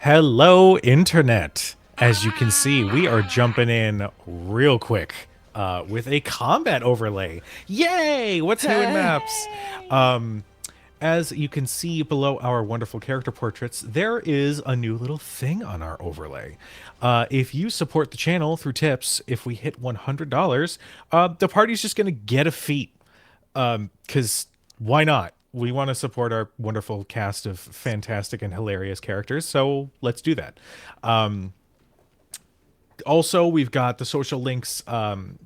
Hello, Internet. As you can see, we are jumping in real quick with a combat overlay. Yay! What's new in maps? As you can see below our wonderful character portraits, there is a new little thing on our overlay. If you support the channel through tips, if we hit $100, the party's just going to get a feat. Because why not? We want to support our wonderful cast of fantastic and hilarious characters, so let's do that. Also, we've got the social links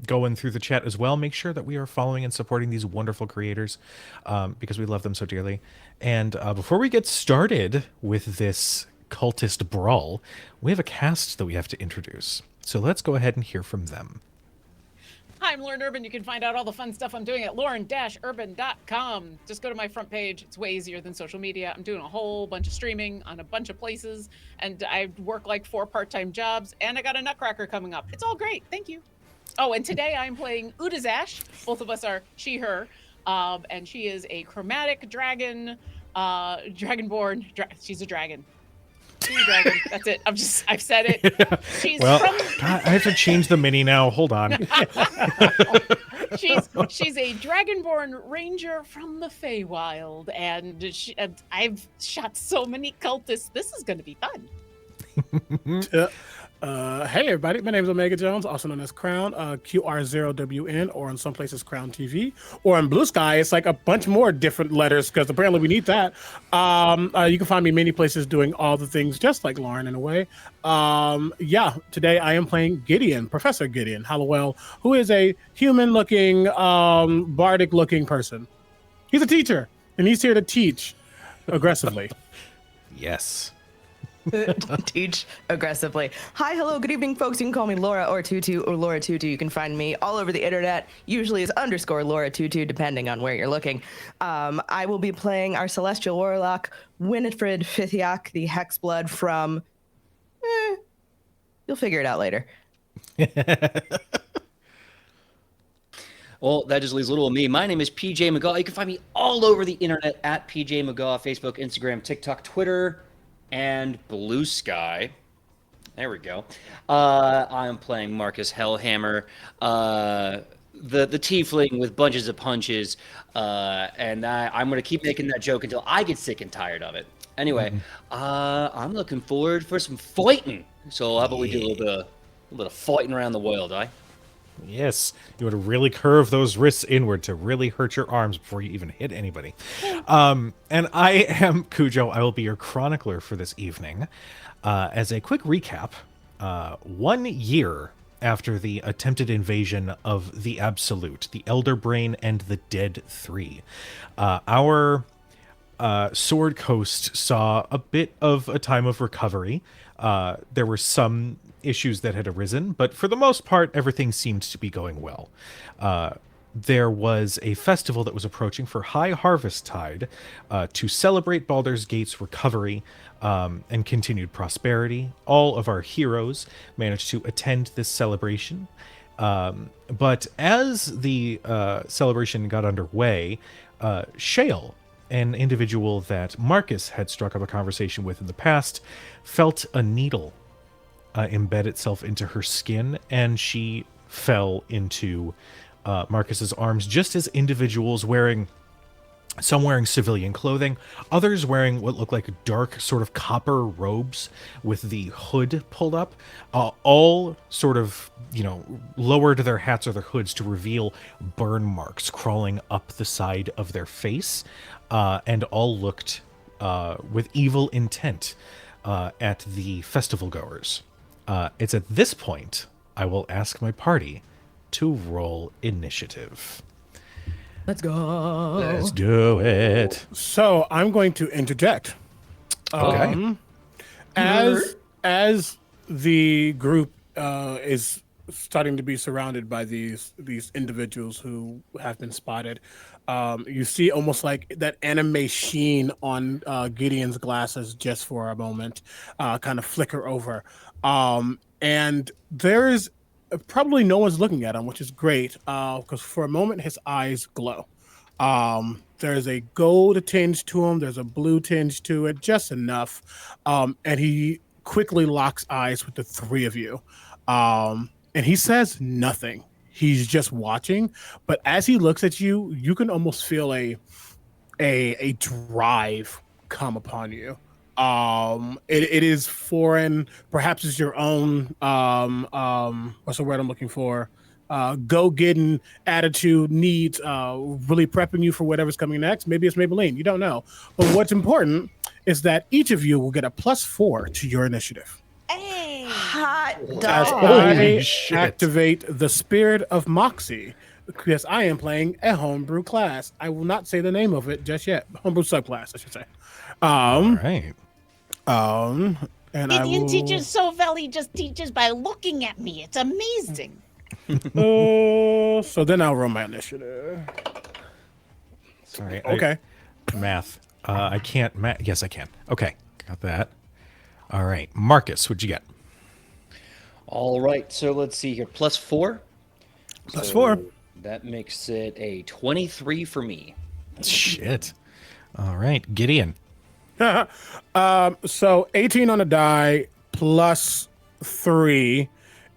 going through the chat as well. Make sure that we are following and supporting these wonderful creators because we love them so dearly. And before we get started with this cultist brawl, we have a cast that we have to introduce. So let's go ahead and hear from them. Hi, I'm Lauren Urban. You can find out all the fun stuff I'm doing at lauren-urban.com. Just go to my front page. It's way easier than social media. I'm doing a whole bunch of streaming on a bunch of places, and I work like 4 part-time jobs, and I got a Nutcracker coming up. It's all great. Thank you. Oh, and today I'm playing Utazash. Both of us are she, her, and she is a chromatic dragon, dragonborn. She's a dragon. Dragon. That's it. I've said it. She's well, God, I have to change the mini now. Hold on. she's a dragonborn ranger from the Feywild, and I've shot so many cultists. This is going to be fun. Hey everybody, my name is Omega Jones, also known as Crown, QR0WN, or in some places Crown TV, or in Blue Sky, it's like a bunch more different letters because apparently we need that. You can find me many places doing all the things just like Lauren in a way. Today I am playing Gideon, Professor Gideon Hallowell, who is a human-looking, bardic-looking person. He's a teacher, and he's here to teach aggressively. Yes. Teach aggressively. Hi, hello, good evening, folks. You can call me Laura or Tutu or Laura Tutu. You can find me all over the internet. Usually is _ Laura Tutu, depending on where you're looking. I will be playing our celestial warlock, Winifred the Hexblood from. You'll figure it out later. Well, that just leaves little of me. My name is PJ McGaw. You can find me all over the internet at PJ McGaw, Facebook, Instagram, TikTok, Twitter, and Blue Sky. There we go. I'm playing Marcus Hellhammer, the tiefling with bunches of punches, and I'm going to keep making that joke until I get sick and tired of it. Anyway, I'm looking forward for some fighting. So how about we do a little bit of fighting around the world, eh? Yes, you want to really curve those wrists inward to really hurt your arms before you even hit anybody. And I am Cujo. I will be your chronicler for this evening. As a quick recap, 1 year after the attempted invasion of the Absolute, the Elder Brain, and the Dead Three, our Sword Coast saw a bit of a time of recovery. There were some issues that had arisen, but for the most part, everything seemed to be going well. There was a festival that was approaching for High Harvesttide to celebrate Baldur's Gate's recovery and continued prosperity. All of our heroes managed to attend this celebration. But as the celebration got underway, Shale, an individual that Marcus had struck up a conversation with in the past, felt a needle embed itself into her skin, and she fell into Marcus's arms, just as individuals some wearing civilian clothing, others wearing what looked like dark sort of copper robes with the hood pulled up, all sort of, lowered their hats or their hoods to reveal burn marks crawling up the side of their face, and all looked with evil intent at the festival goers. It's at this point I will ask my party to roll initiative. Let's go. Let's do it. So I'm going to interject. Okay. As the group is starting to be surrounded by these individuals who have been spotted, you see almost like that anime sheen on Gideon's glasses just for a moment, kind of flicker over. And there is probably no one's looking at him, which is great, because for a moment his eyes glow. There's a gold tinge to him, there's a blue tinge to it, just enough. And he quickly locks eyes with the three of you. And he says nothing. He's just watching. But as he looks at you, you can almost feel a drive come upon you. It is foreign. Perhaps it's your own. What's the word I'm looking for? Go-getting attitude, needs, really prepping you for whatever's coming next. Maybe it's Maybelline. You don't know. But what's important is that each of you will get a +4 to your initiative. Hey. Hot As dog. Holy I shit. activate the spirit of Moxie, because I am playing a homebrew class. I will not say the name of it just yet. Homebrew subclass, I should say. All right. And I Gideon will... teaches so well, he just teaches by looking at me. It's amazing. So then I'll roll my initiative. Sorry. Okay. Math. I can't math. Yes, I can. Okay. Got that. All right. Marcus, what'd you get? All right, so let's see here. +4. +4. That makes it a 23 for me. Shit. All right. Gideon. So 18 on a die +3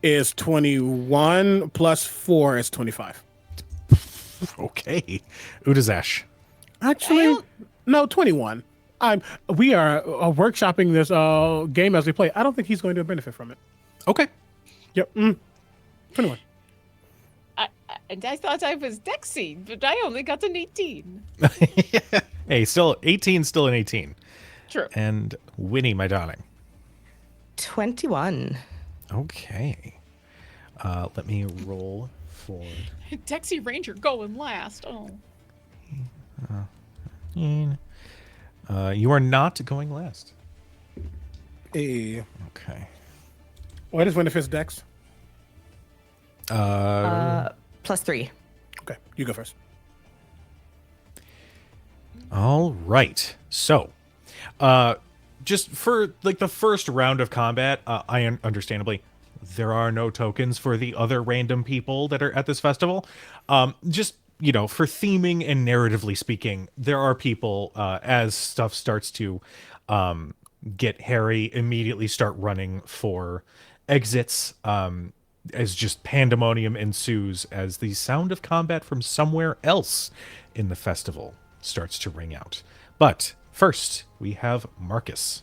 is 21, +4 is 25. Okay. Utazash. Actually, no, 21. We are workshopping this game as we play. I don't think he's going to benefit from it. Okay. Yep. 21. And I thought I was Dexy, but I only got an 18. Hey, still 18, still an 18. True. And Winnie, my darling. 21. Okay. Let me roll for. Dexy Ranger going last. Oh. You are not going last. Hey. Okay. What is Winifred's dex? +3. Okay, you go first. All right. So, just for like the first round of combat, understandably, there are no tokens for the other random people that are at this festival. Just, for theming and narratively speaking, there are people, as stuff starts to get hairy, immediately start running for exits, as just pandemonium ensues as the sound of combat from somewhere else in the festival starts to ring out. But first, we have Marcus.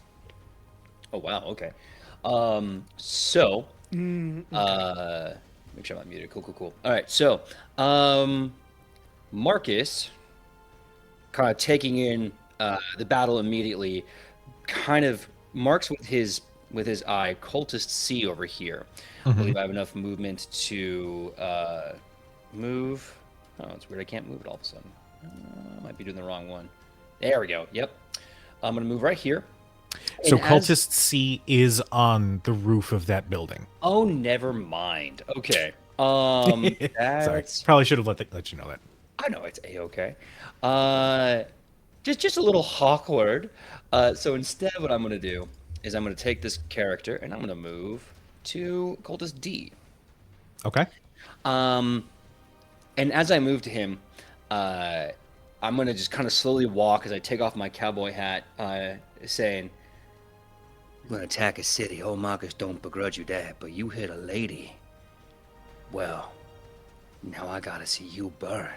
Oh, wow, okay. Make sure I'm not muted. Cool. All right, so, Marcus, kind of taking in the battle immediately, kind of marks with his eye cultist C over here. I believe I have enough movement to move. Oh, it's weird. I can't move it all of a sudden. I might be doing the wrong one. There we go. Yep. I'm going to move right here. So And Cultist C is on the roof of that building. Oh, never mind. Okay. Sorry. That's... Probably should have let you know that. I know it's A-okay. Just a little awkward. So instead, what I'm going to do is I'm going to take this character and I'm going to move to Cultist D. Okay. And as I move to him, I'm going to just kind of slowly walk as I take off my cowboy hat, saying, "I'm going to attack a city. Oh, Marcus, don't begrudge you that, but you hit a lady. Well, now I got to see you burn."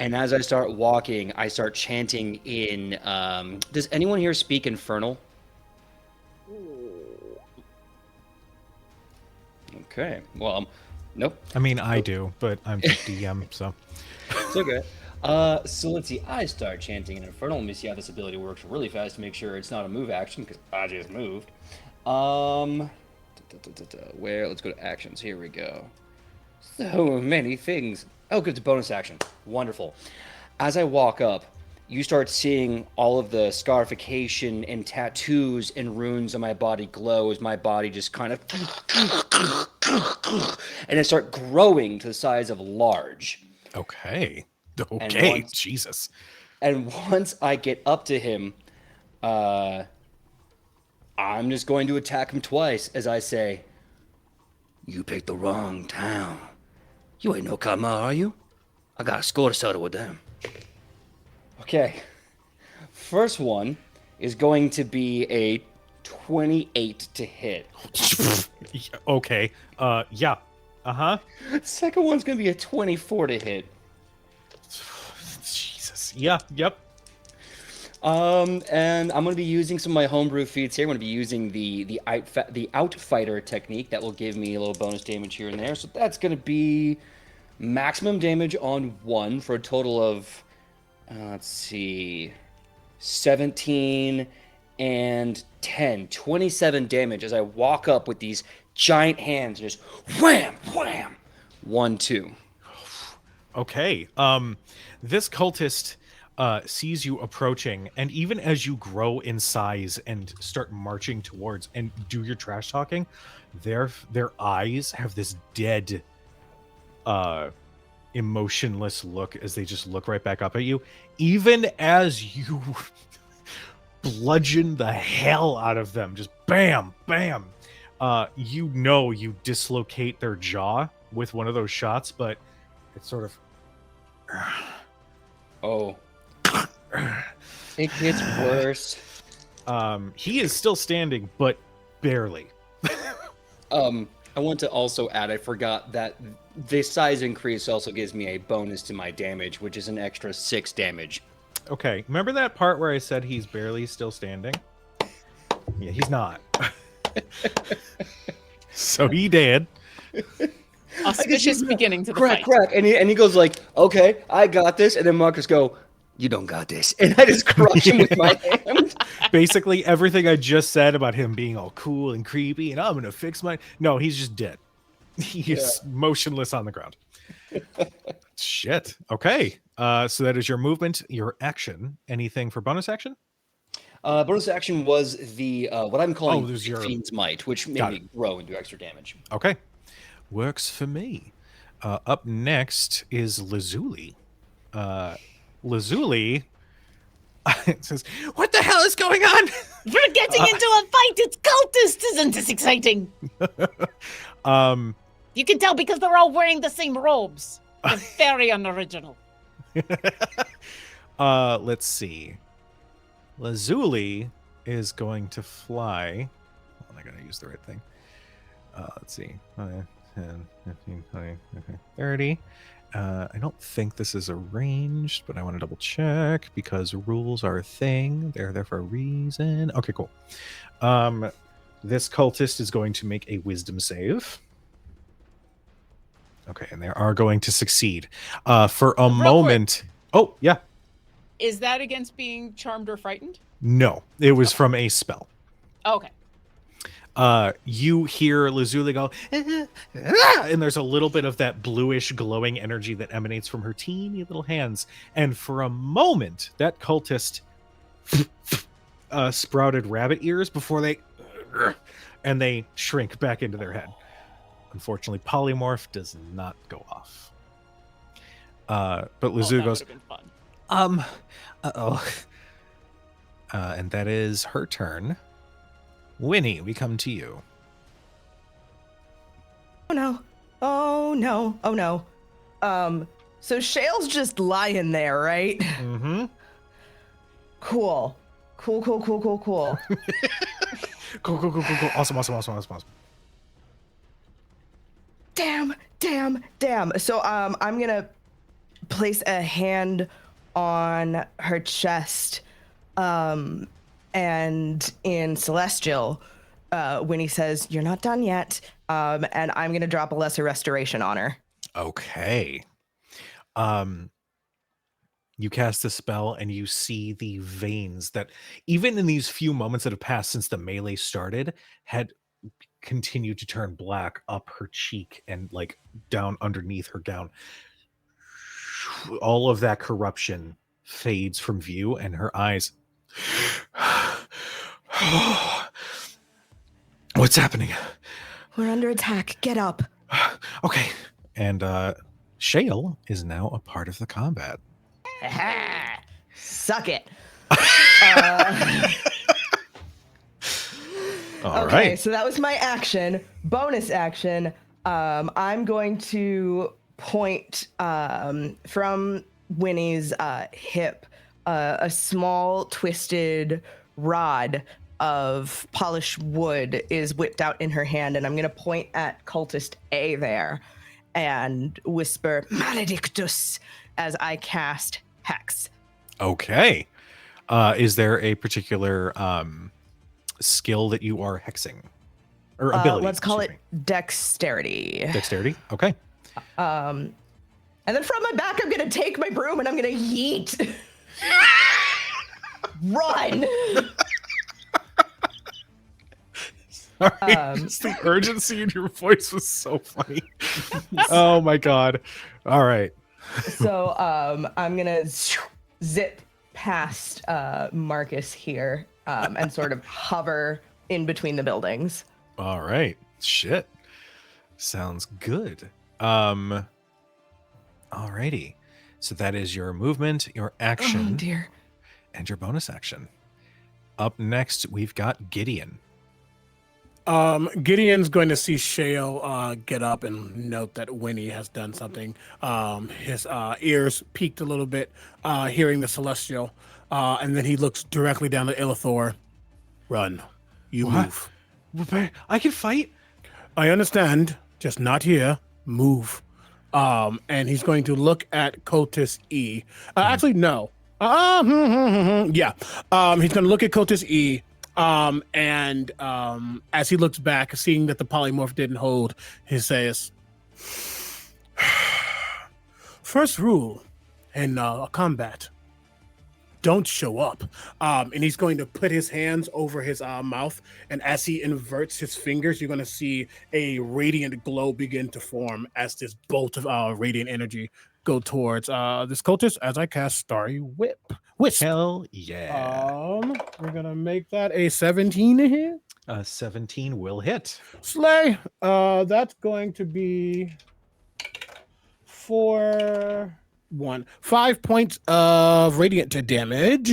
And as I start walking, I start chanting in, does anyone here speak Infernal? Okay, well, nope. I mean, I do, but I'm just DM, so. It's okay. So let's see, I start chanting in Infernal. Let me see how this ability works really fast to make sure it's not a move action, because I just moved. Where? Let's go to actions. Here we go. So many things. Oh, good, it's a bonus action. Wonderful. As I walk up, you start seeing all of the scarification and tattoos and runes on my body glow as my body just kind of... and it start growing to the size of large. Okay. And Okay, once- Jesus. And once I get up to him, I'm just going to attack him twice as I say, "You picked the wrong town. You ain't no Kama, are you? I got a score to settle with them." Okay. First one is going to be a 28 to hit. Okay. Yeah. Uh-huh. The second one's going to be a 24 to hit. Jesus. Yeah. Yep. And I'm going to be using some of my homebrew feats here. I'm going to be using the outfighter technique that will give me a little bonus damage here and there. So that's going to be maximum damage on 1 for a total of, let's see, 17 and 10, 27 damage as I walk up with these giant hands, just wham, wham, 1, 2. Okay. This cultist sees you approaching, and even as you grow in size and start marching towards and do your trash talking, their eyes have this dead, emotionless look as they just look right back up at you, even as you bludgeon the hell out of them. Just bam, bam. You dislocate their jaw with one of those shots, but it's sort of. Oh. It gets worse. He is still standing, but barely. I want to also add, I forgot that the size increase also gives me a bonus to my damage, which is an extra 6 damage. Okay, remember that part where I said he's barely still standing? Yeah, he's not. So he did. Auspicious beginning to the Crack, fight. crack. And he goes like, okay, I got this. And then Marcus go, you don't got this. And I just crush him with my hand. Basically, everything I just said about him being all cool and creepy and I'm going to fix my... No, he's just dead. He's motionless on the ground. Shit. Okay. So that is your movement, your action. Anything for bonus action? Bonus action was the what I'm calling there's your Fiend's Might, which made me grow and do extra damage. Okay. Works for me. Up next is Lazuli. Lazuli says, "What the hell is going on?" We're getting into a fight. It's cultists. Isn't this exciting? You can tell because they're all wearing the same robes. They're very unoriginal. Let's see. Lazuli is going to fly. Oh, I gotta use the right thing. Let's see. 10, 15, 20, okay, 30. I don't think this is arranged, but I want to double check because rules are a thing. They're there for a reason. Okay, cool. This cultist is going to make a wisdom save. Okay, and they are going to succeed. For a moment. Oh, yeah. Is that against being charmed or frightened? No, it was from a spell. Okay. You hear Lazuli go, and there's a little bit of that bluish glowing energy that emanates from her teeny little hands. And for a moment, that cultist sprouted rabbit ears before they shrink back into their head. Unfortunately, polymorph does not go off. But Lazuli that goes, would've been fun. And that is her turn. Winnie, we come to you. Oh no. Oh no. Oh no. So Shale's just lying there, right? Mm-hmm. Cool. Cool. Cool. Awesome. Damn. So I'm gonna place a hand on her chest, and in Celestial, Winnie says, "You're not done yet," and I'm gonna drop a lesser restoration on her. Okay. You cast a spell and you see the veins that, even in these few moments that have passed since the melee started, had continued to turn black up her cheek and like down underneath her gown. All of that corruption fades from view, and her eyes. What's happening? We're under attack. Get up. Okay. And Shale is now a part of the combat. Suck it. All Okay, right. so that was my action. Bonus action. I'm going to point from Winnie's hip a small twisted rod of polished wood is whipped out in her hand, and I'm going to point at cultist A there and whisper Maledictus as I cast Hex. Okay. Is there a particular skill that you are hexing? Or ability? Let's call it excuse me. Dexterity. Dexterity? Okay. And then from my back, I'm going to take my broom and I'm going to yeet. Run. Just the urgency in your voice was so funny. Oh my god. All right. So I'm going to zip past Marcus here and sort of hover in between the buildings. All right. Shit. Sounds good. Alrighty. So that is your movement, your action, Oh, dear. and your bonus action. Up next, we've got Gideon. Gideon's going to see Shale get up and note that Winnie has done something. His ears peaked a little bit, hearing the celestial, and then he looks directly down at Illithor. Run. You What? move. I can fight? I understand, just not here. Move. And he's going to look at Cultist E. Actually, no. Yeah. He's going to look at Cultist E. And as he looks back, seeing that the polymorph didn't hold, he says, first rule in combat, don't show up. And he's going to put his hands over his mouth, and as he inverts his fingers, you're going to see a radiant glow begin to form as this bolt of radiant energy go towards this cultist as I cast Starry Wisp. Hell yeah. We're gonna make that a 17 to hit. 17 will hit. Slay. That's going to be 5 points of radiant damage.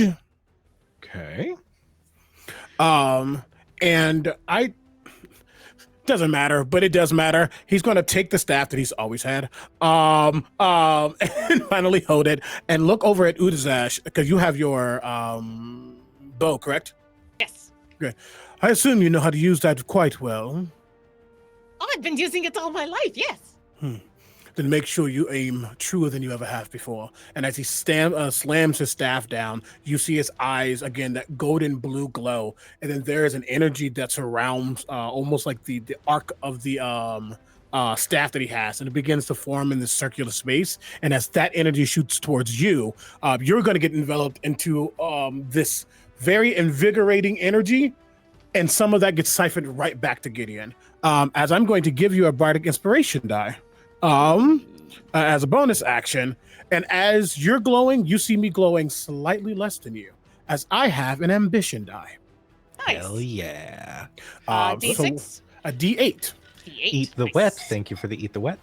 Okay. And I doesn't matter, but it does matter. He's going to take the staff that he's always had, and finally hold it and look over at Utazash because you have your bow, correct? Yes. Good. I assume you know how to use that quite well. Oh, I've been using it all my life. Yes. Then make sure you aim truer than you ever have before. And as he slams his staff down, you see his eyes, again, that golden blue glow. And then there is an energy that surrounds almost like the arc of the staff that he has. And it begins to form in this circular space. And as that energy shoots towards you, you're going to get enveloped into this very invigorating energy. And some of that gets siphoned right back to Gideon. As I'm going to give you a bardic inspiration die. As a bonus action, and as you're glowing, you see me glowing slightly less than you, as I have an ambition die. Nice. Hell yeah. D6? So a D8. D8. Eat the Nice. wet. Thank you for the eat the wet.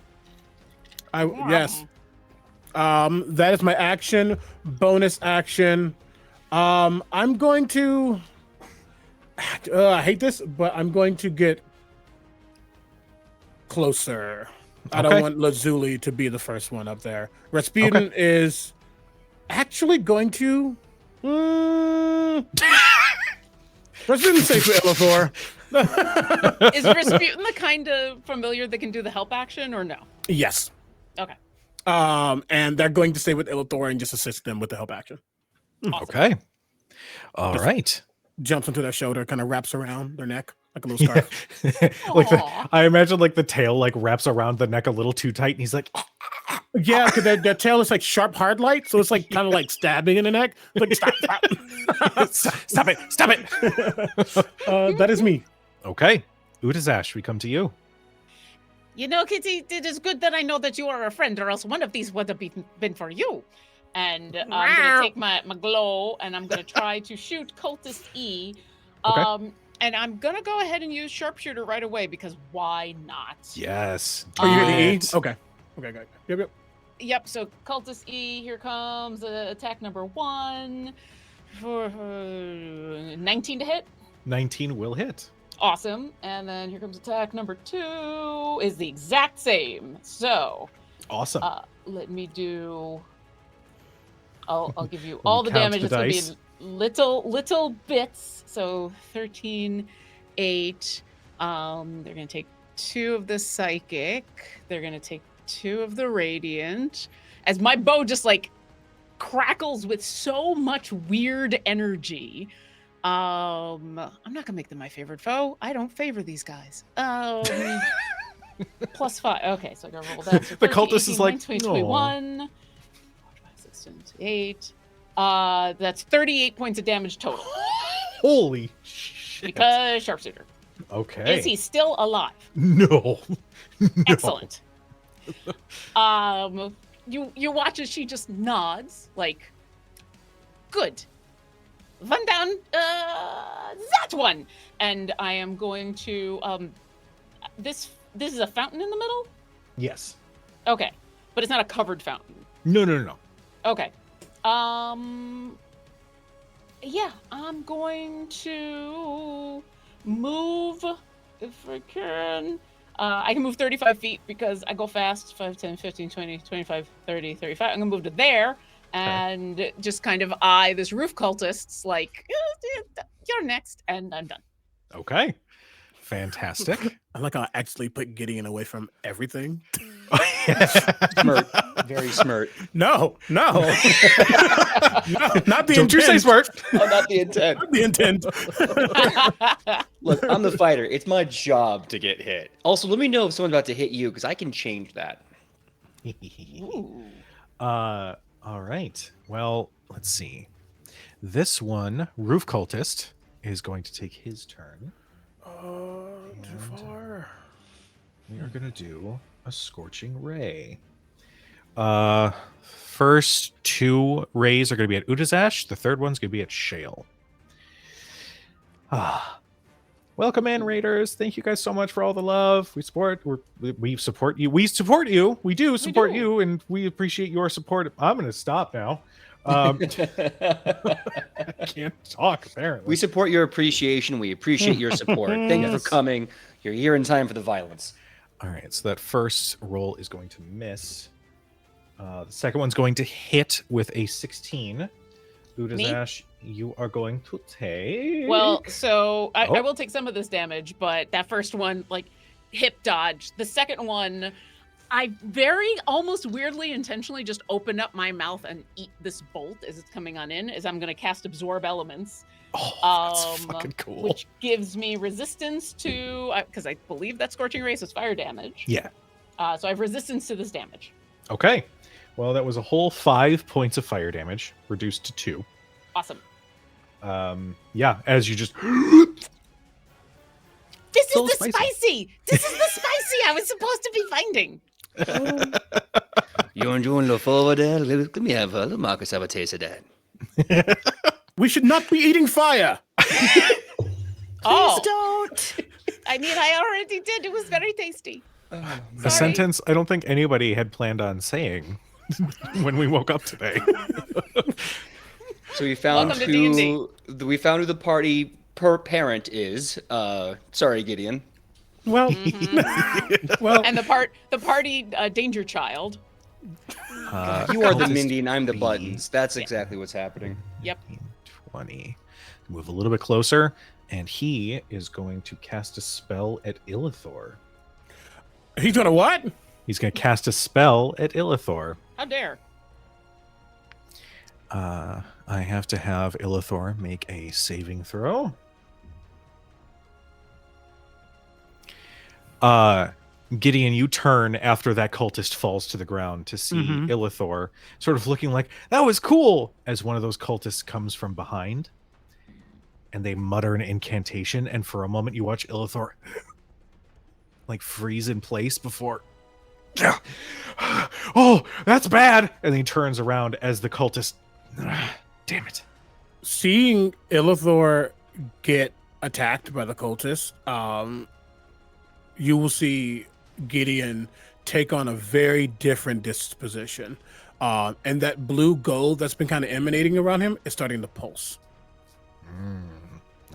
Yes. That is my action. Bonus action. I'm going to. I hate this, but I'm going to get closer. I don't Okay. want Lazuli to be the first one up there. Rasputin is actually going to. Rasputin's safe with Illithor. Is Rasputin the kind of familiar that can do the help action or no? Yes. Okay. And they're going to stay with Illithor and just assist them with the help action. Okay. All right. Jumps into their shoulder, kind of wraps around their neck like a little scarf. Like Aw. I imagine like the tail like wraps around the neck a little too tight, and he's like, Yeah, because their tail is like sharp hard light, so it's like kind of like stabbing in the neck. Like stop. "Stop it! Stop it!" That is me. Okay, Utazash, we come to you. You know, Kitty, it is good that I know that you are a friend, or else one of these would have been for you. And I'm gonna take my glow and I'm gonna try to shoot cultist E. Okay. And I'm gonna go ahead and use sharpshooter right away because why not? Yes. Are you do in E? it. Okay. Okay, good. Yep. Yep. So cultist E, here comes attack number 1 for 19 to hit. 19 will hit. Awesome. And then here comes attack number 2 is the exact same. So Awesome. let me do. I'll give you all the count damage. the It's gonna dice. be little bits. So 13, 8. They're gonna take 2 of the psychic. They're gonna take 2 of the radiant. As my bow just like crackles with so much weird energy. I'm not gonna make them my favorite foe. I don't favor these guys. +5. Okay, so I gotta roll that. So The 13, cultist 18, is like, 19, "Aw." 21. 8. That's 38 points of damage total. Holy shit. Because sharpshooter. Okay. Is he still alive? No. No. Excellent. You watch as she just nods, like, good. One down, that one. And I am going to this is a fountain in the middle? Yes. Okay. But it's not a covered fountain. No. Okay. Yeah, I'm going to move if I can. I can move 35 feet because I go fast. 5, 10, 15, 20, 25, 30, 35. I'm going to move to there and just kind of eye this roof cultists like, you're next, and I'm done. Okay. Fantastic. I like how I actually put Gideon away from everything. Smirt. Very smirt. No, no, not the Don't you say intent. smart. Oh, not the intent. Not the intent. Look, I'm the fighter. It's my job to get hit. Also, let me know if someone's about to hit you, because I can change that. Ooh. All right. Well, let's see. This one, Roof Cultist, is going to take his turn. Too far. We are going to do a Scorching Ray. First 2 rays are going to be at Utazash. The third one's going to be at Shale. Welcome in, Raiders. Thank you guys so much for all the love. We support you. We support you. We do support you, and we appreciate your support. I'm going to stop now. I can't talk, apparently. We support your appreciation. We appreciate your support. Thank you for coming. You're here in time for the violence. All right, so that first roll is going to miss. The second one's going to hit with a 16. Utazash, you are going to take... Well, so I will take some of this damage, but that first one, like, hip dodge. The second one, I very almost weirdly intentionally just open up my mouth and eat this bolt as it's coming on in, as I'm going to cast Absorb Elements. Oh, that's fucking cool. Which gives me resistance to, because I believe that Scorching Ray is fire damage. Yeah. So I have resistance to this damage. Okay. Well, that was a whole 5 points of fire damage, reduced to 2. Awesome. Yeah, as you just... This So is the spicy! This is the spicy I was supposed to be finding! You enjoying the over there? Let me have a little Marcus have a taste of that. We should not be eating fire. Oh, Don't. I mean, I already did. It was very tasty. A Sorry. sentence I don't think anybody had planned on saying when we woke up today. So we found Welcome to D&D. who the party parent is. Sorry, Gideon. Well, well, And the party danger child. You are the Cultist Mindy and I'm the B. buttons. That's exactly what's happening. Yep. 20. Move a little bit closer, and he is going to cast a spell at Illithor. he's gonna what? He's going to cast a spell at Illithor. How dare. I have to have Illithor make a saving throw. Gideon, you turn after that cultist falls to the ground to see Illithor sort of looking like, that was cool, as one of those cultists comes from behind. And they mutter an incantation, and for a moment you watch Illithor like freeze in place before... Oh, that's bad! And then he turns around as the cultist... Damn it. Seeing Illithor get attacked by the cultists, you will see Gideon take on a very different disposition. And that blue gold that's been kind of emanating around him is starting to pulse.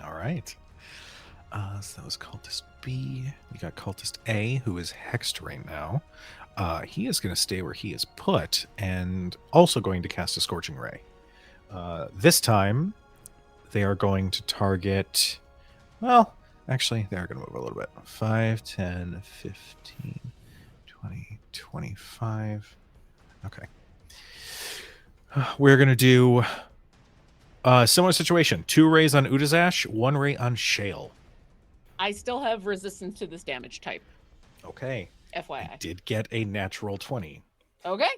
All right. So that was Cultist B. We got Cultist A, who is hexed right now. He is going to stay where he is put and also going to cast a Scorching Ray. This time, they are going to target. Well, actually, they are going to move a little bit. 5, 10, 15, 20, 25. Okay. We're going to do a similar situation. 2 rays on Utazash, 1 ray on Shale. I still have resistance to this damage type. Okay. FYI. I did get a natural 20. Okay.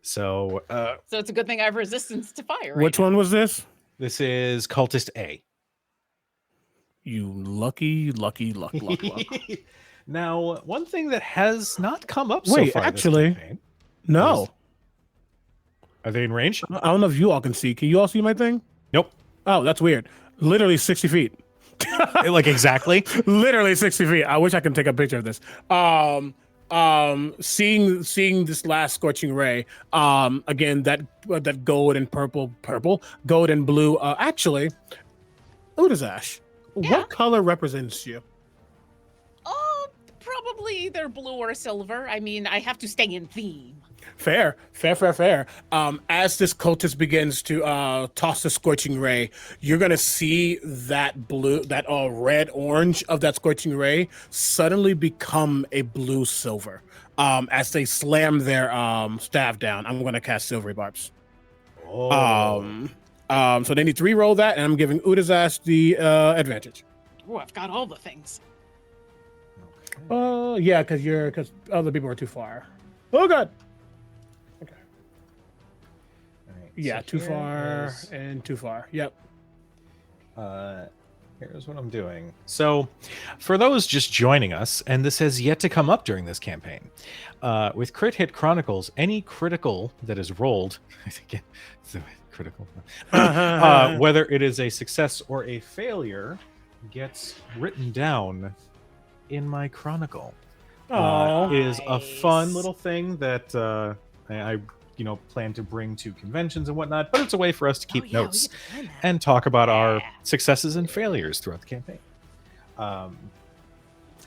So So it's a good thing I have resistance to fire. Which one was this? this is Cultist A. You lucky. Now, one thing that has not come up Wait, so far actually- this campaign. No. Are they in range? I don't know if you all can see. Can you all see my thing? Nope. Oh, that's weird. Literally 60 feet. Like exactly. Literally 60 feet. I wish I could take a picture of this. Seeing this last scorching ray, again, that gold and purple, gold and blue. Actually, Utazash, Yeah. what color represents you? Oh, probably either blue or silver. I mean, I have to stay in theme. Fair. As this cultist begins to toss the scorching ray, you're gonna see that red orange of that scorching ray suddenly become a blue silver. As they slam their staff down, I'm gonna cast Silvery Barbs. Oh. So they need to re-roll that, and I'm giving Utazash the advantage. Oh, I've got all the things. Yeah, because other people are too far. Oh god. Yeah, too far and too far. Yep. Here's what I'm doing. So, for those just joining us, and this has yet to come up during this campaign, with Crit Hit Chronicles, any critical that is rolled, I think it's a critical, whether it is a success or a failure, gets written down in my chronicle. Is a fun Nice. little thing that I plan to bring to conventions and whatnot, but it's a way for us to keep notes and talk about our successes and failures throughout the campaign.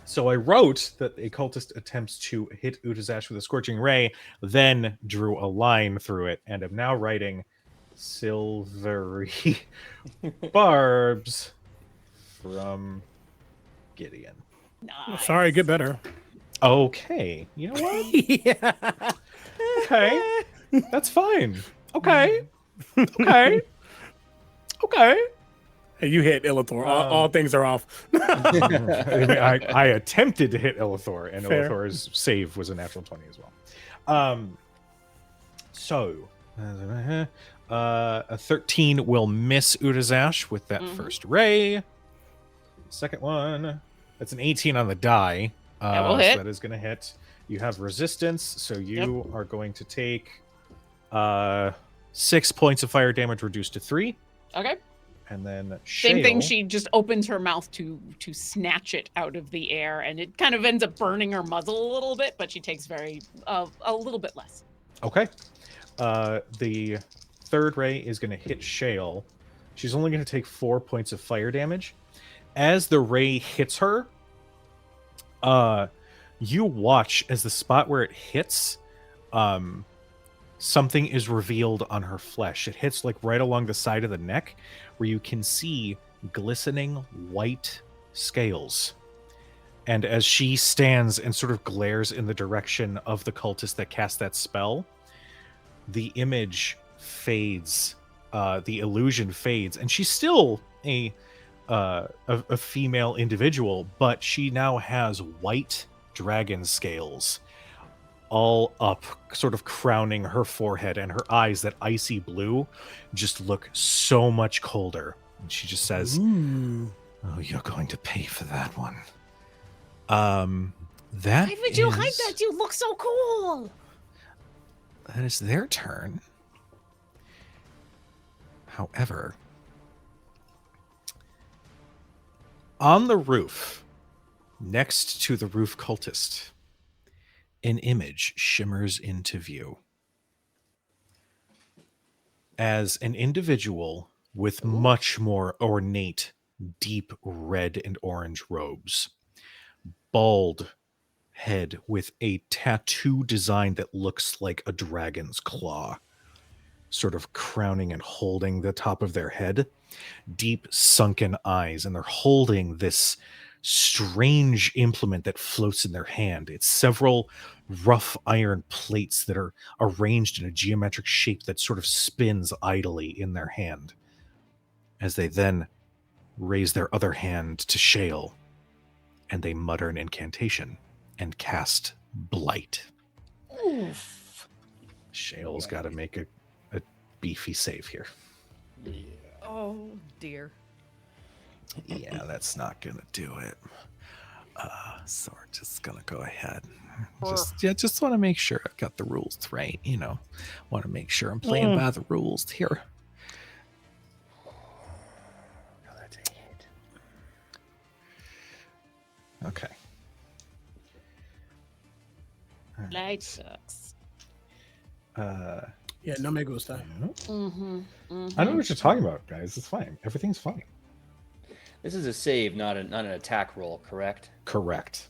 So I wrote that a cultist attempts to hit Utazash with a scorching ray, then drew a line through it, and am now writing silvery barbs from Gideon. Nice. Sorry, get better. Okay, you know what? Yeah. Okay, that's fine. Okay. Hey, you hit Illithor. All things are off. I attempted to hit Illithor, and Fair. Illithor's save was a natural 20 as well. So a 13 will miss Utazash with that first ray. Second one, that's an 18 on the die. That will hit. So that is going to hit. You have resistance, so you are going to take 6 points of fire damage reduced to 3. Okay. And then Same thing. Shale- She just opens her mouth to snatch it out of the air, and it kind of ends up burning her muzzle a little bit, but she takes a little bit less. Okay. The third ray is going to hit Shale. She's only going to take 4 points of fire damage. As the ray hits her, you watch as the spot where it hits, something is revealed on her flesh. It hits like right along the side of the neck, where you can see glistening white scales. And as she stands and sort of glares in the direction of the cultist that cast that spell, the image fades, the illusion fades, and she's still a female individual, but she now has white dragon scales all up, sort of crowning her forehead, and her eyes, that icy blue, just look so much colder. And she just says, "Oh, you're going to pay for that one." That Why would you hide is- that? You look so cool. That is their turn. However, on the roof, next to the roof cultist, an image shimmers into view. As an individual with much more ornate, deep red and orange robes, bald head with a tattoo design that looks like a dragon's claw, sort of crowning and holding the top of their head, deep sunken eyes, and they're holding this strange implement that floats in their hand. It's several rough iron plates that are arranged in a geometric shape that sort of spins idly in their hand, as they then raise their other hand to Shale, and they mutter an incantation and cast Blight. Oof. Shale's got to make a beefy save here. Oh dear. Yeah, that's not gonna do it. So we're just gonna go ahead. Just want to make sure I've got the rules right. Want to make sure I'm playing by the rules here. Okay. Light sucks. Yeah, no me gusta. I know what you're talking about, guys. It's fine. Everything's fine. This is a save, not an attack roll, correct? Correct.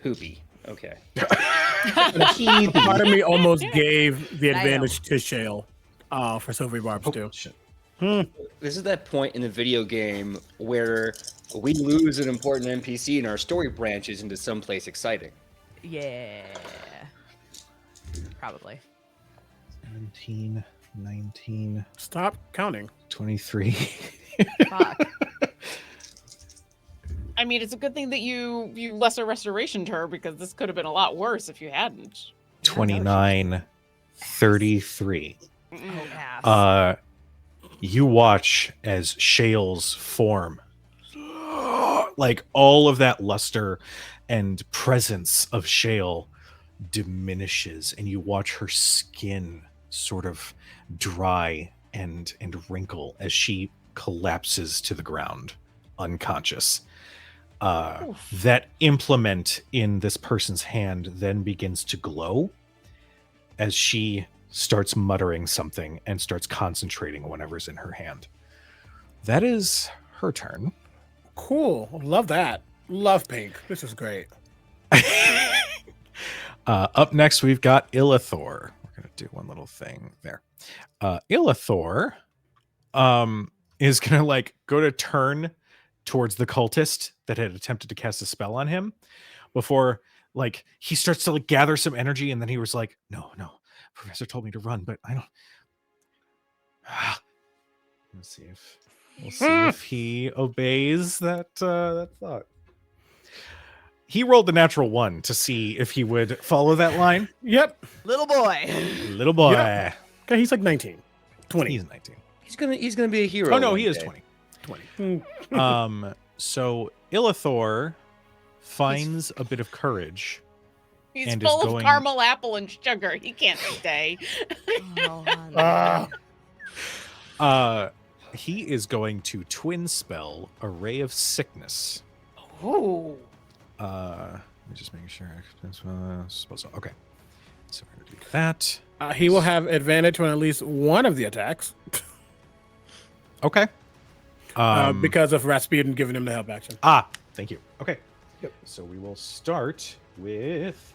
Poopy. Okay. Part of me almost gave the Damn. advantage to Shale for Silvery Barbs too. Shit. This is that point in the video game where we lose an important NPC and our story branches into someplace exciting. Yeah. Probably. 17, 19, Stop counting. 23. Fuck. I mean, it's a good thing that you lesser restoration her, because this could have been a lot worse if you hadn't. 29, 33. Oh, pass. You watch as Shale's form, like all of that luster and presence of Shale diminishes, and you watch her skin sort of dry and wrinkle as she collapses to the ground, unconscious. That implement in this person's hand then begins to glow as she starts muttering something and starts concentrating on whatever's in her hand. That is her turn. Cool. Love that. Love pink. This is great. Up next, we've got Illithor. We're going to do one little thing there. Illithor is going to go to turn towards the cultist that had attempted to cast a spell on him before he starts to gather some energy, and then he was like, no, Professor told me to run, but I don't. We'll see if he obeys that thought. He rolled the natural 1 to see if he would follow that line. Yep. Little boy. Little boy. Yep. Okay, he's like 19. 20. He's 19. He's gonna be a hero. Oh no, one he is day. 20. So Illithor finds a bit of courage. He's And is full of going- caramel apple and sugar. He can't stay. He is going to twin spell a ray of sickness. Ooh. Let me just make sure. Okay. So we're gonna do that. He will have advantage on at least one of the attacks Okay. because of Rasputin giving him the help action. Thank you. Okay. Yep. So we will start with.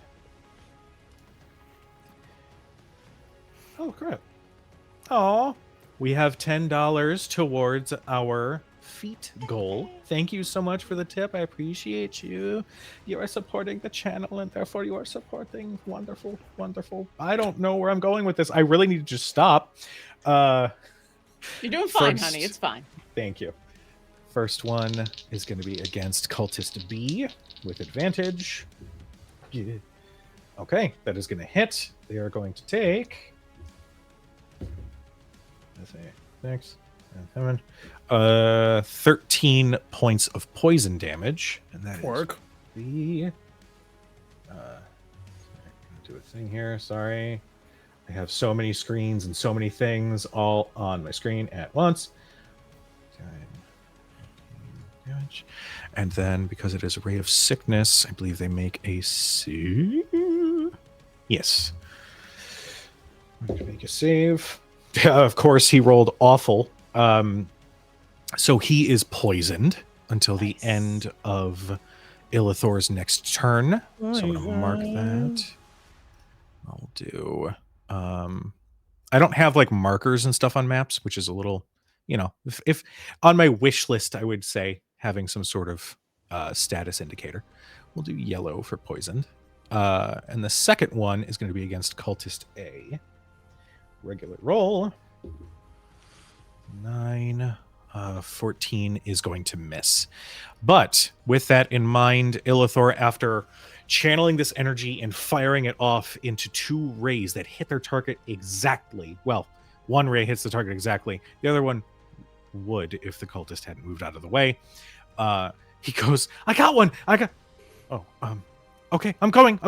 Oh crap! Oh, we have $10 towards our feet goal. Thank you so much for the tip. I appreciate you. You are supporting the channel, and therefore you are supporting. Wonderful, wonderful. I don't know where I'm going with this. I really need to just stop. You're doing fine, First- honey. It's fine. Thank you. First one is going to be against Cultist B with advantage. Yeah. Okay, that is going to hit. They are going to take. Let's see. 6, 7, 13 points of poison damage, and that is Work. the. Do a thing here. Sorry, I have so many screens and so many things all on my screen at once. Damage. And then, because it is a ray of sickness, I believe they make a yes. I'm going to make a save. Of course, he rolled awful. So he is poisoned until the end of Illithor's next turn. So I'm going to mark that. I'll do I don't have like markers and stuff on maps, which is a little, if on my wish list, I would say having some sort of status indicator. We'll do yellow for poisoned. And the second one is going to be against cultist A. Regular roll. 9. 14 is going to miss. But with that in mind, Illithor, after channeling this energy and firing it off into 2 rays that hit their target exactly. Well, one ray hits the target exactly. The other one would if the cultist hadn't moved out of the way. He goes, I got one. Okay, I'm going.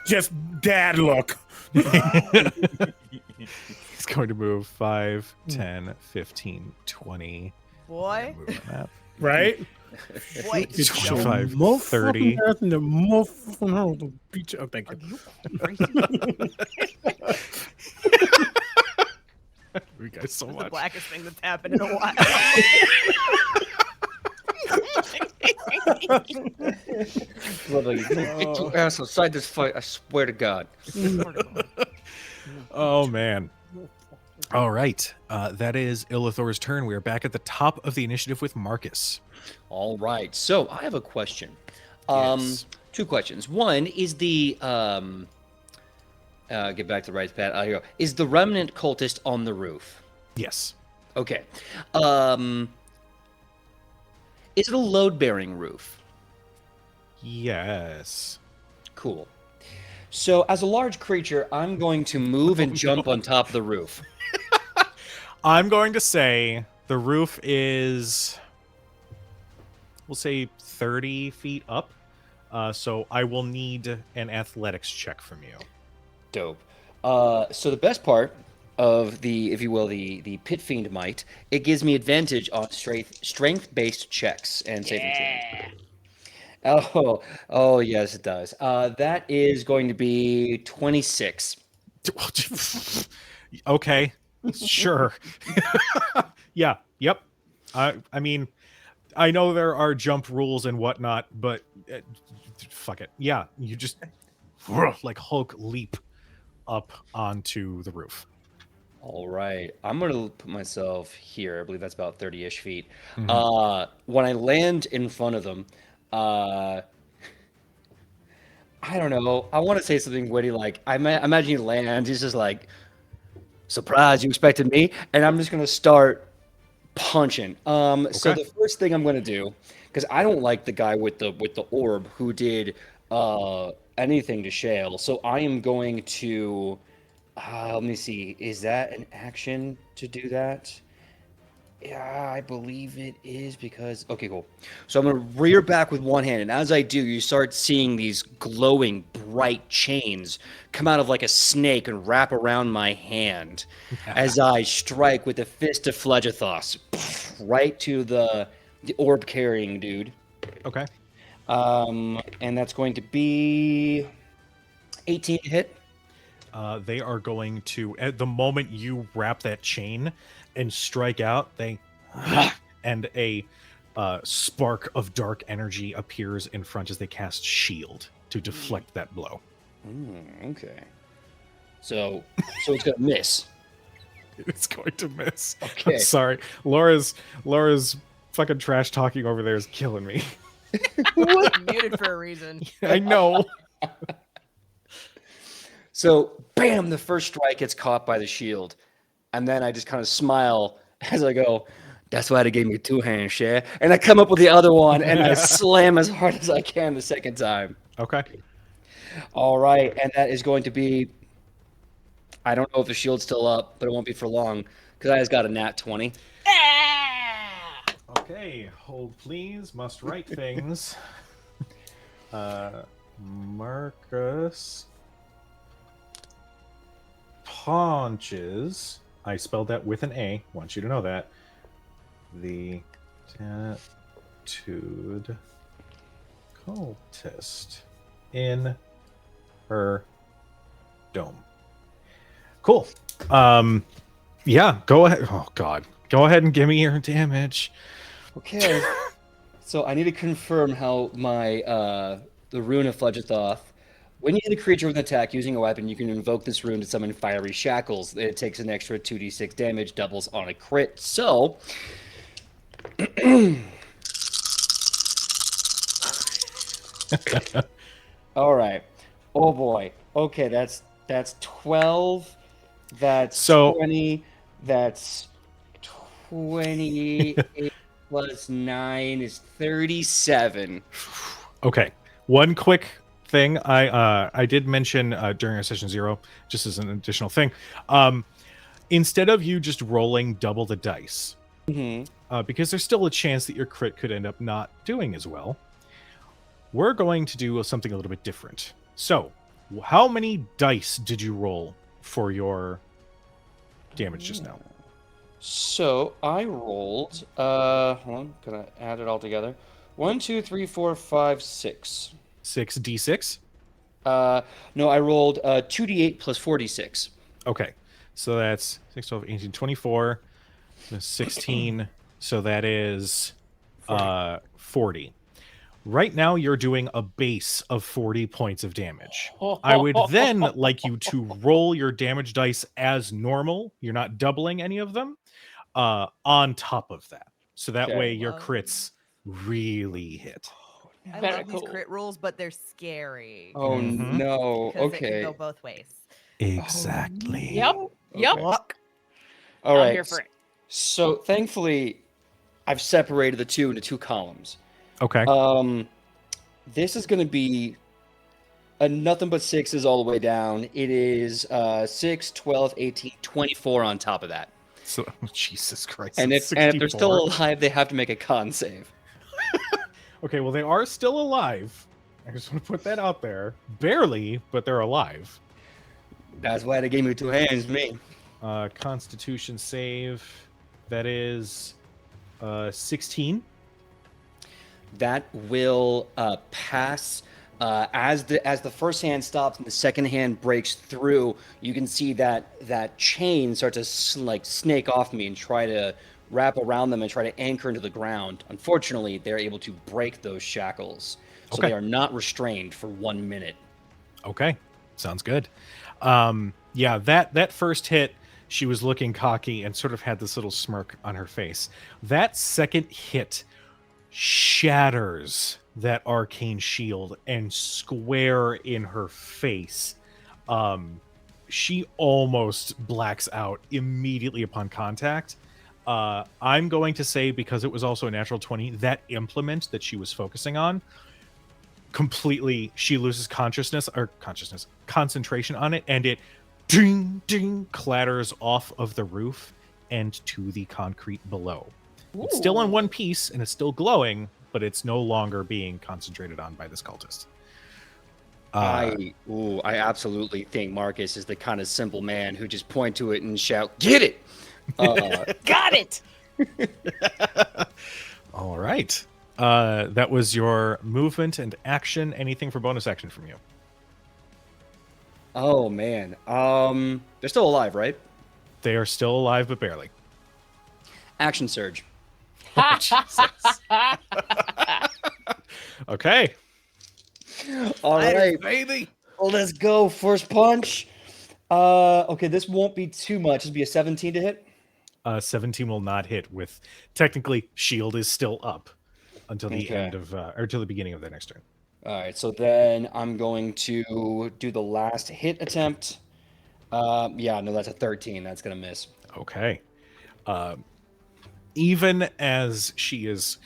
Just dad look. He's going to move 5, 10, 15, 20. Boy. Move on that. Right? Boy. 25, More 30. fucking the more fucking hell to beat you. Oh, thank you. You guys so The much. blackest thing that's happened in a while. Get your ass outside this fight, I swear to God. Oh, man. All right. That is Illithor's turn. We are back at the top of the initiative with Marcus. All right. So I have a question. Yes. 2 questions. One is the get back to the right path. Here we go. Is the remnant cultist on the roof? Yes. Okay. Is it a load-bearing roof? Yes. Cool. So as a large creature, I'm going to move and jump on top of the roof. I'm going to say the roof is, we'll say 30 feet up. So I will need an athletics check from you. Dope. So the best part of the, if you will, the Pit Fiend Might, it gives me advantage on strength-based checks and saving throws. Oh, yes, it does. That is going to be 26. Okay, sure. Yeah, yep. I mean, I know there are jump rules and whatnot, but fuck it. Yeah, you just like Hulk leap up onto the roof. All right. I'm going to put myself here. I believe that's about 30-ish feet. Mhm. When I land in front of them, I don't know. I want to say something witty like, imagine he lands. He's just like, surprise, you expected me? And I'm just going to start punching. So Okay. the first thing I'm going to do, because I don't like the guy with the orb who did anything to Shale. So I am going to... let me see. Is that an action to do that? Yeah, I believe it is because... Okay, cool. So I'm going to rear back with one hand, and as I do, you start seeing these glowing, bright chains come out of like a snake and wrap around my hand as I strike with the Fist of Phlegethos right to the orb-carrying dude. Okay. And that's going to be 18 to hit. They are going to, at the moment you wrap that chain and strike out, and a spark of dark energy appears in front as they cast shield to deflect that blow. Okay. So it's gonna miss. It's going to miss. Okay. I'm sorry. Laura's fucking trash talking over there is killing me. Muted for a reason. I know. So, bam, the first strike gets caught by the shield. And then I just kind of smile as I go, that's why they gave me 2 hands, share. And I come up with the other one and I slam as hard as I can the second time. Okay. All right. And that is going to be, I don't know if the shield's still up, but it won't be for long because I just got a nat 20. Okay. Hold, please. Must write things. Marcus punches. I spelled that with an A. Want you to know that. The tattooed cultist in her dome. Cool. Yeah, go ahead. Oh god. Go ahead and give me your damage. Okay. So I need to confirm how my the rune of Phlegethos When you hit a creature with an attack using a weapon, you can invoke this rune to summon fiery shackles. It takes an extra 2d6 damage, doubles on a crit. So, all right. Oh boy. Okay, that's 12. That's So- 20. That's 28 plus 9 is 37. Okay. One quick thing I did mention during our session 0, just as an additional thing. Instead of you just rolling double the dice, because there's still a chance that your crit could end up not doing as well, we're going to do something a little bit different. So, how many dice did you roll for your damage just now? So I rolled. Hold on, gonna add it all together. 1, 2, 3, 4, 5, 6. 6d6? No, I rolled 2d8 plus 46. Okay. So that's 6, 12, 18, 24, 16. So that is 40. Right now, you're doing a base of 40 points of damage. I would then like you to roll your damage dice as normal. You're not doubling any of them on top of that. So that Okay. way your Whoa. crits really hit. I Very love cool. these crit rolls, but they're scary. Oh Mhm. no. Because it can Okay. go both ways. Exactly. Yep. Yep. Okay. Fuck. All I'm right. here for it. So thankfully, I've separated the two into two columns. Okay. This is going to be a nothing but sixes all the way down. It is 6, 12, 18, 24 on top of that. So Jesus Christ. And that's if they're 64. still alive, they have to make a con save. Okay, well, they are still alive. I just want to put that out there. Barely, but they're alive. That's why they gave me 2 hands, me. Constitution save. That is 16. That will pass. As the first hand stops and the second hand breaks through, you can see that chain start to snake off me and try to wrap around them and try to anchor into the ground. Unfortunately, they're able to break those shackles, so Okay. they are not restrained for 1 minute. Okay, sounds good. Yeah, that first hit, she was looking cocky and sort of had this little smirk on her face. That second hit shatters that arcane shield and square in her face. She almost blacks out immediately upon contact. I'm going to say, because it was also a natural 20, that implement that she was focusing on, completely, she loses concentration on it, and it ding ding clatters off of the roof and to the concrete below. It's still in one piece and it's still glowing, but it's no longer being concentrated on by this cultist. I absolutely think Marcus is the kind of simple man who just point to it and shout, "Get it!" Got it. All right. That was your movement and action. Anything for bonus action from you? Oh man, they're still alive, right? They are still alive, but barely. Action surge. Oh, Jesus. Okay. All right, baby. let's go. First punch. Okay, this won't be too much. It'll be a 17 to hit. 17 will not hit with, technically, shield is still up until the Okay. end of, or until the beginning of the next turn. All right, so then I'm going to do the last hit attempt. Yeah, no, that's a 13. That's gonna miss. Okay. Even as she is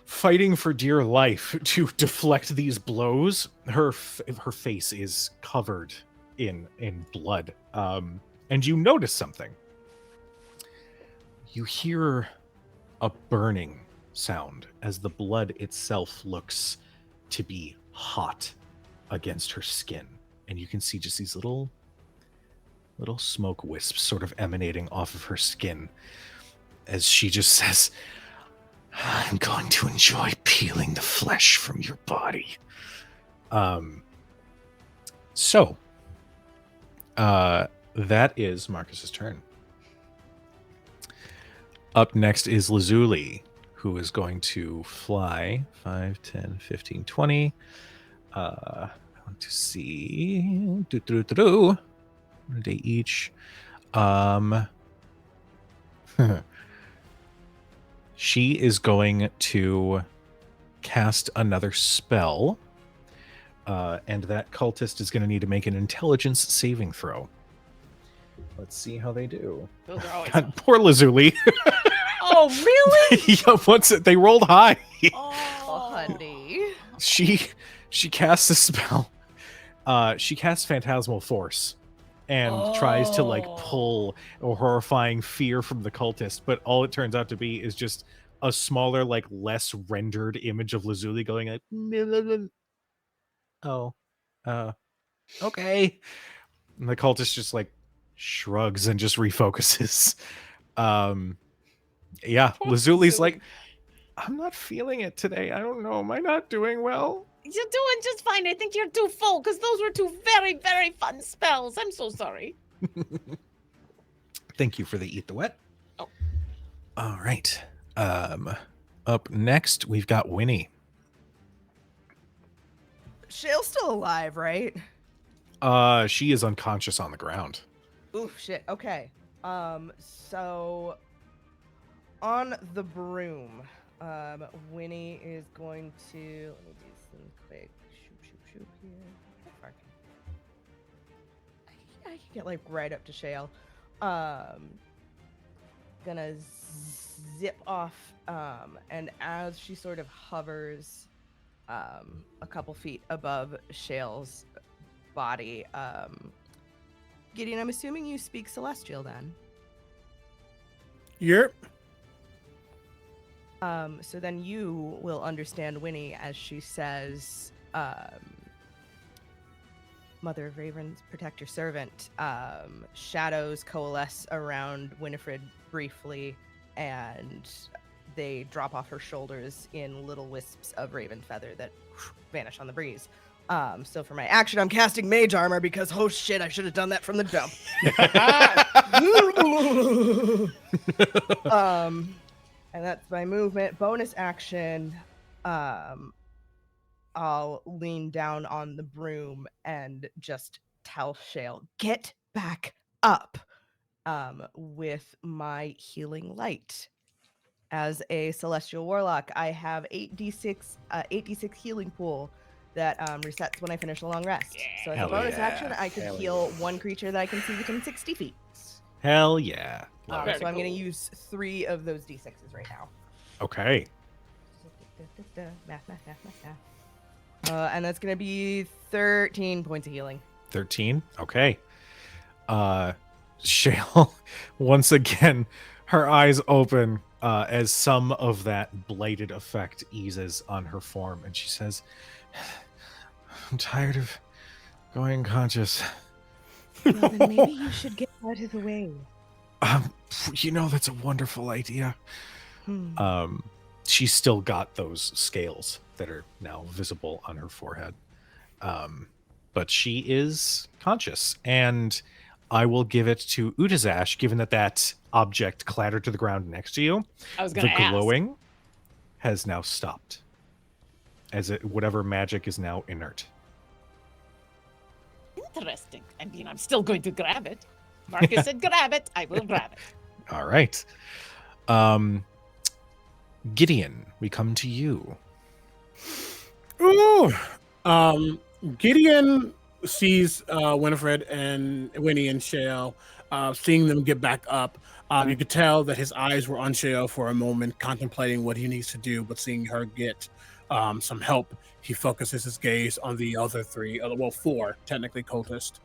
fighting for dear life to deflect these blows, her face is covered in blood. And you notice something. You hear a burning sound as the blood itself looks to be hot against her skin, and you can see just these little smoke wisps sort of emanating off of her skin as she just says, "I'm going to enjoy peeling the flesh from your body." So that is Marcus's turn. Up next is Lazuli, who is going to fly 5, 10, 15, 20. 1, want to see. One day each. She is going to cast another spell. And that cultist is going to need to make an intelligence saving throw. Let's see how they do. Those are always God, fun. poor Lazuli. Oh, really? Yeah, they rolled high. Oh, honey. She casts a spell. She casts Phantasmal Force and tries to like pull a horrifying fear from the cultist, but all it turns out to be is just a smaller, like less rendered image of Lazuli going like, oh, okay. And the cultist just like shrugs and just refocuses. Yeah, Poor Lazuli's Lazuli. like, I'm not feeling it today. I don't know. Am I not doing well? You're doing just fine. I think you're too full because those were two very, very fun spells. I'm so sorry. Thank you for the eat the wet. Oh. All right. Up next, we've got Winnie. Shale's still alive, right? She is unconscious on the ground. Oof, shit. Okay. So on the broom, Winnie is going to, let me do some quick shoot here. How far I can get like right up to Shale. Gonna zip off, and as she sort of hovers a couple feet above Shale's body, Gideon, I'm assuming you speak Celestial then. Yep. So then you will understand Winnie as she says, Mother of Ravens, protect your servant. Shadows coalesce around Winifred briefly, and they drop off her shoulders in little wisps of raven feather that vanish on the breeze. So for my action, I'm casting mage armor because, oh shit, I should have done that from the jump. And that's my movement. Bonus action, I'll lean down on the broom and just tell Shale, get back up, with my healing light. As a Celestial Warlock, I have 8d6 healing pool that resets when I finish a long rest. So as a Hell bonus yeah. action, I could Hell heal one creature that I can see within 60 feet. Hell yeah. Love Very it. So I'm going to cool. use 3 of those d6s right now. Okay. Math. And that's going to be 13 points of healing. 13. Okay. Shale, once again, her eyes open as some of that blighted effect eases on her form, and she says, I'm tired of going conscious. Well, then maybe you should get out of the way. That's a wonderful idea. Hmm. She's still got those scales that are now visible on her forehead. But she is conscious, and I will give it to Utazash, given that object clattered to the ground next to you. I was The going to ask. glowing has now stopped, as whatever magic is now inert. Interesting. I mean, I'm still going to grab it. Marcus said grab it. I will grab it. All right. Gideon, we come to you. Ooh. Gideon sees Winifred and Winnie and Shale, seeing them get back up. You could tell that his eyes were on Shale for a moment, contemplating what he needs to do, but seeing her get some help, he focuses his gaze on the other 4, technically cultists.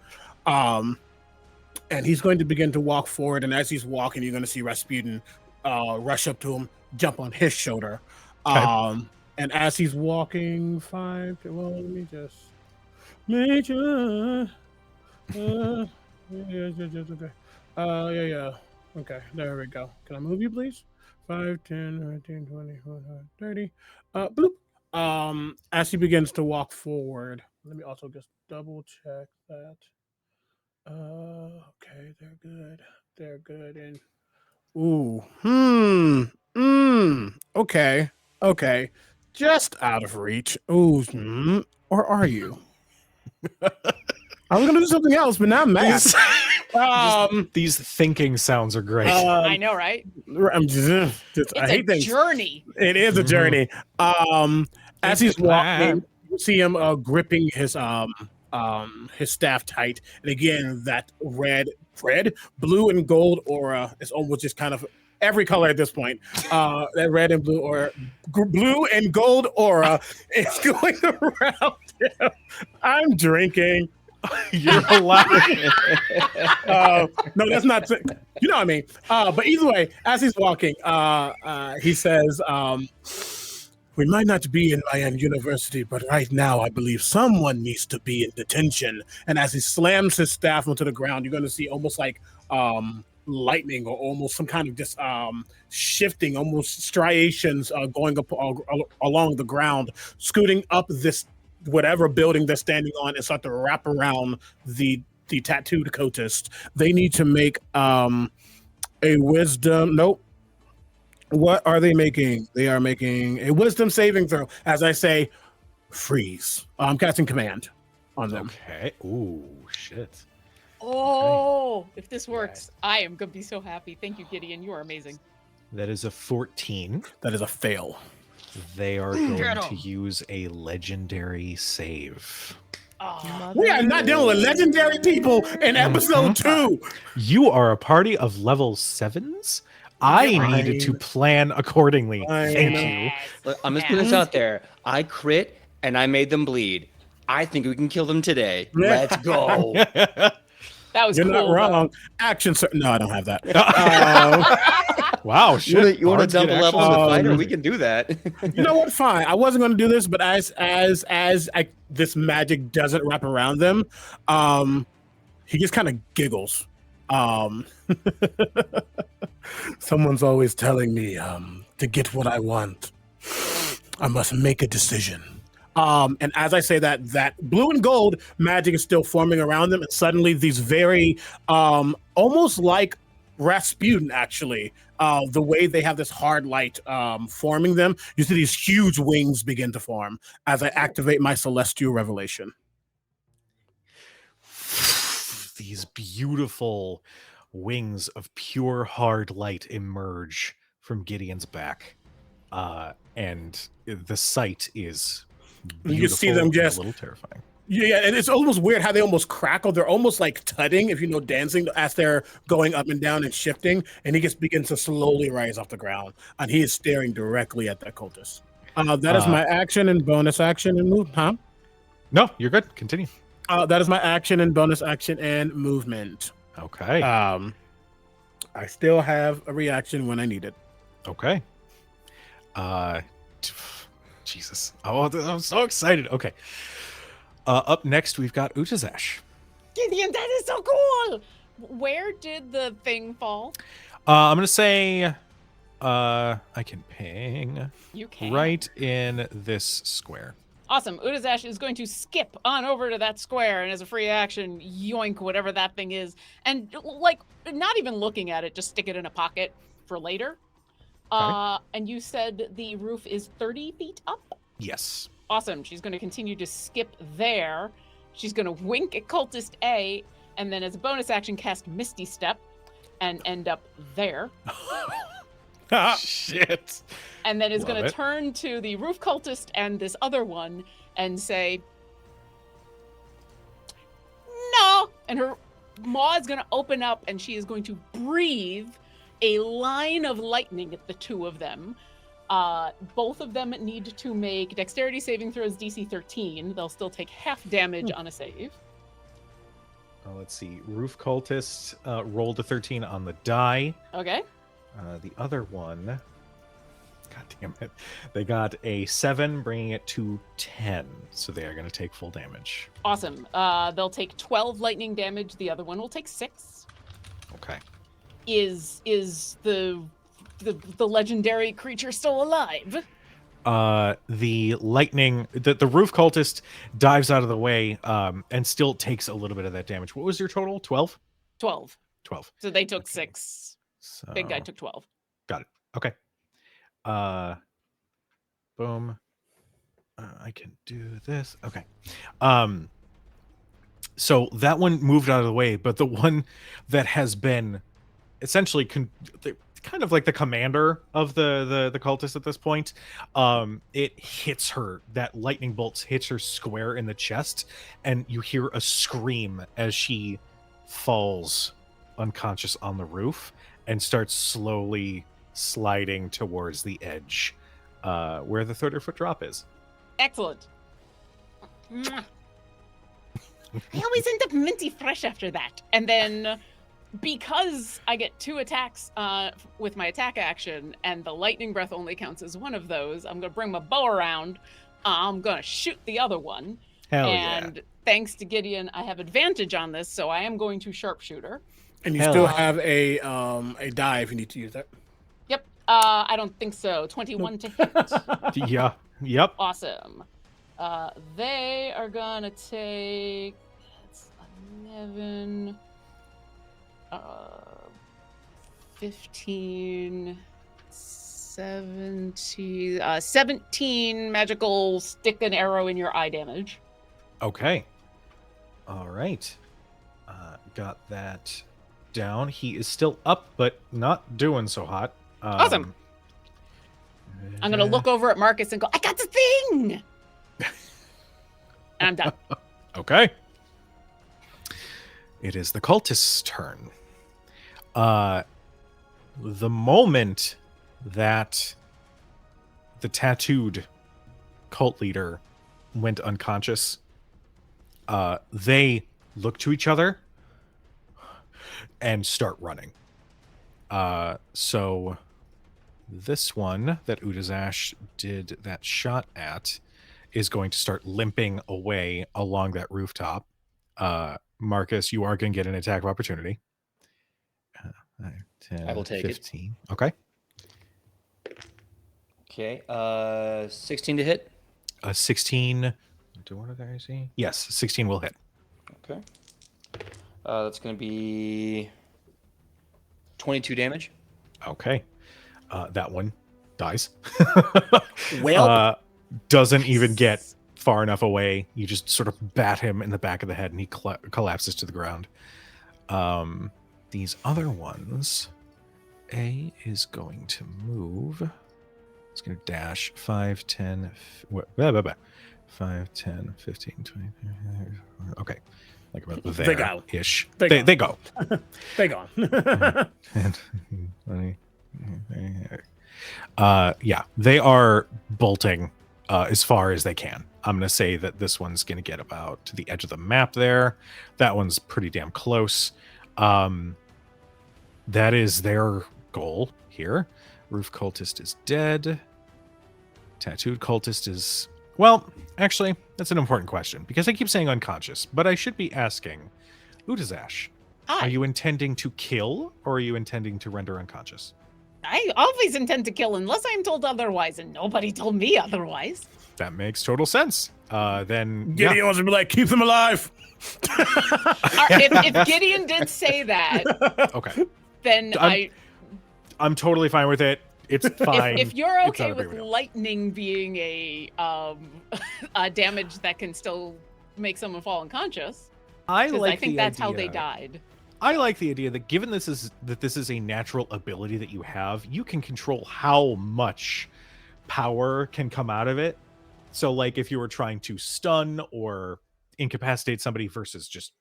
And he's going to begin to walk forward, and as he's walking, you're going to see Rasputin rush up to him, jump on his shoulder. Okay. And as he's walking, let me just make sure. Okay, there we go. Can I move you, please? 5, 10, 15, 20, 25, 30. Bloop. As he begins to walk forward, let me also just double check that. Okay, they're good. And okay, just out of reach. Or are you? I was gonna do something else, but now I'm mad. These thinking sounds are great. I know, right? I'm just I It's hate a things. journey. It is a journey. As he's walking, plan. you see him gripping his staff tight, and again that red, blue, and gold aura is almost just kind of every color at this point. That red and blue aura, blue and gold aura is going around him. I'm drinking. You're allowed. No, that's not. You know what I mean. But either way, as he's walking, he says, "We might not be in my university, but right now, I believe someone needs to be in detention." And as he slams his staff onto the ground, you're going to see almost like lightning, or almost some kind of just shifting, almost striations going up along the ground, scooting up this whatever building they're standing on, and start to wrap around the tattooed cultist. They need to make a wisdom. Nope. What are they making? They are making a wisdom saving throw. As I say, freeze. I'm casting command on them. Okay. Ooh, shit. Oh, if this works, I am gonna be so happy. Thank you, Gideon. You are amazing. That is a 14. That is a fail. They are going to use a legendary save. Oh, We are not dealing with legendary people in episode 2. You are a party of level 7s? I Fine. needed to plan accordingly. Fine. Thank you. Look, I'm just putting this out there. I crit and I made them bleed. I think we can kill them today. Let's go. that was You're cool. not though. wrong. Action, sir. No, I don't have that. Wow, You shit. want to Bards dump a get level in the actually- fighter? We can do that. You know what? Fine. I wasn't going to do this, but as this magic doesn't wrap around them, he just kind of giggles. Someone's always telling me to get what I want, I must make a decision. And as I say that blue and gold magic is still forming around them, and suddenly these very almost like Rasputin, actually, the way they have this hard light forming them, you see these huge wings begin to form as I activate my celestial revelation. These beautiful wings of pure hard light emerge from Gideon's back. And the sight is beautiful. You see them and just a little terrifying. Yeah, and it's almost weird how they almost crackle. They're almost like tutting, if you know dancing, as they're going up and down and shifting. And he just begins to slowly rise off the ground, and he is staring directly at that cultist. That is my action and bonus action and move. Huh? No, you're good. Continue. That is my action and bonus action and movement. Okay. I still have a reaction when I need it. Okay. Jesus. Oh, I'm so excited. Okay. Up next, we've got Utazash. Gideon, that is so cool. Where did the thing fall? I'm going to say I can ping You can. right in this square. Awesome. Utazash is going to skip on over to that square, and as a free action, yoink whatever that thing is, and like not even looking at it, just stick it in a pocket for later. And you said the roof is 30 feet up? Yes. Awesome. She's going to continue to skip there. She's going to wink at cultist A, and then as a bonus action, cast Misty Step and end up there. Shit. And then is Love going to it. turn to the roof cultist and this other one and say, no. And her maw is going to open up, and she is going to breathe a line of lightning at the two of them. Both of them need to make dexterity saving throws DC 13. They'll still take half damage on a save. Let's see. Roof cultist rolled a 13 on the die. Okay. The other one, god damn it, they got a 7, bringing it to 10. So they are going to take full damage. Awesome. They'll take 12 lightning damage. The other one will take 6. Okay. Is the legendary creature still alive? The lightning, the roof cultist dives out of the way and still takes a little bit of that damage. What was your total? 12? 12. 12. So they took Okay. 6. So, Big guy took 12. Got it. Okay. Boom. I can do this. Okay. So that one moved out of the way, but the one that has been essentially kind of like the commander of the cultists at this point, it hits her. That lightning bolt hits her square in the chest, and you hear a scream as she falls unconscious on the roof and starts slowly sliding towards the edge, where the 30-foot drop is. Excellent. Mwah. I always end up minty fresh after that. And then, because I get 2 attacks with my attack action, and the lightning breath only counts as one of those, I'm going to bring my bow around. I'm going to shoot the other one. Hell and thanks to Gideon, I have advantage on this, so I am going to sharpshooter. And you still have a die if you need to use that. Yep. I don't think so. 21 to hit. Yeah. Yep. Awesome. They are gonna take 11, 15, 17, 17 magical stick and arrow in your eye damage. Okay. All right. Got that down. He is still up, but not doing so hot. Awesome. I'm gonna look over at Marcus and go, I got the thing! And I'm done. Okay. It is the cultist's turn. The moment that the tattooed cult leader went unconscious, they look to each other and start running. So this one that Utazash did that shot at is going to start limping away along that rooftop. Marcus, you are going to get an attack of opportunity. 10, I will take 15. It. Okay. Okay. 16 to hit. 16. What did I see? Yes, 16 will hit. Okay. That's going to be 22 damage. Okay. That one dies. Well, doesn't even get far enough away. You just sort of bat him in the back of the head and he collapses to the ground. These other ones, A is going to move. It's going to dash 5, 10, 5, 10, 15, 20. Okay. Like about there. They go. Ish. They They go. they gone. 10, 20. Yeah, they are bolting as far as they can. I'm going to say that this one's going to get about to the edge of the map there. That one's pretty damn close. That is their goal here. Roof cultist is dead. Tattooed cultist is... Well, actually, that's an important question because I keep saying unconscious, but I should be asking, Utazash, are you intending to kill or are you intending to render unconscious? I always intend to kill unless I'm told otherwise, and nobody told me otherwise. That makes total sense. Then Gideon wants to be like, keep them alive. If Gideon did say that, okay, then I'm totally fine with it. It's fine. If you're It's okay not a big with deal. lightning being a damage that can still make someone fall unconscious, I think that's how they died. I like the idea that given this is a natural ability that you have, you can control how much power can come out of it. So like if you were trying to stun or incapacitate somebody versus just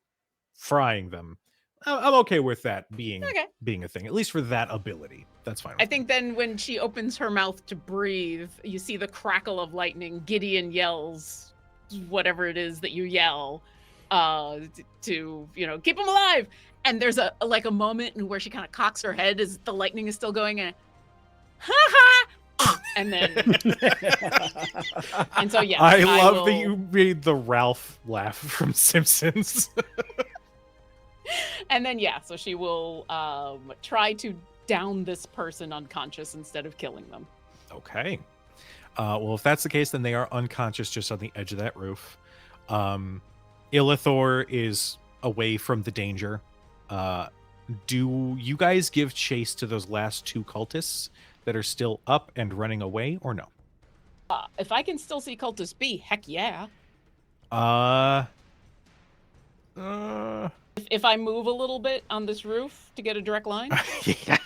frying them, I'm okay with that being a thing, at least for that ability. That's fine. I think then when she opens her mouth to breathe, you see the crackle of lightning. Gideon yells whatever it is that you yell to keep him alive. And there's a moment in where she kind of cocks her head as the lightning is still going, and ha ha, and then and so yeah. I love that you made the Ralph laugh from Simpsons. And then so she will try to down this person unconscious instead of killing them. Okay. Well, if that's the case, then they are unconscious just on the edge of that roof. Illithor is away from the danger. Do you guys give chase to those last 2 cultists that are still up and running away, or no? If I can still see Cultist B, heck yeah. If I move a little bit on this roof to get a direct line, Yeah.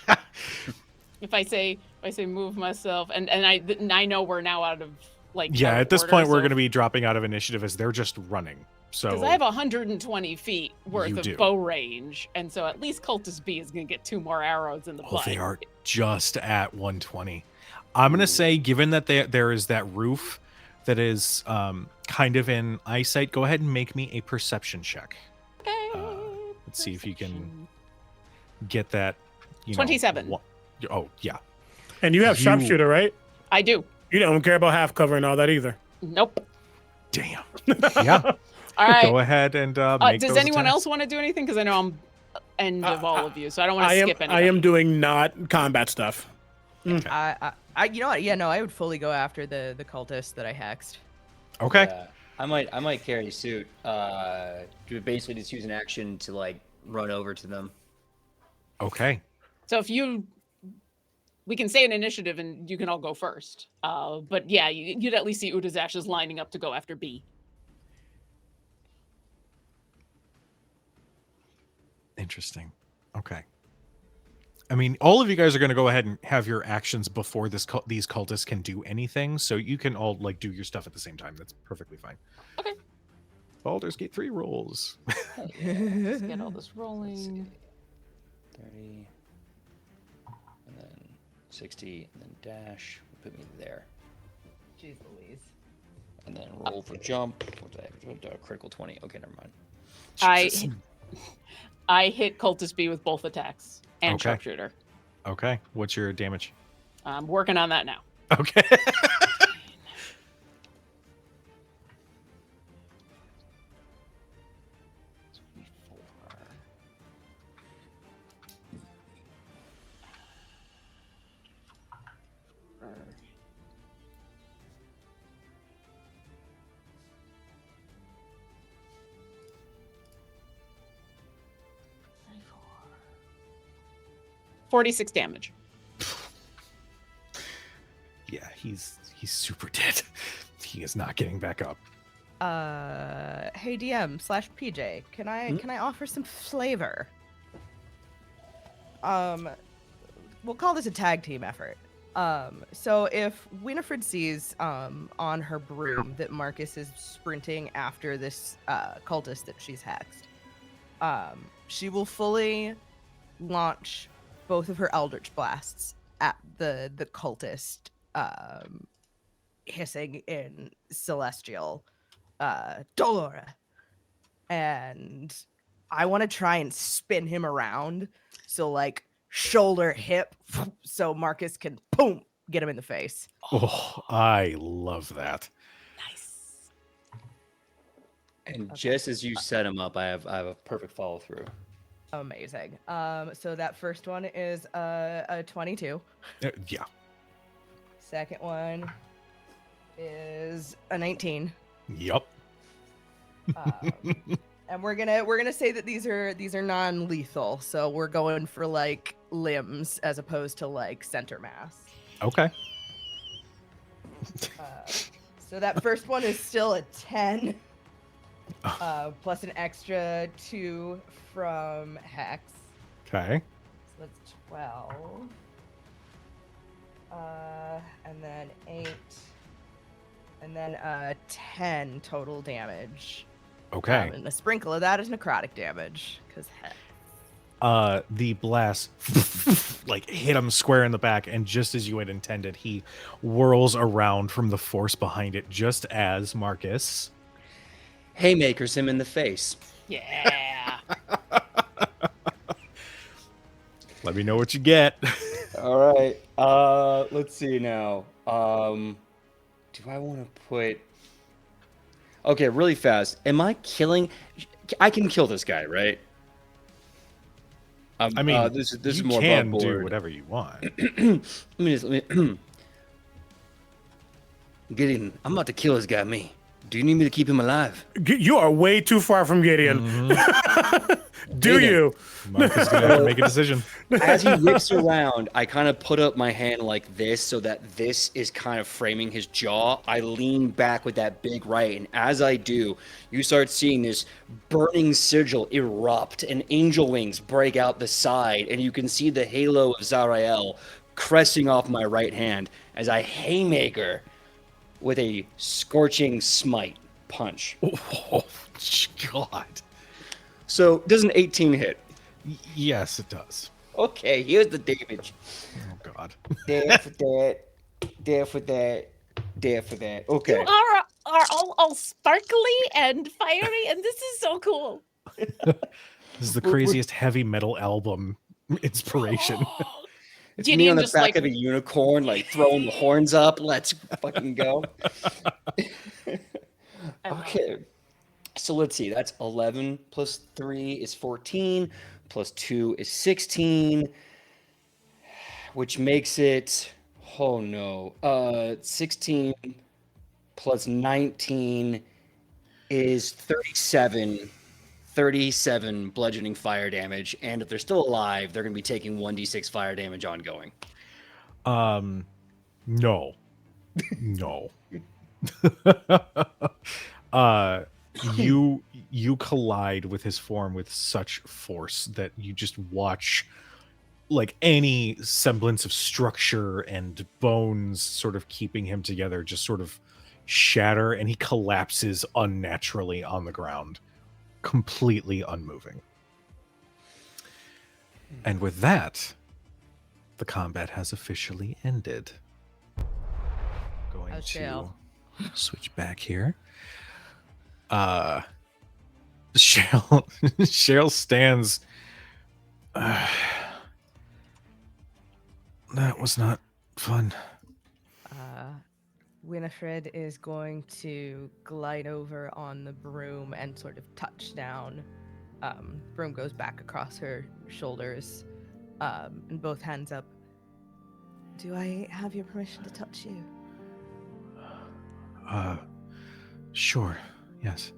if I say move myself, and I know we're now out of like Yeah, out of at this order, point, we're so going to be dropping out of initiative as they're just running. So because I have 120 feet worth You of do. bow range, and so at least Cultist B is going to get 2 more arrows in the butt. they are just at 120. I'm going to say, given that there is that roof that is kind of in eyesight, go ahead and make me a perception check. Okay. Let's see if you can get that. 27. Oh, yeah. And you have You- sharpshooter, right? I do. You don't care about half cover and all that either. Nope. Damn. Yeah. All right. Go ahead and make does those anyone attacks. else want to do anything? Because I know I'm end of all of you, so I don't want I to am skip anything. I am doing not combat stuff. I you know what? Yeah, no, I would fully go after the cultist that I hexed. Okay. Yeah. I might carry suit. Basically just use an action to like run over to them. Okay. So we can say an initiative, and you can all go first. But yeah, you'd at least see Utazash is lining up to go after B. Interesting. Okay. I mean, all of you guys are going to go ahead and have your actions before these cultists can do anything, so you can all like do your stuff at the same time. That's perfectly fine. Okay. Baldur's Gate 3 rolls. Let's get all this rolling. 30, and then 60, and then dash. Put me there. Jeez Louise. And then roll for jump. What did I have? Critical 20. Okay, never mind. Jesus. I hit Cultist B with both attacks and Okay. sharpshooter. Okay. What's your damage? I'm working on that now. Okay. $46 damage. Yeah, he's super dead. He is not getting back up. Hey DM/PJ, can I offer some flavor? We'll call this a tag team effort. So if Winifred sees on her broom that Marcus is sprinting after this cultist that she's hexed, she will fully launch both of her Eldritch Blasts at the cultist, hissing in Celestial Dolora. And I want to try and spin him around, so like shoulder, hip, so Marcus can boom get him in the face. Oh, I love that. Nice. And just as you set him up, I have a perfect follow through. Amazing. So that first one is a 22. Yeah. Second one is a 19. Yup. And we're gonna say that these are non-lethal, so we're going for like limbs as opposed to like center mass. Okay. So that first one is still a 10, plus an extra 2 from Hex. Okay. So that's 12. And then 8. And then 10 total damage. Okay. And a sprinkle of that is necrotic damage, because heck. The blast like hit him square in the back, and just as you had intended, he whirls around from the force behind it, just as Marcus Haymakers him in the face. Yeah. let me know what you get. All right. Let's see now. Do I want to put? Okay, really fast. Am I killing? I can kill this guy, right? I mean, this is you more can above do board. whatever you want. Let me Gideon, I'm about to kill this guy. Me. Do you need me to keep him alive? You are way too far from Gideon. Do Gideon. you? Mark is gonna have to make a decision. As he whips around, I kind of put up my hand like this so that this is kind of framing his jaw. I lean back with that big right, and as I do, you start seeing this burning sigil erupt and angel wings break out the side, and you can see the halo of Zarael cresting off my right hand as I haymaker with a scorching smite punch. Oh, God. So, does an 18 hit? Yes, it does. Okay, here's the damage. Oh, God. There for that, there for that, there for that. Okay. You are all sparkly and fiery, and this is so cool. This is the craziest heavy metal album inspiration. It's Gideon me on the just, back like- of a unicorn, like throwing the horns up. Let's fucking go. Okay. So let's see. That's 11 plus 3 is 14, plus 2 is 16, which makes it, oh no, 16 plus 19 is 37 bludgeoning fire damage. And if they're still alive, they're going to be taking 1d6 fire damage ongoing. No. No. You collide with his form with such force that you just watch like any semblance of structure and bones sort of keeping him together just sort of shatter, and he collapses unnaturally on the ground, completely unmoving. And with that, the combat has officially ended. Going to Shale. switch back here. Shale stands. That was not fun. Winifred is going to glide over on the broom and sort of touch down. Broom goes back across her shoulders, and both hands up. Do I have your permission to touch you? Sure. Yes.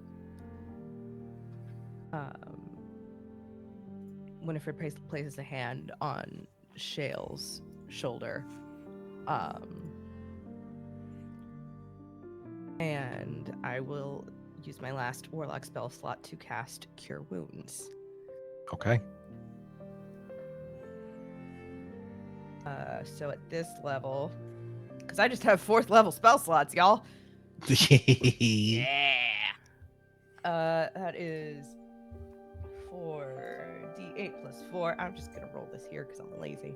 Winifred places a hand on Shale's shoulder. And I will use my last Warlock spell slot to cast Cure Wounds. Okay. So at this level, because I just have 4th level spell slots, y'all. That is 4d8 plus 4. I'm just gonna roll this here because I'm lazy.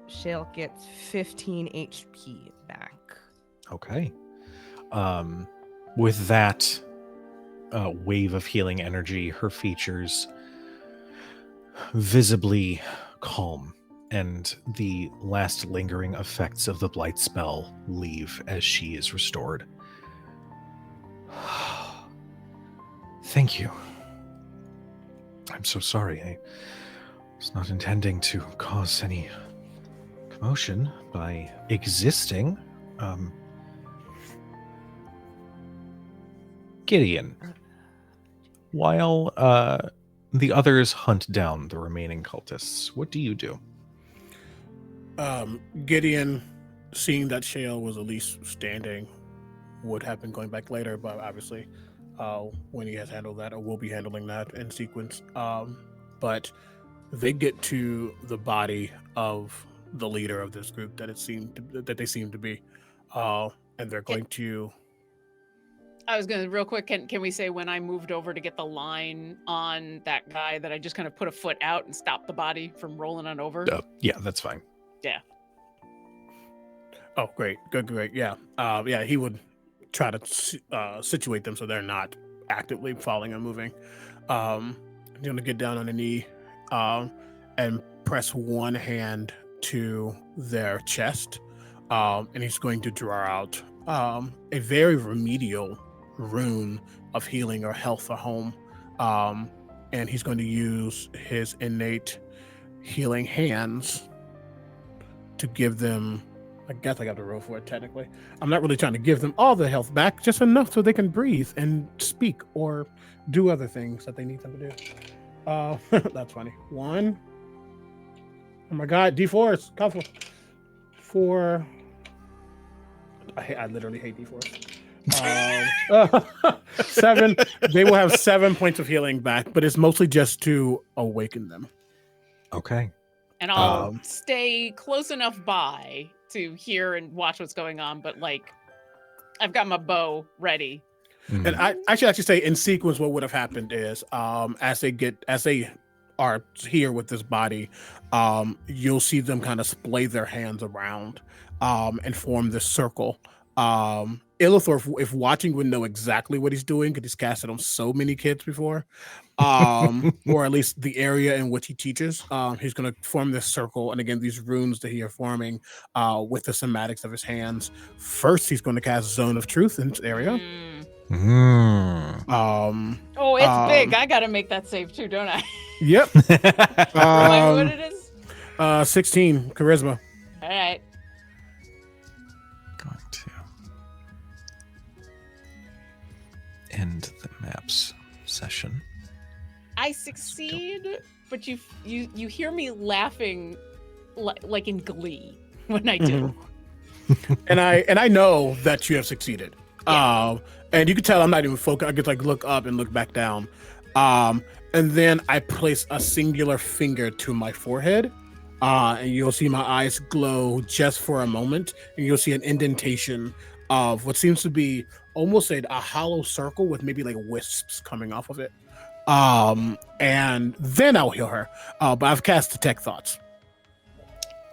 Shale gets 15 HP back. Okay. With that wave of healing energy, her features visibly calm, and the last lingering effects of the blight spell leave as she is restored. Thank you. I'm so sorry. I was not intending to cause any commotion by existing. Gideon, while the others hunt down the remaining cultists, what do you do? Gideon, seeing that Shale was at least standing, would have been going back later, but obviously when he has handled that, or will be handling that in sequence. But they get to the body of the leader of this group that they seem to be, and they're going to. I was gonna real quick. Can we say when I moved over to get the line on that guy that I just kind of put a foot out and stopped the body from rolling on over? Yeah, that's fine. Yeah. Oh, great, good, yeah, yeah. He would try to situate them so they're not actively falling and moving. He's gonna get down on a knee, and press one hand to their chest, and he's going to draw out a very remedial rune of healing or health or home, and he's going to use his innate healing hands to give them I guess I got to roll for it, technically. I'm not really trying to give them all the health back, just enough so they can breathe and speak or do other things that they need them to do. That's funny. 1. Oh my god, D4s. Couple. 4. I literally hate D4s. 7. They will have 7 points of healing back, but it's mostly just to awaken them. Okay. And I'll stay close enough by to hear and watch what's going on, but like I've got my bow ready. Mhm. And I should actually say in sequence what would have happened is as they are here with this body, you'll see them kind of splay their hands around and form this circle. Illithor, if watching, would know exactly what he's doing because he's casted on so many kids before, or at least the area in which he teaches. He's going to form this circle, and again, these runes that he are forming with the somatics of his hands. First, he's going to cast Zone of Truth in this area. Oh, it's big. I gotta make that save too, don't I? Yep. Remind me what it is? 16 charisma. All right. Going to end the maps session. I succeed, but you hear me laughing like in glee when I do. And I know that you have succeeded. Yeah. And you can tell I'm not even focused. I get like look up and look back down. And then I place a singular finger to my forehead. And you'll see my eyes glow just for a moment. And you'll see an indentation of what seems to be almost a hollow circle with maybe like wisps coming off of it. And then I'll heal her. But I've cast Detect Thoughts.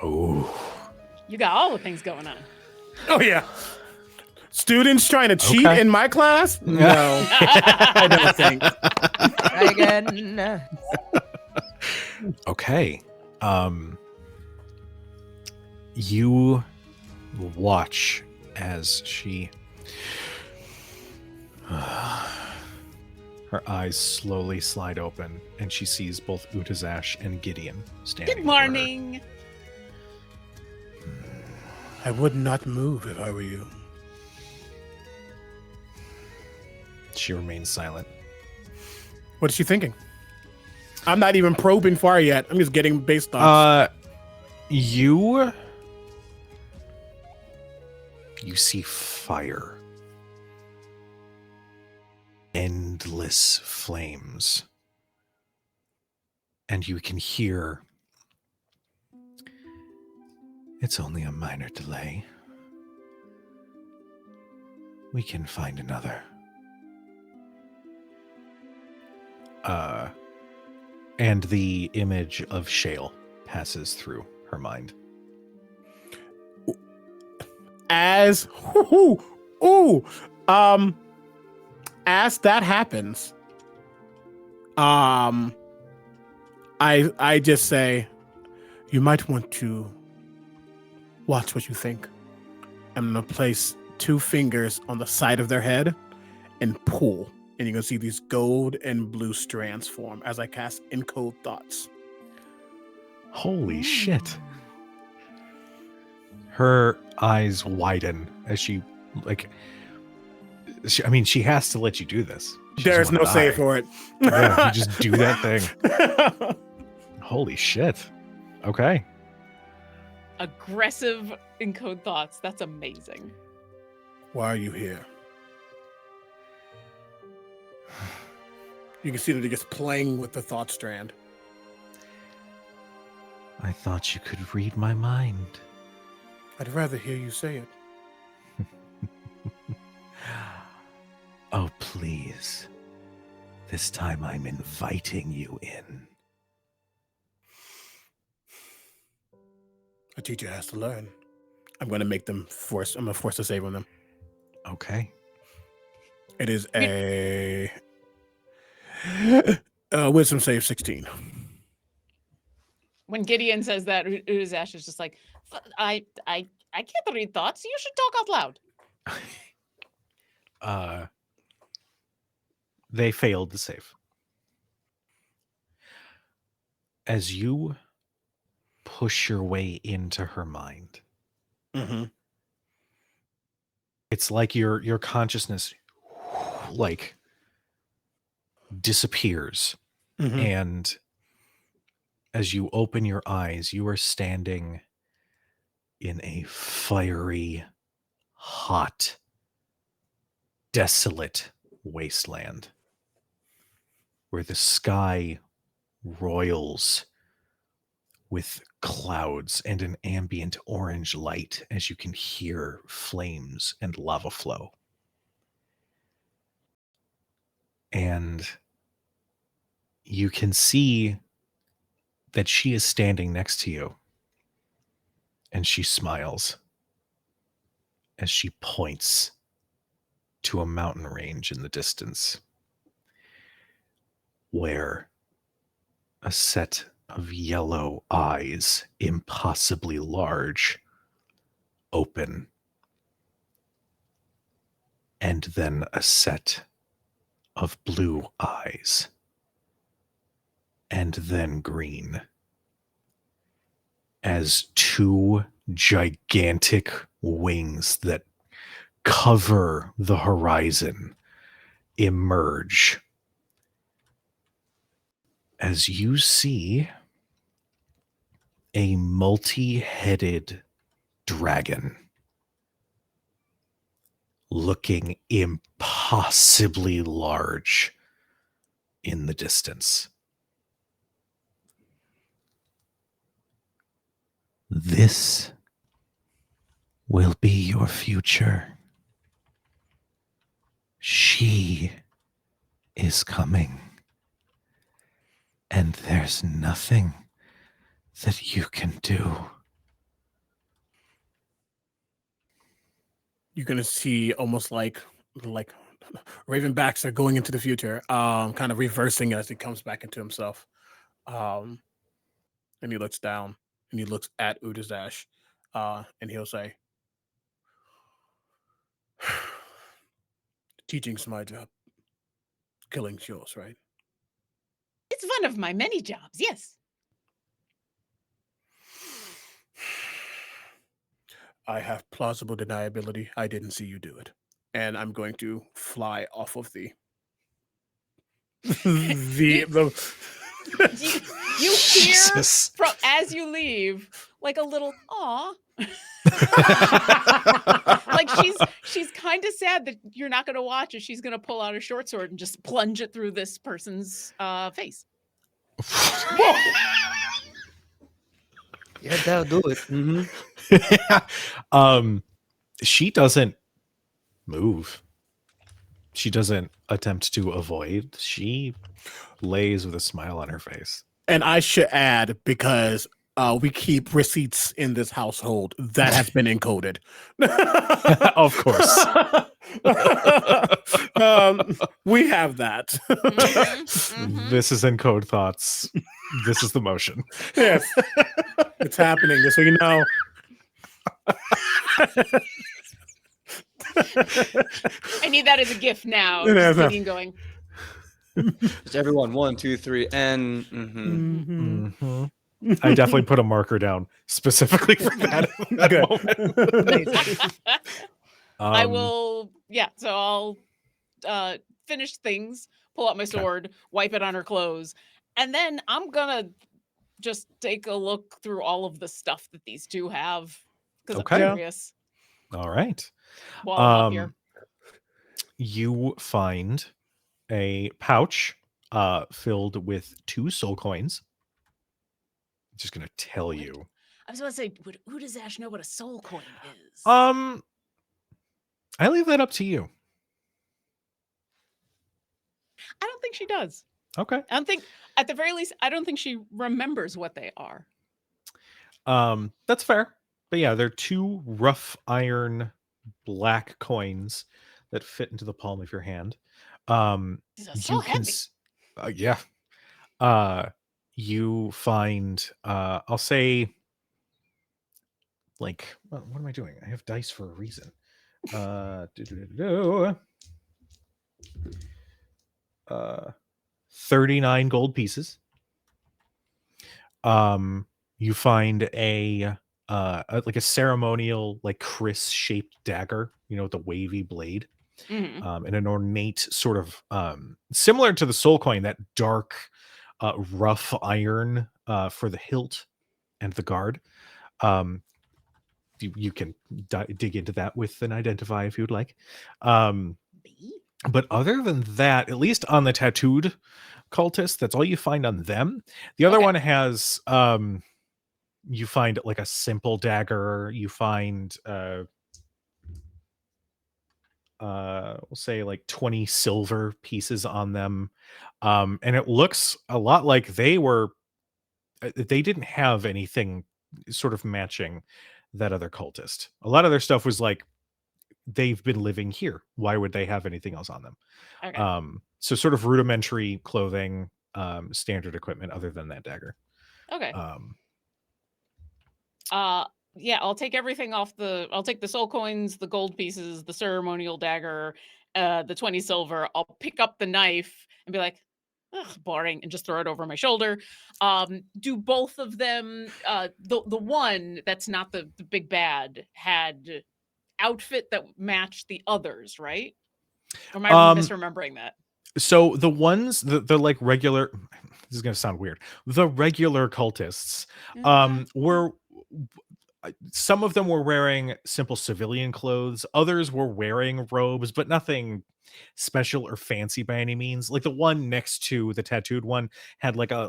Oh. You got all the things going on. Oh, yeah. Students trying to cheat Okay. in my class? No, I don't think. Again. Okay. You watch as she her eyes slowly slide open and she sees both Utazash and Gideon standing. Good over her. morning. I would not move if I were you. She remains silent. What is she thinking? I'm not even probing far yet. I'm just getting base thoughts. You see fire. Endless flames. And you can hear, it's only a minor delay. We can find another. And the image of Shale passes through her mind. As as that happens, I just say, you might want to watch what you think. I'm gonna place 2 fingers on the side of their head and pull, and you're gonna see these gold and blue strands form as I cast Encode Thoughts. Holy shit. Her eyes widen as she, she has to let you do this. She There's doesn't no wanna save die. for it. Yeah, you just do that thing. Holy shit. Okay. Aggressive encode thoughts. That's amazing. Why are you here? You can see that they're just playing with the thought strand. I thought you could read my mind. I'd rather hear you say it. Oh, please. This time I'm inviting you in. A teacher has to learn. I'm going to make them force. I'm going to force a save on them. Okay. It is a wisdom save 16. When Gideon says that, Utazash is just like, I can't read thoughts. You should talk out loud. They failed the save. As you push your way into her mind, Mm-hmm. It's like your consciousness like disappears, Mm-hmm. and as you open your eyes, you are standing in a fiery, hot, desolate wasteland where the sky roils with clouds and an ambient orange light as you can hear flames and lava flow. And you can see that she is standing next to you, and she smiles as she points to a mountain range in the distance where a set of yellow eyes, impossibly large, open, and then a set of blue eyes, and then green, as two gigantic wings that cover the horizon emerge. As you see a multi-headed dragon looking impossibly large in the distance. This will be your future. She is coming, and there's nothing that you can do. You're gonna see almost like Ravenbacks are going into the future, kind of reversing as he comes back into himself. And he looks down and he looks at Utazash, and he'll say, "Teaching's my job. Killing's yours, right?" It's one of my many jobs, yes. I have plausible deniability. I didn't see you do it, and I'm going to fly off of the You hear Jesus. from as you leave, like a little aw. Like she's kind of sad that you're not going to watch it. She's going to pull out a short sword and just plunge it through this person's face. Yeah, that'll do it. Mm-hmm. She doesn't move. She doesn't attempt to avoid. She lays with a smile on her face. And I should add, because we keep receipts in this household, that has been encoded. Of course. We have that. This is Encode Thoughts. This is the motion. Yes. It's happening, just so you know. I need that as a gift now. Yeah, Just no. thinking, going. Just everyone, 1, 2, 3, and Mhm. I definitely put a marker down specifically for that moment. I will. Yeah. So I'll finish things, pull out my sword, wipe it on her clothes, and then I'm gonna just take a look through all of the stuff that these two have because Okay. I'm curious. All right. While I'm up here. You find a pouch filled with 2 soul coins. I'm just gonna tell you. I was about to say, would Utazash know what a soul coin is? I leave that up to you. I don't think she does. Okay. I don't think, at the very least, I don't think she remembers what they are. That's fair. But yeah, they're 2 rough iron black coins that fit into the palm of your hand. These are so heavy. Yeah. You find I'll say, like, what am I doing? I have dice for a reason. 39 gold pieces. You find a like a ceremonial, like Chris-shaped dagger, with a wavy blade, Mhm. and an ornate sort of similar to the soul coin, that dark, rough iron for the hilt and the guard. Um, you can dig into that with an identify if you'd like. But other than that, at least on the tattooed cultist, that's all you find on them. The other Okay. one has you find like a simple dagger. You find we'll say like 20 silver pieces on them. And it looks a lot like they didn't have anything sort of matching that other cultist. A lot of their stuff was like, they've been living here. Why would they have anything else on them? Okay. So sort of rudimentary clothing, standard equipment other than that dagger. Okay. Yeah, I'll take everything off I'll take the soul coins, the gold pieces, the ceremonial dagger, the 20 silver. I'll pick up the knife and be like, ugh, boring, and just throw it over my shoulder. Do both of them, the one that's not the big bad had outfit that matched the others, right? Or am I misremembering that? So the ones, the like regular, this is going to sound weird. The regular cultists were, some of them were wearing simple civilian clothes. Others were wearing robes, but nothing special or fancy by any means. Like the one next to the tattooed one had like a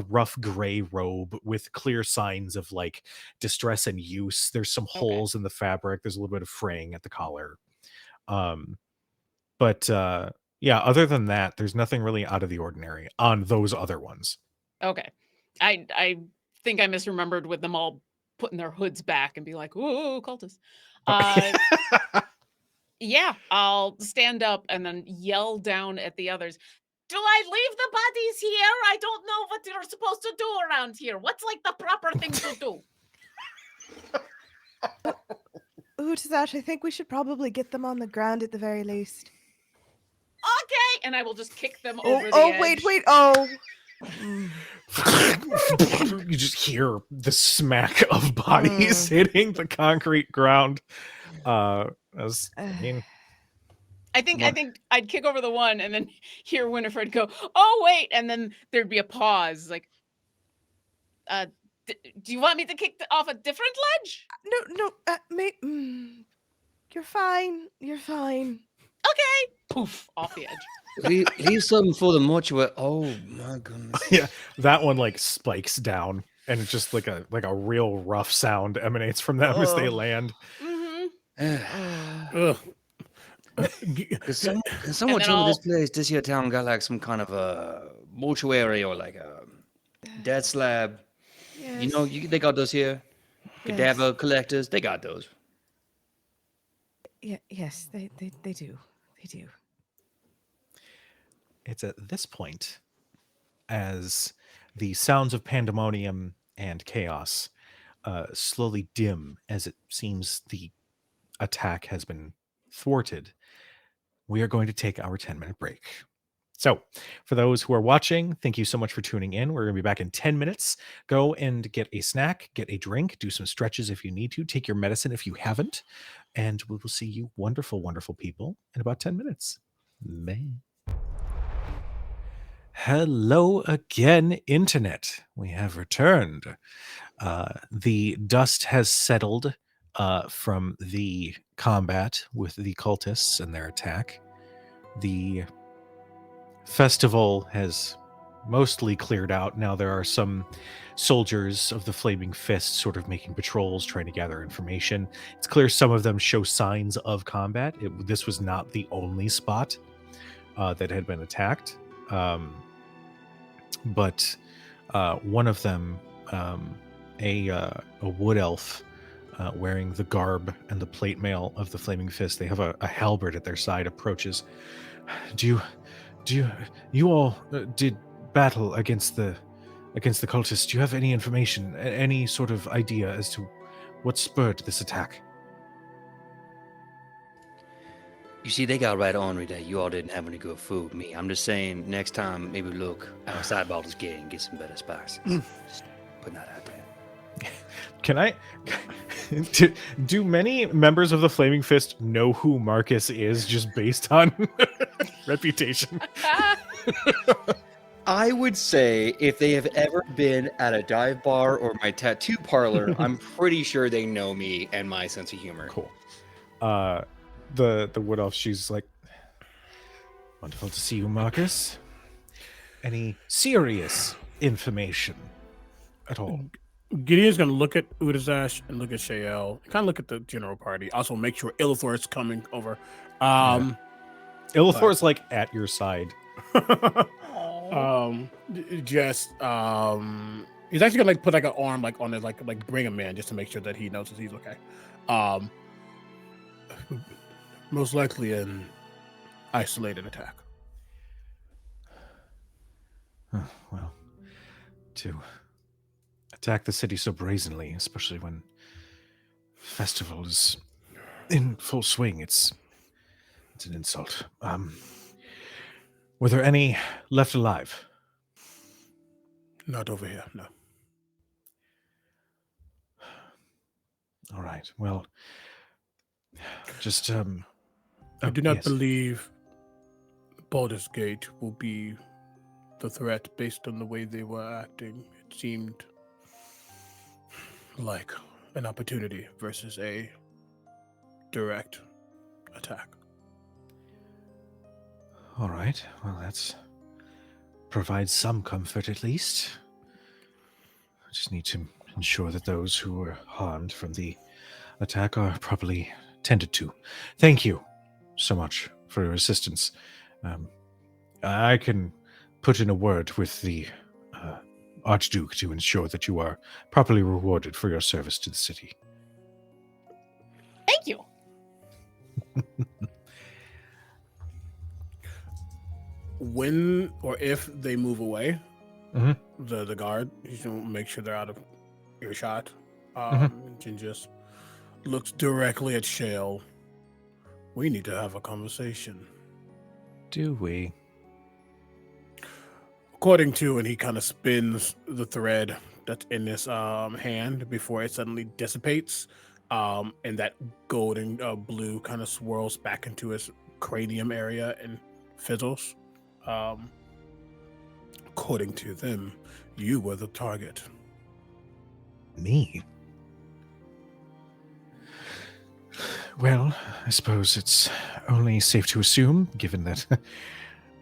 rough gray robe with clear signs of like distress and use. There's some holes in the fabric. There's a little bit of fraying at the collar. But yeah, other than that, there's nothing really out of the ordinary on those other ones. Okay. I think I misremembered with them all putting their hoods back and be like, "Ooh, cultists." Yeah, I'll stand up and then yell down at the others. Do I leave the bodies here? I don't know what you're supposed to do around here. What's like the proper thing to do? Utazash, I think we should probably get them on the ground at the very least. Okay, and I will just kick them over the Oh, edge. wait. Oh. You just hear the smack of bodies hitting the concrete ground. I think I'd kick over the one and then hear Winifred go, "Oh wait," and then there'd be a pause. Like, do you want me to kick off a different ledge? No. You're fine. You're fine. Okay. Poof, off the edge. Leave something for the mortuary. Oh my goodness. Yeah, that one like spikes down, and it's just like a real rough sound emanates from them as they land. Ugh. Can someone tell me this here town got like some kind of a mortuary or like a dead slab? Yes. You know, they got those here. Cadaver collectors, they got those. Yeah, yes, they do. They do. It's at this point, as the sounds of pandemonium and chaos slowly dim, as it seems the attack has been thwarted, we are going to take our 10-minute break. So, for those who are watching, thank you so much for tuning in. We're going to be back in 10 minutes. Go and get a snack, get a drink, do some stretches if you need to, take your medicine if you haven't, and we will see you wonderful, wonderful people in about 10 minutes. Bye. Hello again, Internet. We have returned. The dust has settled from the combat with the cultists and their attack. The festival has mostly cleared out. Now there are some soldiers of the Flaming Fist sort of making patrols, trying to gather information. It's clear some of them show signs of combat. This was not the only spot that had been attacked. But one of them, a wood elf, wearing the garb and the plate mail of the Flaming Fist, they have a halberd at their side, approaches. Do you all did battle against the cultists? Do you have any information, any sort of idea as to what spurred this attack? You see, they got right ornery that you all didn't have any good food. I'm just saying, next time, maybe look outside Baldur's Gate and get some better spices. Just putting that out there. Can I? Do many members of the Flaming Fist know who Marcus is just based on reputation? I would say if they have ever been at a dive bar or my tattoo parlor, I'm pretty sure they know me and my sense of humor. Cool. The wood elf, she's like, wonderful to see you, Marcus. Any serious information at all? Gideon's gonna look at Utazash and look at Shael. Kind of look at the general party. Also, make sure Illithor's coming over. Illithor's like at your side. Just he's actually gonna like put like an arm like on it, like bring him in just to make sure that he knows that he's okay. Most likely an isolated attack. Well, to attack the city so brazenly, especially when festival is in full swing, it's an insult. Were there any left alive? Not over here, no. All right. Well, just I do not yes. believe Baldur's Gate will be the threat based on the way they were acting. It seemed like an opportunity versus a direct attack. All right. Well, that's provides some comfort at least. I just need to ensure that those who were harmed from the attack are properly tended to. Thank you so much for your assistance. I can put in a word with the Archduke to ensure that you are properly rewarded for your service to the city. Thank you. When or if they move away, Mhm. the guard, he's gonna make sure they're out of earshot. And just looks directly at Shale. We need to have a conversation. Do we? According to, and he kind of spins the thread that's in this hand before it suddenly dissipates, and that golden blue kind of swirls back into his cranium area and fizzles. According to them, you were the target. Me? Well, I suppose it's only safe to assume, given that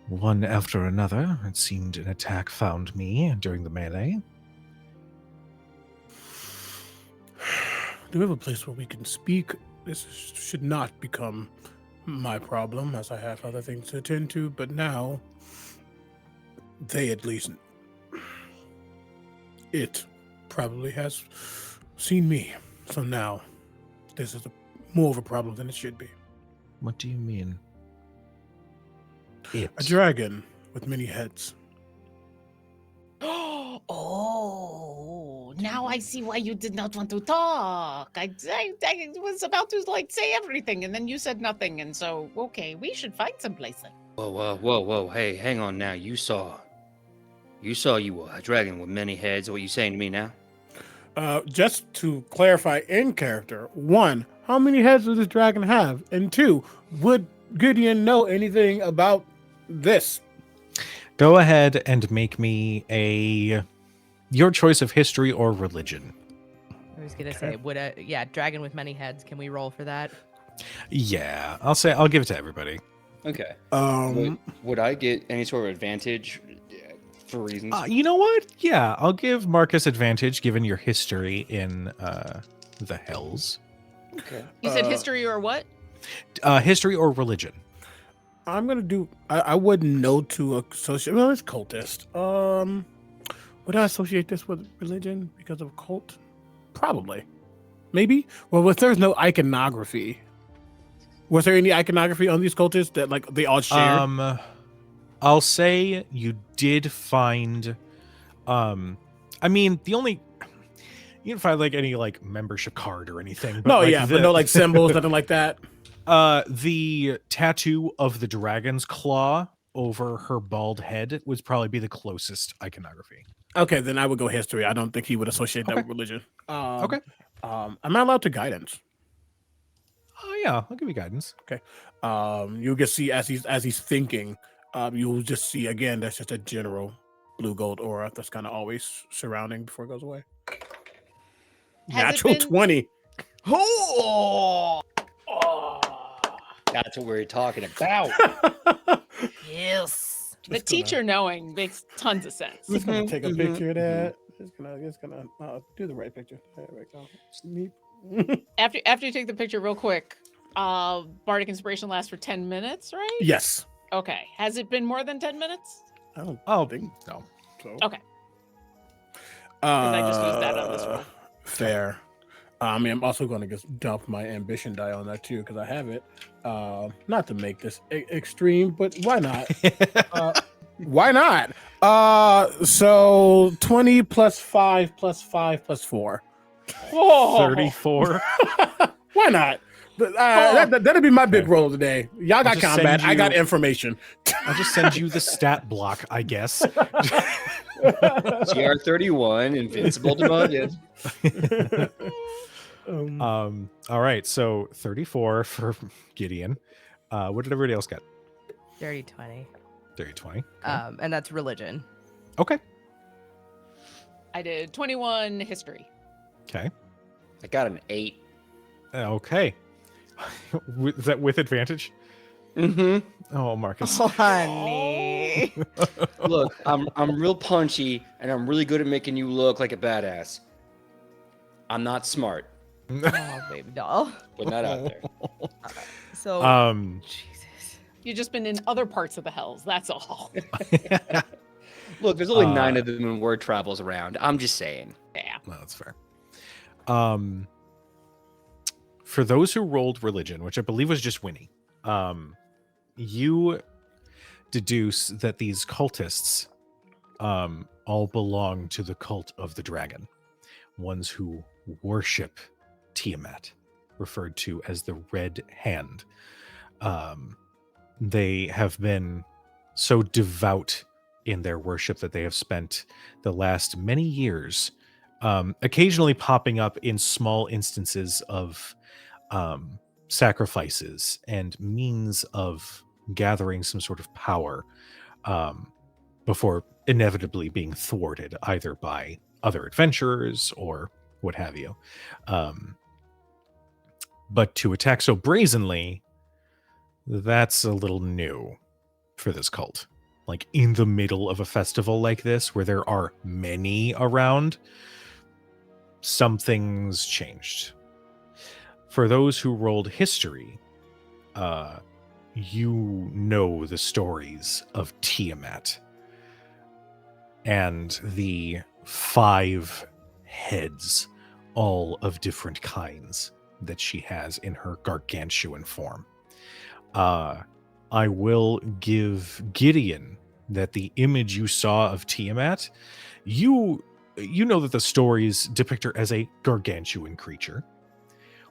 one after another, it seemed an attack found me during the melee. Do we have a place where we can speak? This should not become my problem, as I have other things to attend to, but now they at least, it probably has seen me. So now this is more of a problem than it should be. What do you mean? It. A dragon with many heads. Oh, now I see why you did not want to talk. I was about to say everything, and then you said nothing, and so okay, we should find some place then. Whoa! Hey, hang on now. You saw you were a dragon with many heads. What are you saying to me now? Just to clarify in character, 1, how many heads does this dragon have? And 2, would Gideon know anything about this? Go ahead and make me your choice of history or religion. I was gonna say, dragon with many heads. Can we roll for that? Yeah, I'll give it to everybody. Okay. Um, Would I get any sort of advantage for reasons? You know what? Yeah, I'll give Marcus advantage given your history in the Hells. Okay. You said history or what? History or religion. I'm gonna do. I wouldn't know to associate. Well, it's cultist. Would I associate this with religion because of cult? Probably. Maybe. Well, if there's no iconography, was there any iconography on these cultists that like they all shared? I'll say you did find. I mean, the only. You didn't find like any like membership card or anything. But, No, like, but no like symbols, nothing like that. The tattoo of the dragon's claw over her bald head would probably be the closest iconography. Okay, then I would go history. I don't think he would associate that with religion. Okay. Am I allowed to guidance? Oh yeah, I'll give you guidance. Okay. You'll just see as he's thinking, you'll just see again. That's just a general blue gold aura that's kind of always surrounding before it goes away. Has it Natural been- 20. Oh, That's what we're talking about. yes. The teacher knowing makes tons of sense. Just gonna take a Mhm, picture of that. Just gonna do the right picture. There we go. Neat. After you take the picture real quick, Bardic Inspiration lasts for 10 minutes, right? Yes. Okay. Has it been more than 10 minutes? I don't Oh think no. so. Okay. 'Cause I just used that on this roll. Fair. I mean, I'm also going to just dump my ambition die on that too because I have it. Not to make this extreme, but why not? Why not? So 20 plus 5 plus 5 plus 4. Whoa. 34. Why not? That'd be my big roll today. Y'all got just combat. send I got you- information. I'll just send you the stat block, I guess. CR31, invincible to budget. All right, so 34 for Gideon. What did everybody else get? Dirty 20. Dirty 20. And that's religion. Okay. I did 21 history. Okay. I got an 8. Okay. Is that with advantage? Mm-hmm. Oh, Marcus. Honey. Look, I'm real punchy, and I'm really good at making you look like a badass. I'm not smart. Oh, baby doll. Putting that out there. So, Jesus. You've just been in other parts of the hells. That's all. Look, there's only 9 of them when word travels around. I'm just saying. Yeah. No, that's fair. For those who rolled religion, which I believe was just Winnie, you deduce that these cultists all belong to the cult of the dragon, ones who worship Tiamat, referred to as the Red Hand. They have been so devout in their worship that they have spent the last many years occasionally popping up in small instances of sacrifices and means of gathering some sort of power before inevitably being thwarted either by other adventurers or what have you. But to attack so brazenly, that's a little new for this cult. Like in the middle of a festival like this, where there are many around, something's changed. For those who rolled history, you know the stories of Tiamat and the 5 heads, all of different kinds, that she has in her gargantuan form. I will give Gideon that the image you saw of Tiamat, you know that the stories depict her as a gargantuan creature.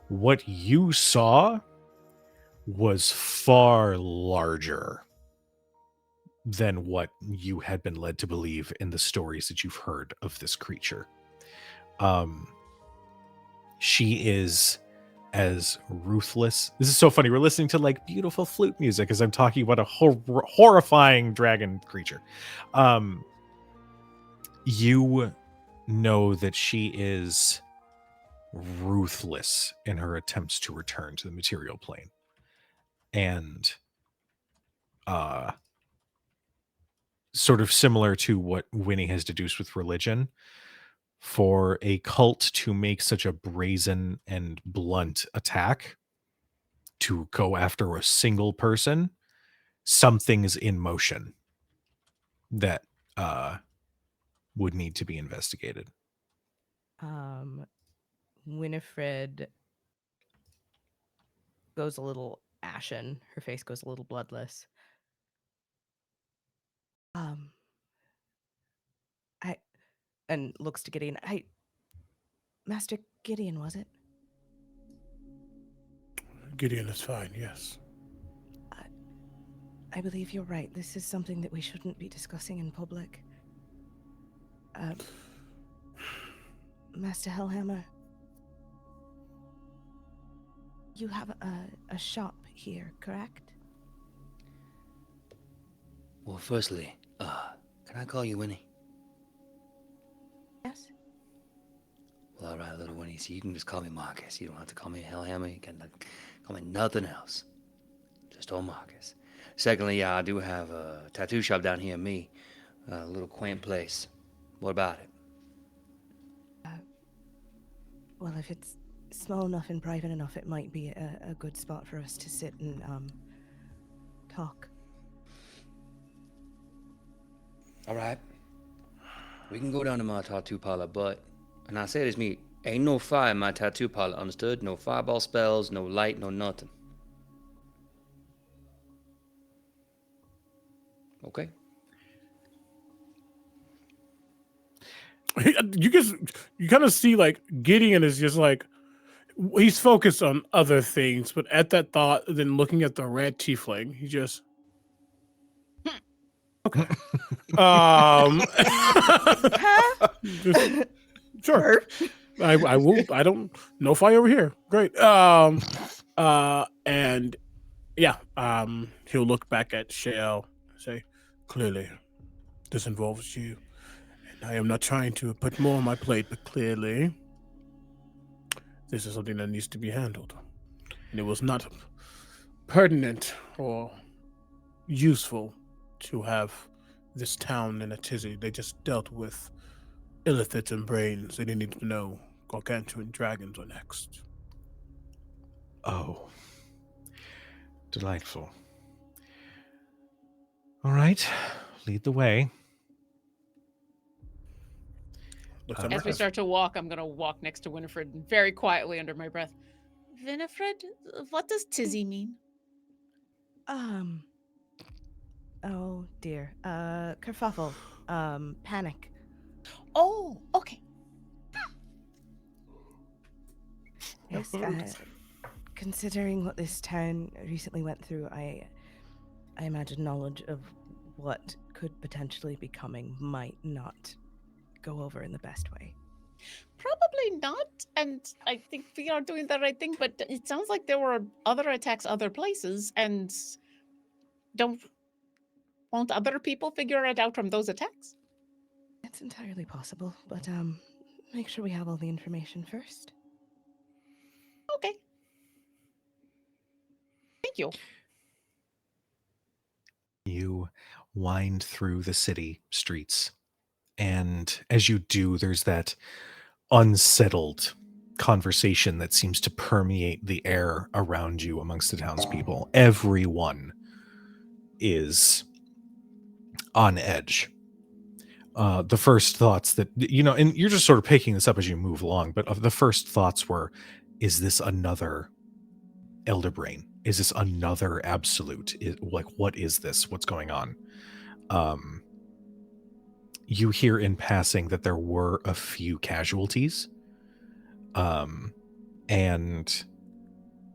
What you saw was far larger than what you had been led to believe in the stories that you've heard of this creature. She is as ruthless. This is so funny. We're listening to like beautiful flute music as I'm talking about a horrifying dragon creature. You know that she is ruthless in her attempts to return to the material plane. And sort of similar to what Winnie has deduced with religion, for a cult to make such a brazen and blunt attack to go after a single person, something's in motion that would need to be investigated. Winifred goes a little ashen. Her face goes a little bloodless. And looks to Gideon. Master Gideon, was it? Gideon is fine, yes. I believe you're right. This is something that we shouldn't be discussing in public. Master Hellhammer, you have a shop here, correct? Well, firstly, can I call you Winnie? Yes. Well, all right, little Winnie. So you can just call me Marcus. You don't have to call me Hellhammer. You can call me nothing else. Just old Marcus. Secondly, yeah, I do have a tattoo shop down here, me. A little quaint place. What about it? Well, if it's small enough and private enough, it might be a good spot for us to sit and talk. All right. We can go down to my tattoo parlor, but, and I say this, me, ain't no fire in my tattoo parlor, understood? No fireball spells, no light, no nothing. Okay? You kind of see like Gideon is just like he's focused on other things, but at that thought, then looking at the red tiefling, he just okay. Just, sure. I will. I don't. No fire over here. Great. And yeah. He'll look back at Shale and say, "Clearly, this involves you. I am not trying to put more on my plate, but clearly this is something that needs to be handled. And it was not pertinent or useful to have this town in a tizzy. They just dealt with illithids and brains. They didn't need to know gargantuan dragons are next." Oh. Delightful. All right. Lead the way. As we start to walk, I'm going to walk next to Winifred very quietly under my breath. Winifred, what does tizzy mean? Oh dear. Kerfuffle. Panic. Oh, okay. Yes. Considering what this town recently went through, I imagine knowledge of what could potentially be coming might not go over in the best way. Probably not, and I think we are doing the right thing, but it sounds like there were other attacks other places, and won't other people figure it out from those attacks? It's entirely possible, but make sure we have all the information first. Okay. Thank you. You wind through the city streets, and as you do, there's that unsettled conversation that seems to permeate the air around you amongst the townspeople. Everyone is on edge. The first thoughts that, and you're just sort of picking this up as you move along, but the first thoughts were, is this another Elder Brain? Is this another absolute? What is this? What's going on? You hear in passing that there were a few casualties, and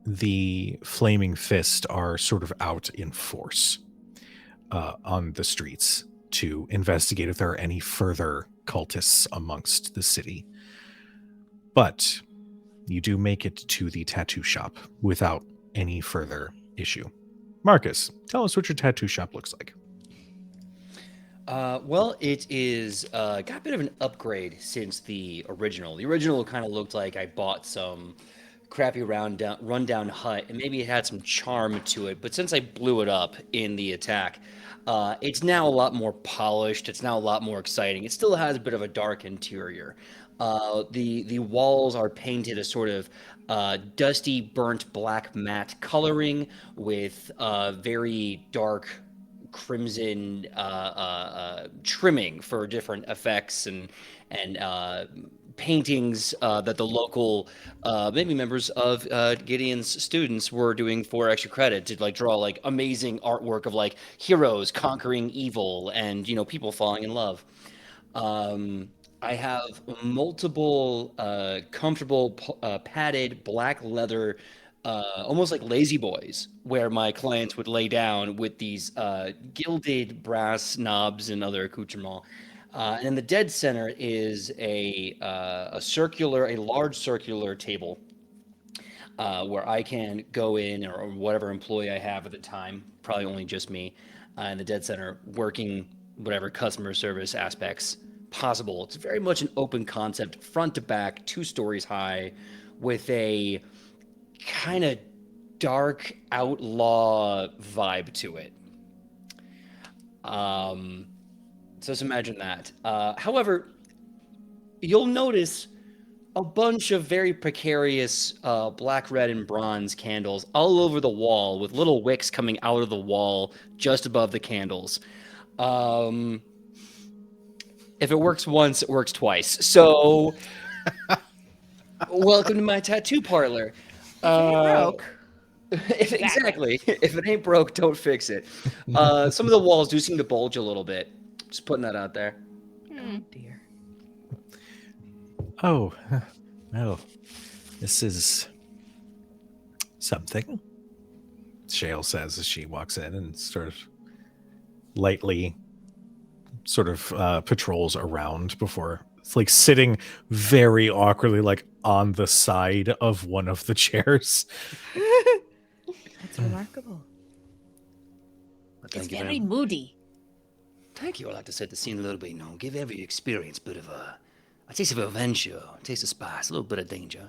the Flaming Fist are sort of out in force on the streets to investigate if there are any further cultists amongst the city. But you do make it to the tattoo shop without any further issue. Marcus, tell us what your tattoo shop looks like. Well, it is got a bit of an upgrade since the original. The original kind of looked like I bought some crappy rundown hut, and maybe it had some charm to it. But since I blew it up in the attack, it's now a lot more polished. It's now a lot more exciting. It still has a bit of a dark interior. The walls are painted a sort of dusty, burnt black matte coloring with very dark crimson trimming for different effects and paintings that the local maybe members of Gideon's students were doing for extra credit to like draw like amazing artwork of like heroes conquering evil and people falling in love. I have multiple comfortable padded black leather almost like lazy boys, where my clients would lay down with these gilded brass knobs and other accoutrements. And in the dead center is a large circular table where I can go in, or whatever employee I have at the time, probably only just me, in the dead center, working whatever customer service aspects possible. It's very much an open concept, front to back, 2 stories high, with a kind of dark outlaw vibe to it. So just imagine that. However, you'll notice a bunch of very precarious black, red, and bronze candles all over the wall, with little wicks coming out of the wall just above the candles. If it works once, it works twice. So, welcome to my tattoo parlor. Broke. Exactly. If it ain't broke, don't fix it. Some of the walls do seem to bulge a little bit. Just putting that out there. Oh dear. Oh, well, this is something, Shale says as she walks in and sort of lightly patrols around before it's like sitting very awkwardly like on the side of one of the chairs. That's remarkable. It's Thank you very moody. Thank you. I like to set the scene a little bit, give every experience a bit of a taste of adventure, a taste of spice, a little bit of danger.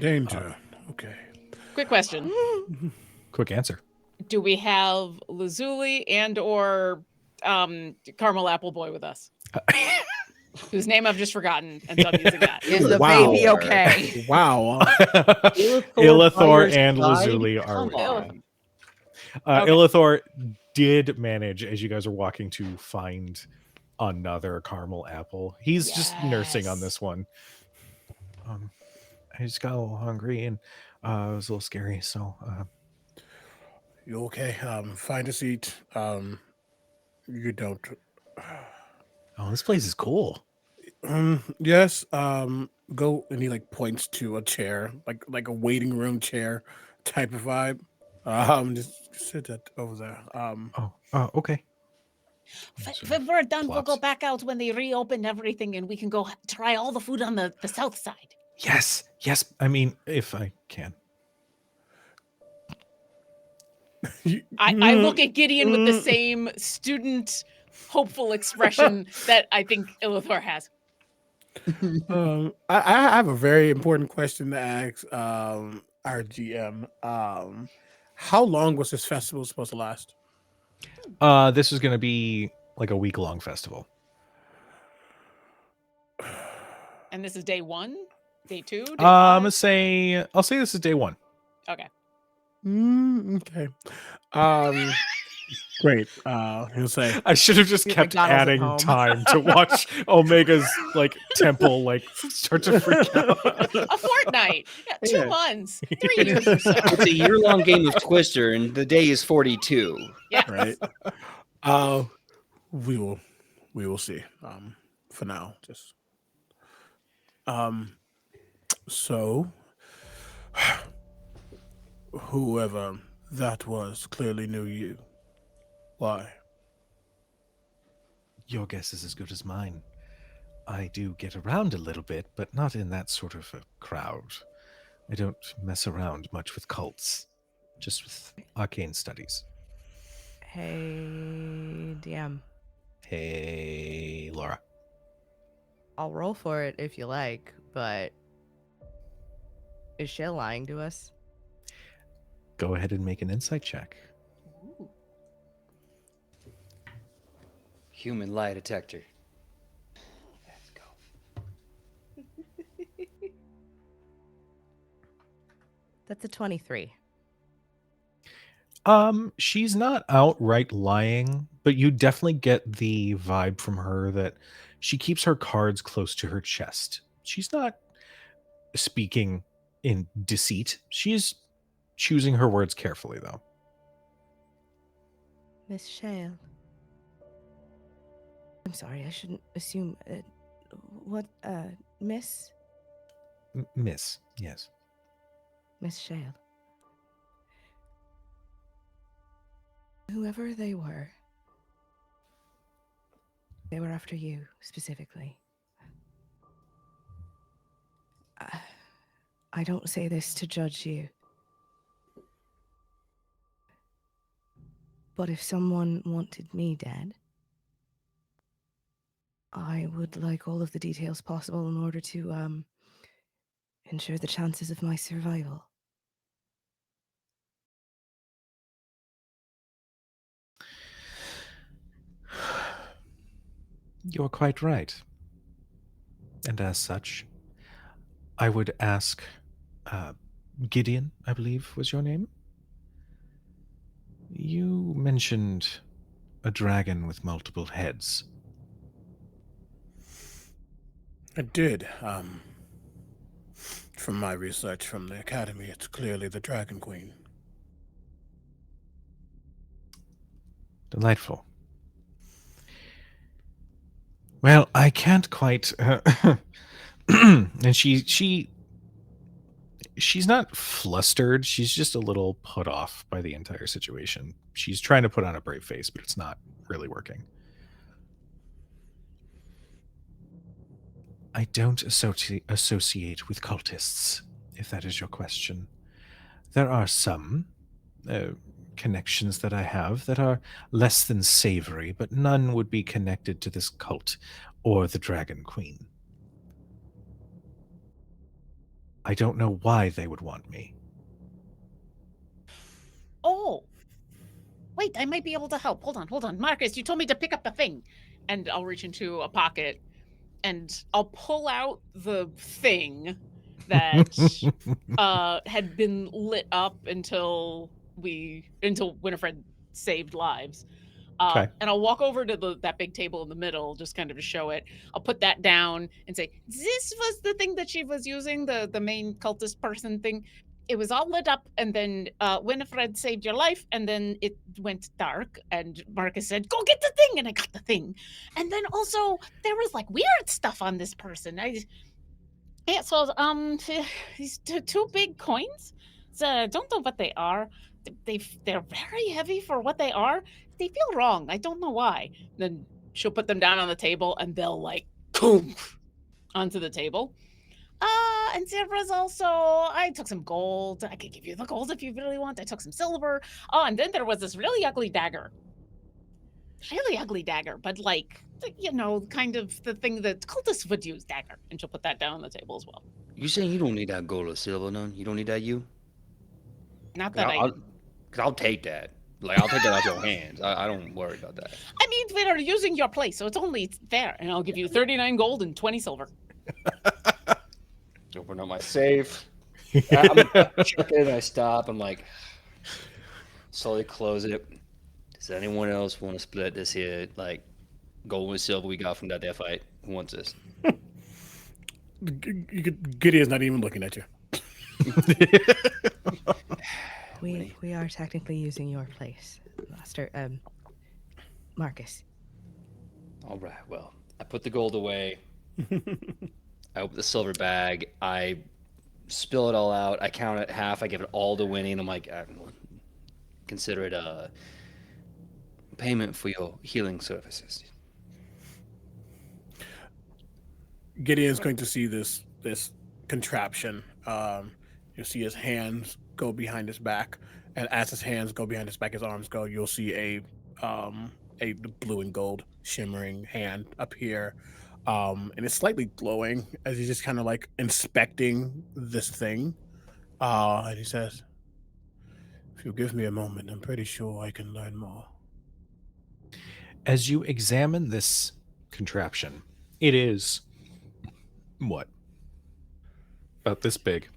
Danger. Okay. Quick question. Quick answer. Do we have Lazuli and or Caramel Appleboy with us? Whose name I've just forgotten and W's a guy. Is the Wow. baby okay? Wow. Illithor and Lazuli are with on. you. Okay. Illithor did manage, as you guys are walking, to find another caramel apple. He's just nursing on this one. I just got a little hungry and it was a little scary, so You okay? Find a seat. You don't. oh, this place is cool. Yes. Go, and he like points to a chair, like a waiting room chair type of vibe. Just sit that over there. Okay. If we're done, we'll go Plops. back out when they reopen everything and we can go try all the food on the south side. Yes. I mean, if I can. I look at Gideon with the same student hopeful expression that I think Illithor has. I have a very important question to ask our GM. How long was this festival supposed to last? This is going to be like a week-long festival. And this is day 1, day 2. Day I'll 5? say this is day 1. Okay. Okay. Great. He'll say. I should have just Be kept McDonald's at adding home. time to watch Omega's like temple like start to freak out. A fortnight. Yeah, 2 Yeah. months. 3 years or so. It's a year-long game of Twister, and the day is 42. Yeah. Right. We will see. For now, just. So, whoever that was clearly knew you. Why? Your guess is as good as mine. I do get around a little bit, but not in that sort of a crowd. I don't mess around much with cults, just with arcane studies. Hey, DM. Hey, Laura. I'll roll for it if you like, but is Shale lying to us? Go ahead and make an insight check. Human lie detector. Let's go. That's a 23. She's not outright lying, but you definitely get the vibe from her that she keeps her cards close to her chest. She's not speaking in deceit. She's choosing her words carefully, though. Miss Shale. I'm sorry, I shouldn't assume. Miss? Miss, yes. Miss Shale. Whoever they were, They were after you, specifically. I don't say this to judge you. But if someone wanted me dead, I would like all of the details possible in order to, ensure the chances of my survival. You're quite right. And as such, I would ask, Gideon, I believe was your name? You mentioned a dragon with multiple heads. I did. From my research from the Academy, it's clearly the Dragon Queen. Delightful. Well, I can't quite. And she's not flustered. She's just a little put off by the entire situation. She's trying to put on a brave face, but it's not really working. I don't associate with cultists, if that is your question. There are some connections that I have that are less than savory, but none would be connected to this cult or the Dragon Queen. I don't know why they would want me. Oh. Wait, I might be able to help. Hold on. Marcus, you told me to pick up the thing. And I'll reach into a pocket and I'll pull out the thing that had been lit up until Winifred saved lives. Okay. And I'll walk over to that big table in the middle, just kind of to show it. I'll put that down and say, this was the thing that she was using, the main cultist person thing. It was all lit up, and then Winifred saved your life, and then it went dark, and Marcus said, go get the thing, and I got the thing. And then also, there was like weird stuff on this person. These two big coins, so I don't know what they are. They're very heavy for what they are. They feel wrong. I don't know why. Then she'll put them down on the table, and they'll like, boom, onto the table. And there was also, I took some gold. I could give you the gold if you really want. I took some silver. Oh, and then there was this really ugly dagger. Really ugly dagger, but like, kind of the thing that cultists would use, dagger. And she'll put that down on the table as well. You saying you don't need that gold or silver, none? You don't need that, you? Not that I... Because I'll take that. Like, I'll take that out your hands. I don't worry about that. I mean, we're using your place, so it's only fair. And I'll give you 39 gold and 20 silver. Open up my safe. I'm checking. I stop. I'm like, slowly close it. Does anyone else want to split this here, like, gold and silver we got from that fight? Who wants this? Gideon's not even looking at you. We are technically using your place, Master. Marcus. All right. Well, I put the gold away. I open the silver bag. I spill it all out. I count it half. I give it all to Winnie, and I'm like, consider it a payment for your healing services. Gideon's going to see this contraption. You'll see his hands go behind his back, and as his hands go behind his back, his arms go. You'll see a blue and gold shimmering hand appear. And it's slightly glowing as he's just kind of like inspecting this thing. And he says, if you'll give me a moment, I'm pretty sure I can learn more. As you examine this contraption, it is, what? About this big.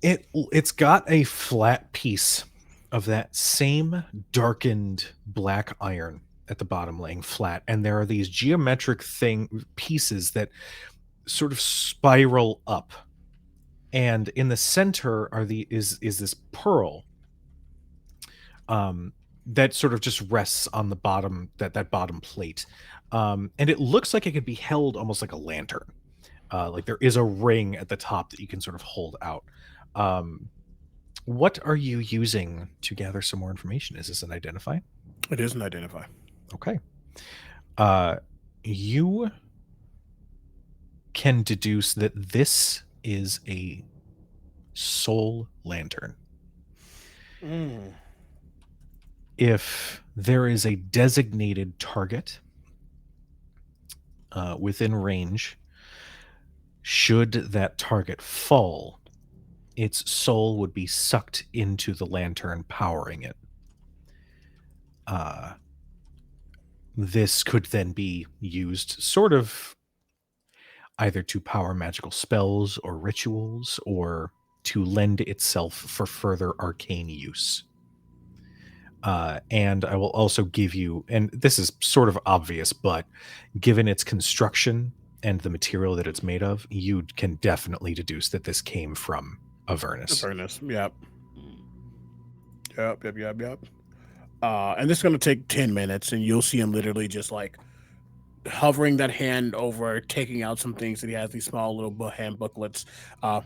It's got a flat piece of that same darkened black iron at the bottom laying flat, and there are these geometric pieces that sort of spiral up, and in the center is this pearl that sort of just rests on the bottom, that bottom plate, and it looks like it could be held almost like a lantern. Like there is a ring at the top that you can sort of hold out. What are you using to gather some more information? Is this an identify? It is an identify. Okay. You can deduce that this is a soul lantern. If there is a designated target within range, should that target fall, its soul would be sucked into the lantern powering it. This could then be used sort of either to power magical spells or rituals, or to lend itself for further arcane use. And I will also give you, and this is sort of obvious, but given its construction and the material that it's made of, you can definitely deduce that this came from Avernus. Avernus, yep. Yep. And this is going to take 10 minutes, and you'll see him literally just like hovering that hand over, taking out some things that he has, these small little hand booklets.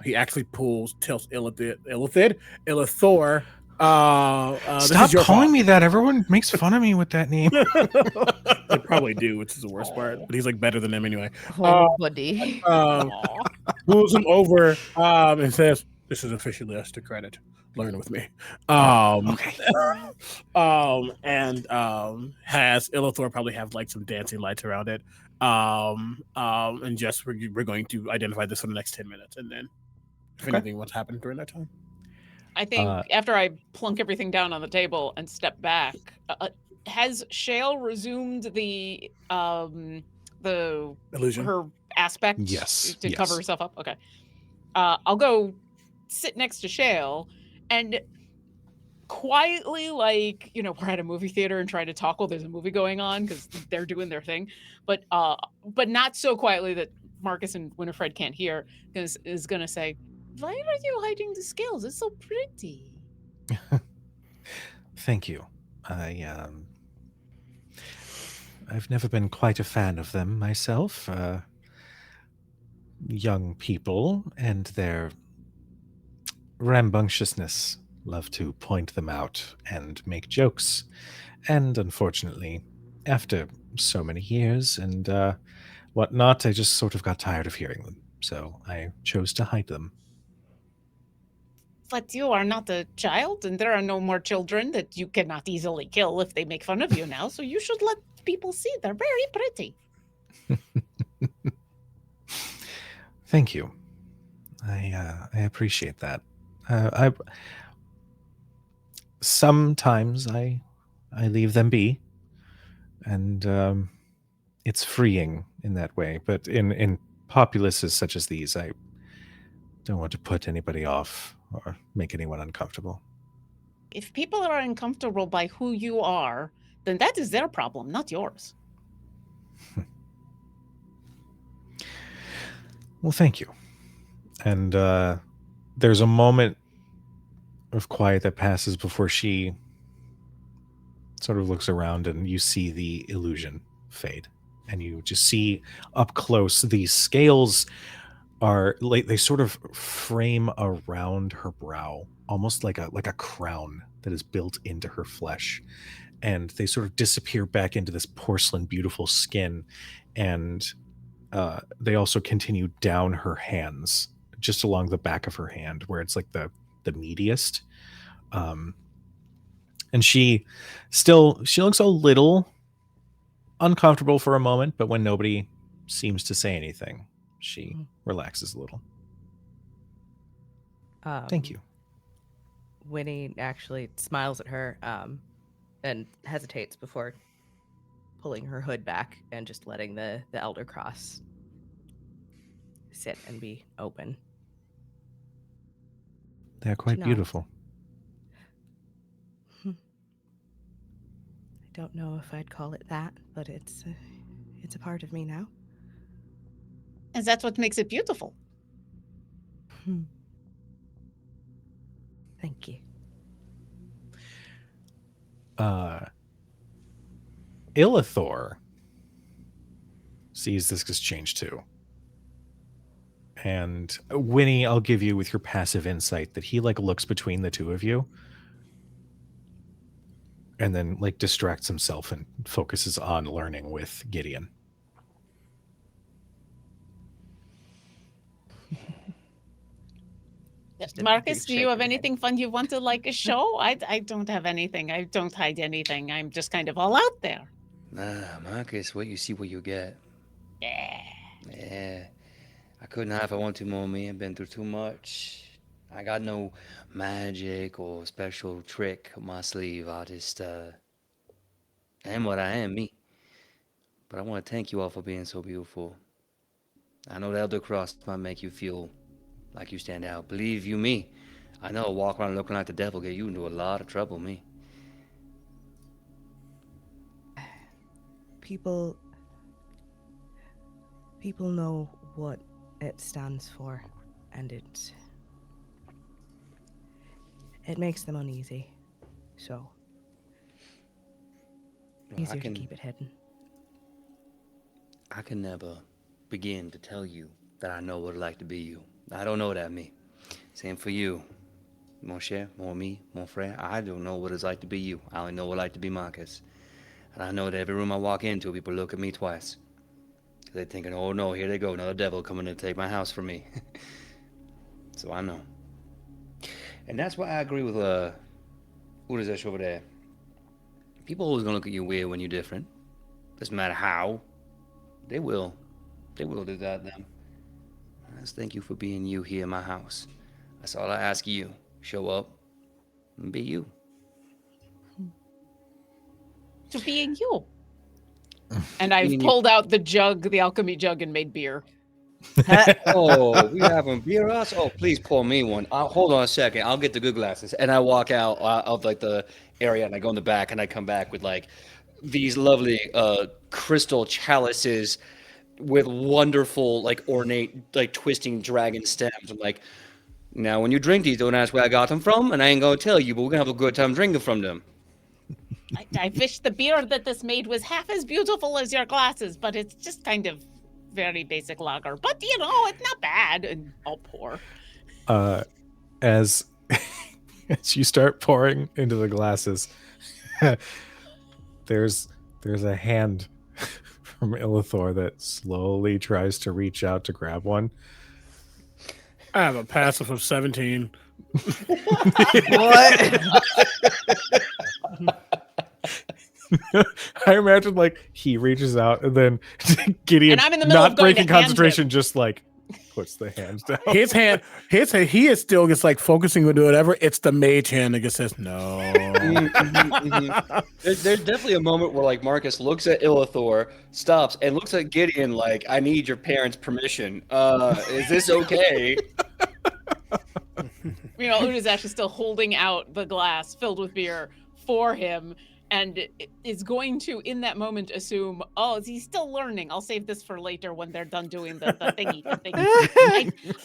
He actually tells Illithor, Stop calling me that. Everyone makes fun of me with that name. They probably do, which is the worst part. But he's like better than them anyway. Oh, buddy. Moves him over and says, "This is officially us to credit. Learn with me." Okay. And has Illithor probably have like some dancing lights around it. And just we're going to identify this for the next 10 minutes, and then if anything, what's happened during that time. I think after I plunk everything down on the table and step back, has Shale resumed the Illusion? her aspect? Yes. To cover herself up. Okay. I'll go sit next to Shale and quietly, like, we're at a movie theater and trying to talk while there's a movie going on because they're doing their thing, but not so quietly that Marcus and Winifred can't hear, is gonna say, "Why are you hiding the scales? It's so pretty." Thank you. I've never been quite a fan of them myself. Young people and their rambunctiousness love to point them out and make jokes. And unfortunately, after so many years and whatnot, I just sort of got tired of hearing them. So I chose to hide them. But you are not a child, and there are no more children that you cannot easily kill if they make fun of you now. So you should let people see they're very pretty. Thank you. I appreciate that. Sometimes I leave them be, and it's freeing in that way. But in populaces such as these, I don't want to put anybody off or make anyone uncomfortable. If people are uncomfortable by who you are, then that is their problem, not yours. Well, thank you. And there's a moment of quiet that passes before she sort of looks around, and you see the illusion fade. And you just see up close these scales are like they sort of frame around her brow, almost like a crown that is built into her flesh, and they sort of disappear back into this porcelain beautiful skin, and they also continue down her hands, just along the back of her hand where it's like the meatiest, and she looks a little uncomfortable for a moment, but when nobody seems to say anything, she relaxes a little. Thank you. Winnie actually smiles at her and hesitates before pulling her hood back and just letting the Elder Cross sit and be open. They're quite nods. beautiful. I don't know if I'd call it that, but it's a part of me now. And that's what makes it beautiful. Thank you. Illithor sees this exchange too. And Winnie, I'll give you with your passive insight that he like looks between the two of you. and then like distracts himself and focuses on learning with Gideon. Marcus, do you have anything fun you want to like show? I don't have anything. I don't hide anything. I'm just kind of all out there. Nah, Marcus, what you see, what you get. Yeah. Yeah. I couldn't have if I want to, mommy. I've been through too much. I got no magic or special trick up my sleeve. I just, am what I am, me. But I want to thank you all for being so beautiful. I know the Elder Cross might make you feel like you stand out. Believe you me, I know walk around looking like the devil get you into a lot of trouble, me. People know what it stands for, and it makes them uneasy. So Well, easier to keep it hidden. I can never begin to tell you that I know what it's like to be you. I don't know that, me. Same for you. Mon cher, mon ami, mon frère. I don't know what it's like to be you. I only know what it's like to be Marcus. And I know that every room I walk into, people look at me twice. They're thinking, oh no, here they go, another devil coming to take my house from me. So I know. And that's why I agree with Utazash over there. People always gonna look at you weird when you're different. Doesn't matter how. They will. They will do that then. I just thank you for being you here in my house. That's all I ask you. Show up and be you. To being you. And I've pulled out the jug, the alchemy jug, and made beer. Oh, we having beer us? Oh, please pour me one. Hold on a second. I'll get the good glasses. And I walk out of like the area and I go in the back and I come back with like these lovely crystal chalices with wonderful like ornate like twisting dragon stems. I'm like, now when you drink these, don't ask where I got them from, and I ain't gonna tell you, but we're gonna have a good time drinking from them. I wish the beer that this made was half as beautiful as your glasses, but it's just kind of very basic lager. But you know, it's not bad. And I'll pour. As as you start pouring into the glasses, there's a hand from Illithor that slowly tries to reach out to grab one. I have a passive of 17. What? I imagine like he reaches out and then Gideon, And I'm in the middle not of going breaking to hand concentration, him. just like puts the hands down. His hand, he is still just like focusing on whatever. It's the mage hand that just says no. There's definitely a moment where like Marcus looks at Illithor, stops, and looks at Gideon like, I need your parents' permission. Is this okay? You know, Utazash is still holding out the glass filled with beer for him, and is going to, in that moment, assume, oh, he's still learning. I'll save this for later when they're done doing the thingy.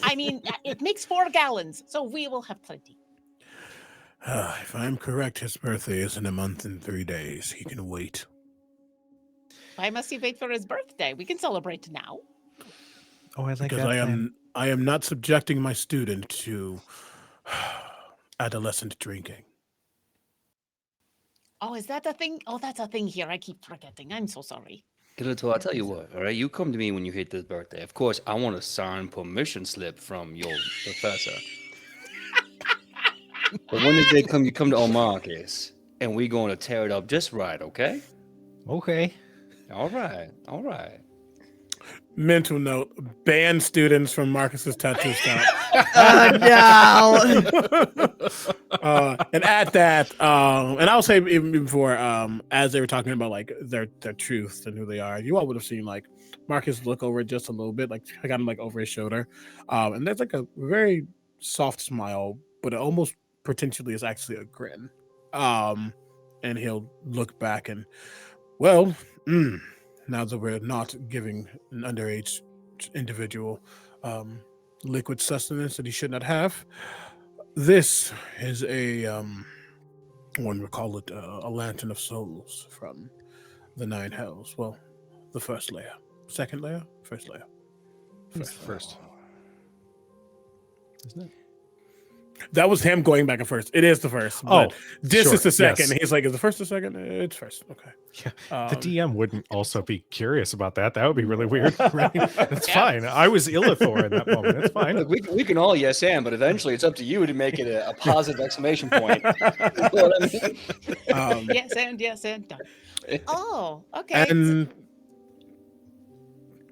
I mean, it makes 4 gallons, so we will have plenty. If I'm correct, his birthday is in a month and 3 days. He can wait. Why must he wait for his birthday? We can celebrate now. Oh, I like Because that. I am not subjecting my student to adolescent drinking. Oh, is that a thing? Oh, that's a thing here. I keep forgetting. I'm so sorry. Illithor, I'll tell you what, all right? You come to me when you hit this birthday. Of course, I want a signed permission slip from your professor. But when the day come, you come to Marcus, and we're going to tear it up just right, okay? Okay. All right, all right. Mental note: ban students from Marcus's tattoo shop. No. And at that, and I'll say even before, as they were talking about like their truth and who they are, you all would have seen like Marcus look over just a little bit, like I got him like over his shoulder, and there's like a very soft smile, but it almost potentially is actually a grin. And he'll look back and, well, now that we're not giving an underage individual liquid sustenance that he should not have, this is a one would call it a lantern of souls from the 9 hells. Well, the first layer, second layer, first layer. First. Isn't it? That was him going back and first. It is the first. But this sure, is the second. yes. He's like, is the first the second? It's first. Okay. Yeah, the DM wouldn't also be curious about that. That would be really weird. Right? That's Yeah. fine. I was Illithor in that moment. It's fine. Look, we can all yes and, but eventually it's up to you to make it a positive exclamation point. You know what I mean? Yes, and done. Oh, okay. And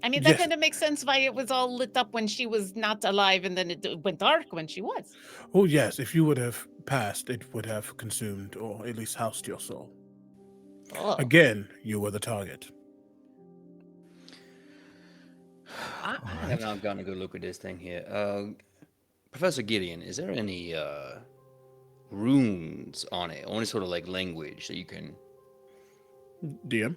I mean, that yes. kind of makes sense why it was all lit up when she was not alive, and then it went dark when she was. oh yes, if you would have passed, it would have consumed or at least housed your soul. Oh. Again, you were the target. And I'm gonna go look at this thing here. Professor Gideon, is there any runes on it, or any sort of like language that you can? DM.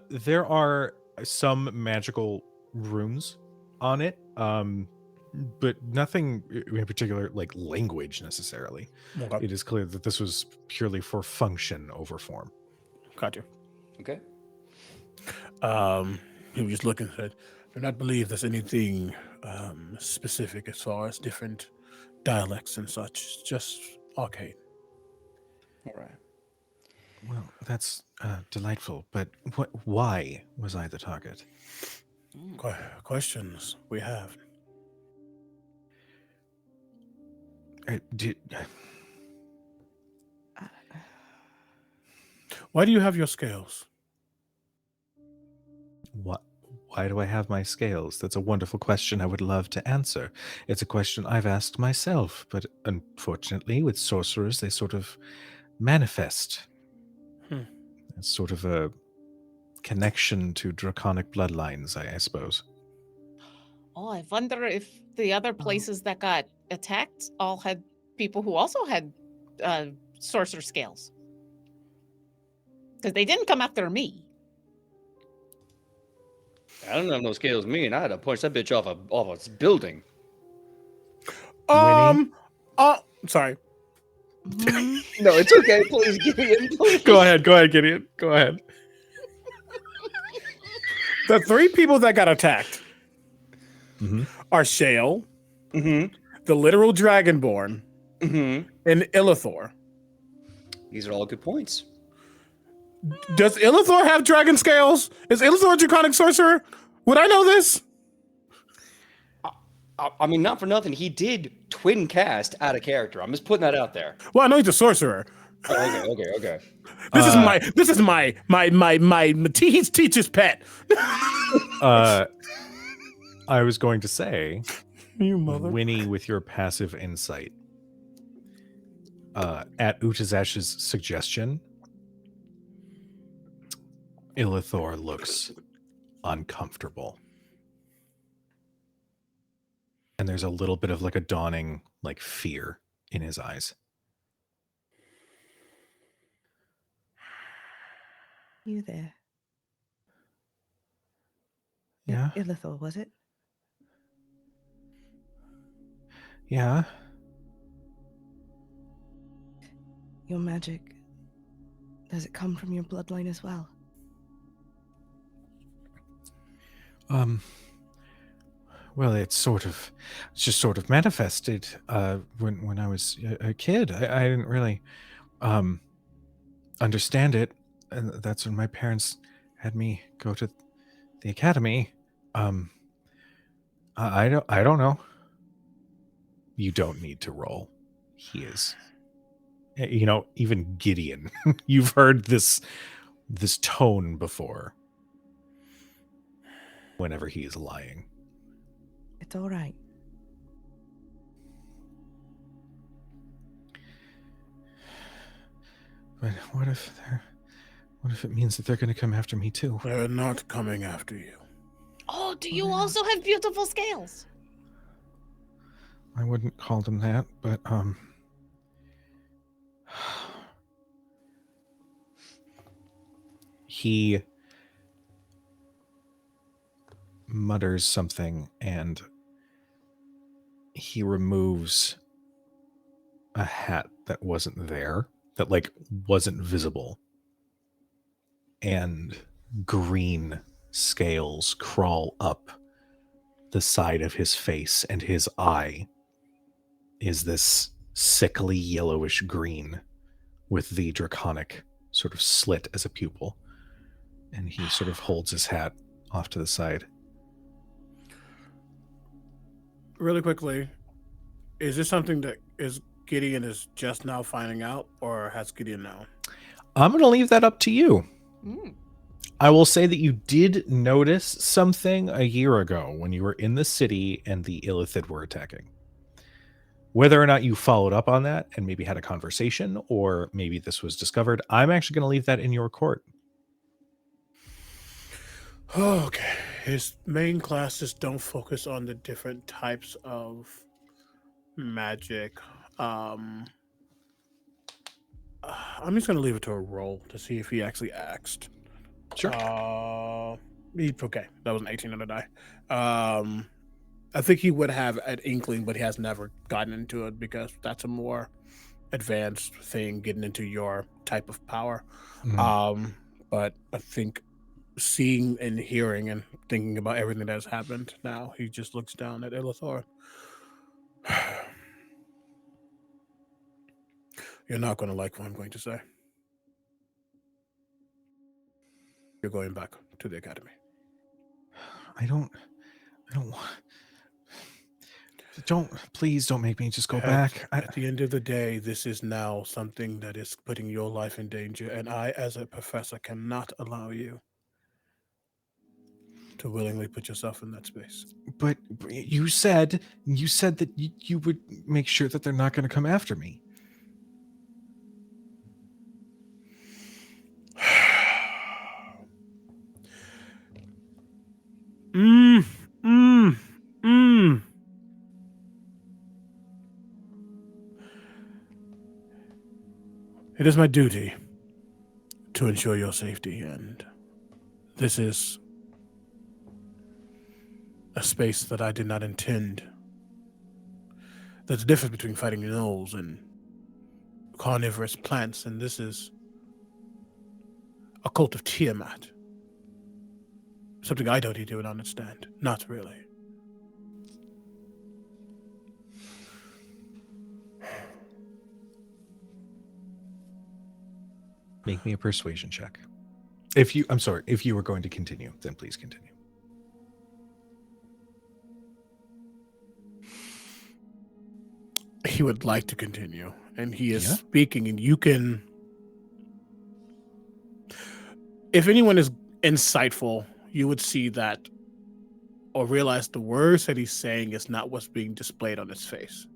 There are some magical runes on it, but nothing in particular like language necessarily. Okay. It is clear that this was purely for function over form. Got you. Okay. He was just looking at it. Do not believe there's anything specific as far as different dialects and such. It's just arcane. All right. Well, that's delightful, but why was I the target? Questions we have. Why do you have your scales? What? Why do I have my scales? That's a wonderful question I would love to answer. It's a question I've asked myself, but unfortunately, with sorcerers, they sort of manifest. It's sort of a connection to draconic bloodlines, I suppose. Oh, I wonder if the other places that got attacked all had people who also had sorcerer scales. Because they didn't come after me. I don't have no scales, me, and I had to punch that bitch off a building. Sorry. No, it's okay. Please, Gideon. Please. Go ahead, Gideon. Go ahead. The 3 people that got attacked are Shale, the literal Dragonborn, and Illithor. These are all good points. Does Illithor have dragon scales? Is Illithor a draconic sorcerer? Would I know this? I mean, not for nothing. He did twin cast out of character. I'm just putting that out there. Well, I know he's a sorcerer. Oh, okay. This is my he's teacher's pet. I was going to say, You mother. Winnie, with your passive insight, at Utazash's suggestion, Illithor looks uncomfortable. And there's a little bit of like a dawning like fear in his eyes. You there? Yeah. Illithor, was it? Yeah. Your magic, does it come from your bloodline as well? Well, it's just sort of manifested when I was a kid. I didn't really understand it, and that's when my parents had me go to the academy. I don't know. You don't need to roll. He is, even Gideon. You've heard this tone before. Whenever he is lying. It's all right. But what if it means that they're going to come after me too? They're not coming after you. Oh, do you also have beautiful scales? I wouldn't call them that, but he mutters something and he removes a hat that wasn't there, that like wasn't visible, and green scales crawl up the side of his face, and his eye is this sickly yellowish green with the draconic sort of slit as a pupil. And he sort of holds his hat off to the side. Really quickly, is this something that Gideon is just now finding out, or has Gideon known? I'm going to leave that up to you. Mm. I will say that you did notice something a year ago when you were in the city and the Illithid were attacking. Whether or not you followed up on that and maybe had a conversation, or maybe this was discovered, I'm actually going to leave that in your court. Okay. His main classes don't focus on the different types of magic. I'm just gonna leave it to a roll to see if he actually asked. Sure. Okay. That was an 18 on the die. I think he would have an inkling, but he has never gotten into it because that's a more advanced thing, getting into your type of power. Mhm. But I think seeing and hearing and thinking about everything that has happened now, he just looks down at Illithor. You're not going to like what I'm going to say. You're going back to the academy. I don't want. Please don't make me just go back. At the end of the day, this is now something that is putting your life in danger, and I, as a professor, cannot allow you to willingly put yourself in that space. But you said that you would make sure that they're not going to come after me. It is my duty to ensure your safety, and this is a space that I did not intend. There's a difference between fighting gnolls and carnivorous plants, and this is a cult of Tiamat. Something I don't even understand. Not really. Make me a persuasion check. If you were going to continue, then please continue. He would like to continue, and he is speaking, and you can... If anyone is insightful, you would see that or realize the words that he's saying is not what's being displayed on his face.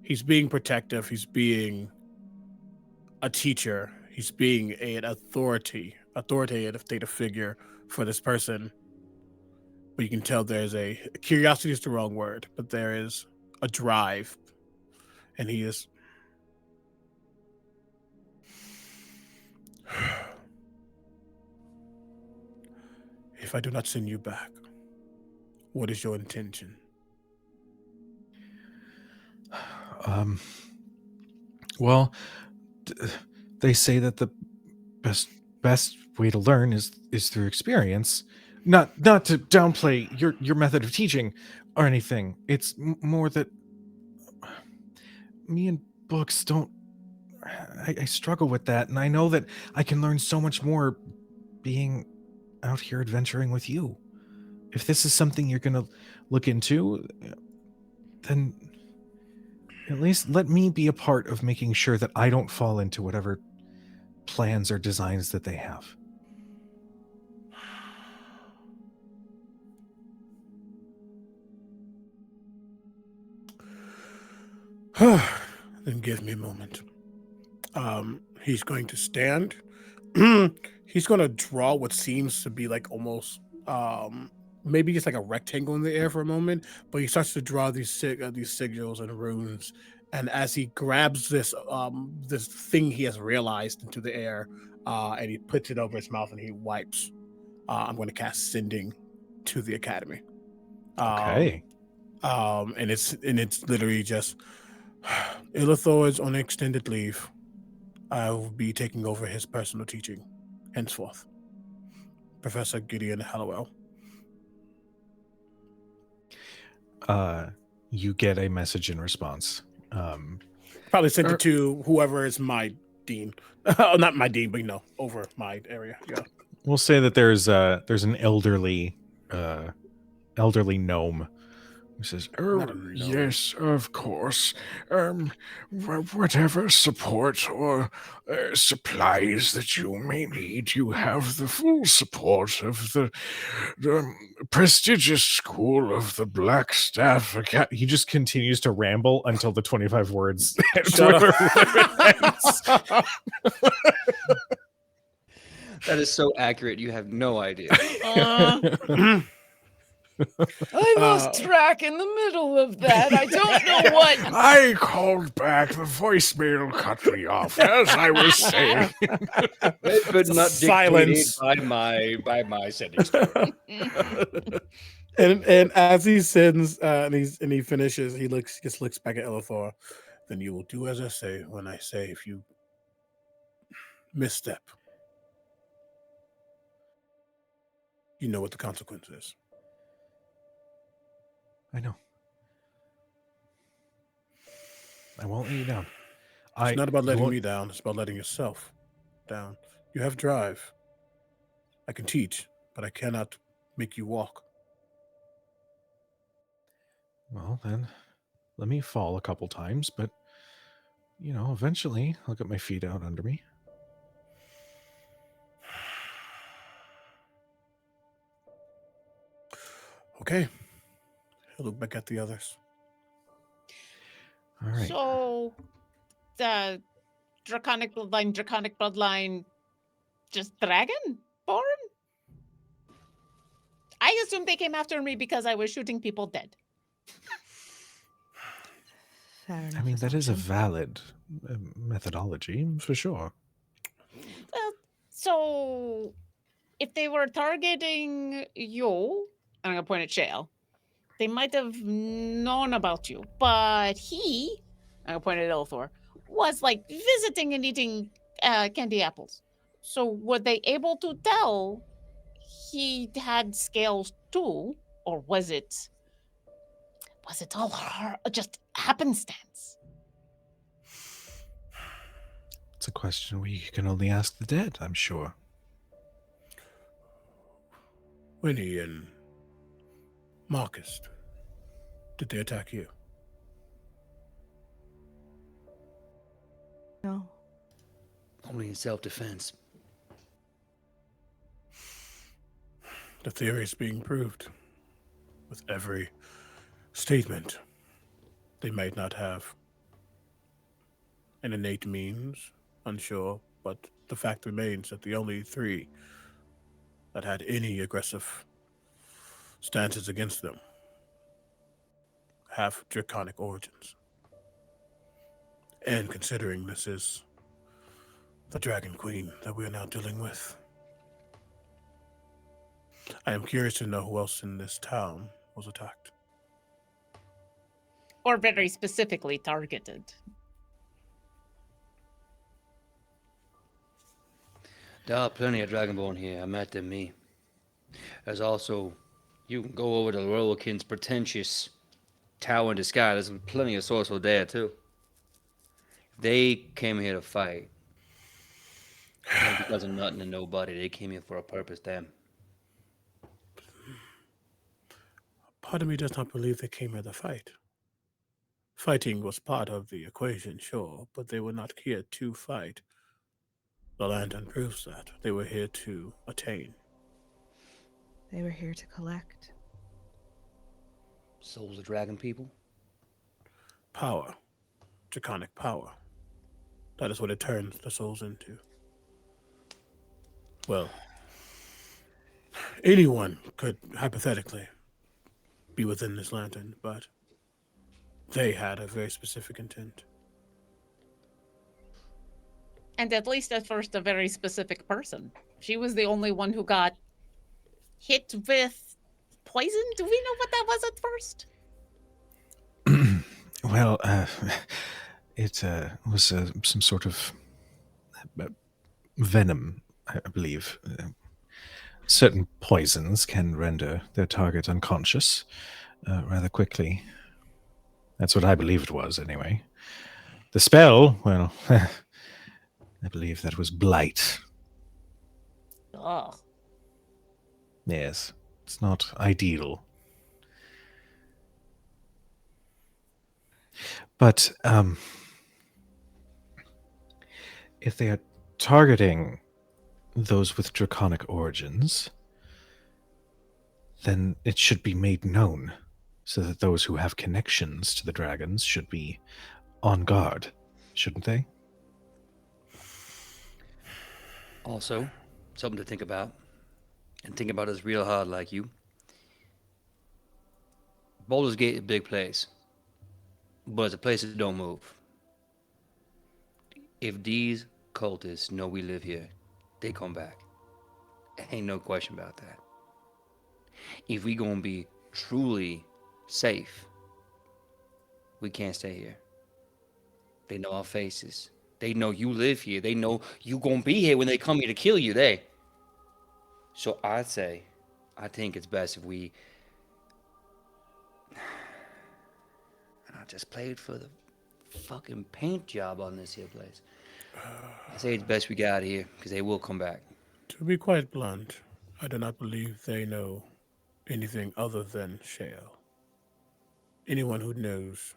He's being protective. He's being a teacher. He's being an authoritative data figure for this person. But you can tell there's curiosity is the wrong word, but there is a drive. And he is... If I do not send you back, what is your intention? Well, they say that the best way to learn is through experience. Not to downplay your method of teaching or anything. It's more that me and books don't... I struggle with that, and I know that I can learn so much more being out here adventuring with you. If this is something you're going to look into, then at least let me be a part of making sure that I don't fall into whatever plans or designs that they have. Then give me a moment. He's going to stand. He's going to draw what seems to be like almost maybe just like a rectangle in the air for a moment, but he starts to draw these sigils and runes. And as he grabs this this thing he has realized into the air, and he puts it over his mouth and he wipes. I'm going to cast Sending to the academy. Okay. And it's literally just Illithor is on extended leave. I will be taking over his personal teaching henceforth. Professor Gideon Hallowell. you get a message in response. Probably sent it to whoever is my dean. Not my dean, but over my area. Yeah. We'll say that there's an elderly gnome who says, Not a gnome. Yes, of course. Whatever support or supplies that you may need, you have the full support of the prestigious school of the Black Staff Academy. He just continues to ramble until the 25 words Shut up. That is so accurate. You have no idea. I lost track in the middle of that. I don't know what. I called back. The voicemail cut me off, as I was saying. It could not Silence. by my sentence. And as he sends and he finishes, he just looks back at Elithor. Then you will do as I say. When I say, if you misstep, you know what the consequence is. I know. I won't let you down. It's not about letting me down. It's about letting yourself down. You have drive. I can teach, but I cannot make you walk. Well, then, let me fall a couple times, but, eventually I'll get my feet out under me. Okay. He'll look back at the others. All right. So, the draconic bloodline, just dragon born? I assume they came after me because I was shooting people dead. Fair enough. I mean, that is a valid methodology, for sure. So, if they were targeting you, I'm going to point at Shale, they might have known about you. But he, I'm going to point at Elithor, was visiting and eating candy apples. So, were they able to tell he had scales too? Or was it all just happenstance? It's a question you can only ask the dead, I'm sure. Winnie and Marcus, did they attack you? No. Only in self-defense. The theory is being proved with every statement. They might not have an innate means, unsure, but the fact remains that the only three that had any aggressive stances against them have draconic origins. And considering this is the Dragon Queen that we are now dealing with, I am curious to know who else in this town was attacked. Or very specifically targeted. There are plenty of Dragonborn here. I met them, me. There's also, you can go over to Rollerkin's pretentious tower in the sky. There's plenty of sorcerer there, too. They came here to fight. Not because of nothing and nobody. They came here for a purpose, damn. Part of me does not believe they came here to fight. Fighting was part of the equation, sure, but they were not here to fight. The lantern proves that. They were here to attain. They were here to collect. Souls of dragon people? Power. Draconic power. That is what it turns the souls into. Well, anyone could, hypothetically, be within this lantern, but they had a very specific intent. And at least at first, a very specific person. She was the only one who got hit with poison. Do we know what that was at first? Well, it was some sort of venom, I believe. Certain poisons can render their target unconscious rather quickly. That's what I believe it was, anyway. The spell, well, I believe that was blight. Ugh. Yes, it's not ideal. But, if they are targeting those with draconic origins, then it should be made known, so that those who have connections to the dragons should be on guard, shouldn't they? Also, something to think about, and think about this real hard like you. Baldur's Gate is a big place, but it's a place that don't move. If these cultists know we live here, they come back. Ain't no question about that. If we gonna be truly safe, we can't stay here. They know our faces. They know you live here. They know you gonna be here when they come here to kill you. So I think it's best if we just played for the fucking paint job on this here place. I say it's best we get out of here because they will come back. To be quite blunt, I do not believe they know anything other than Shale. Anyone who knows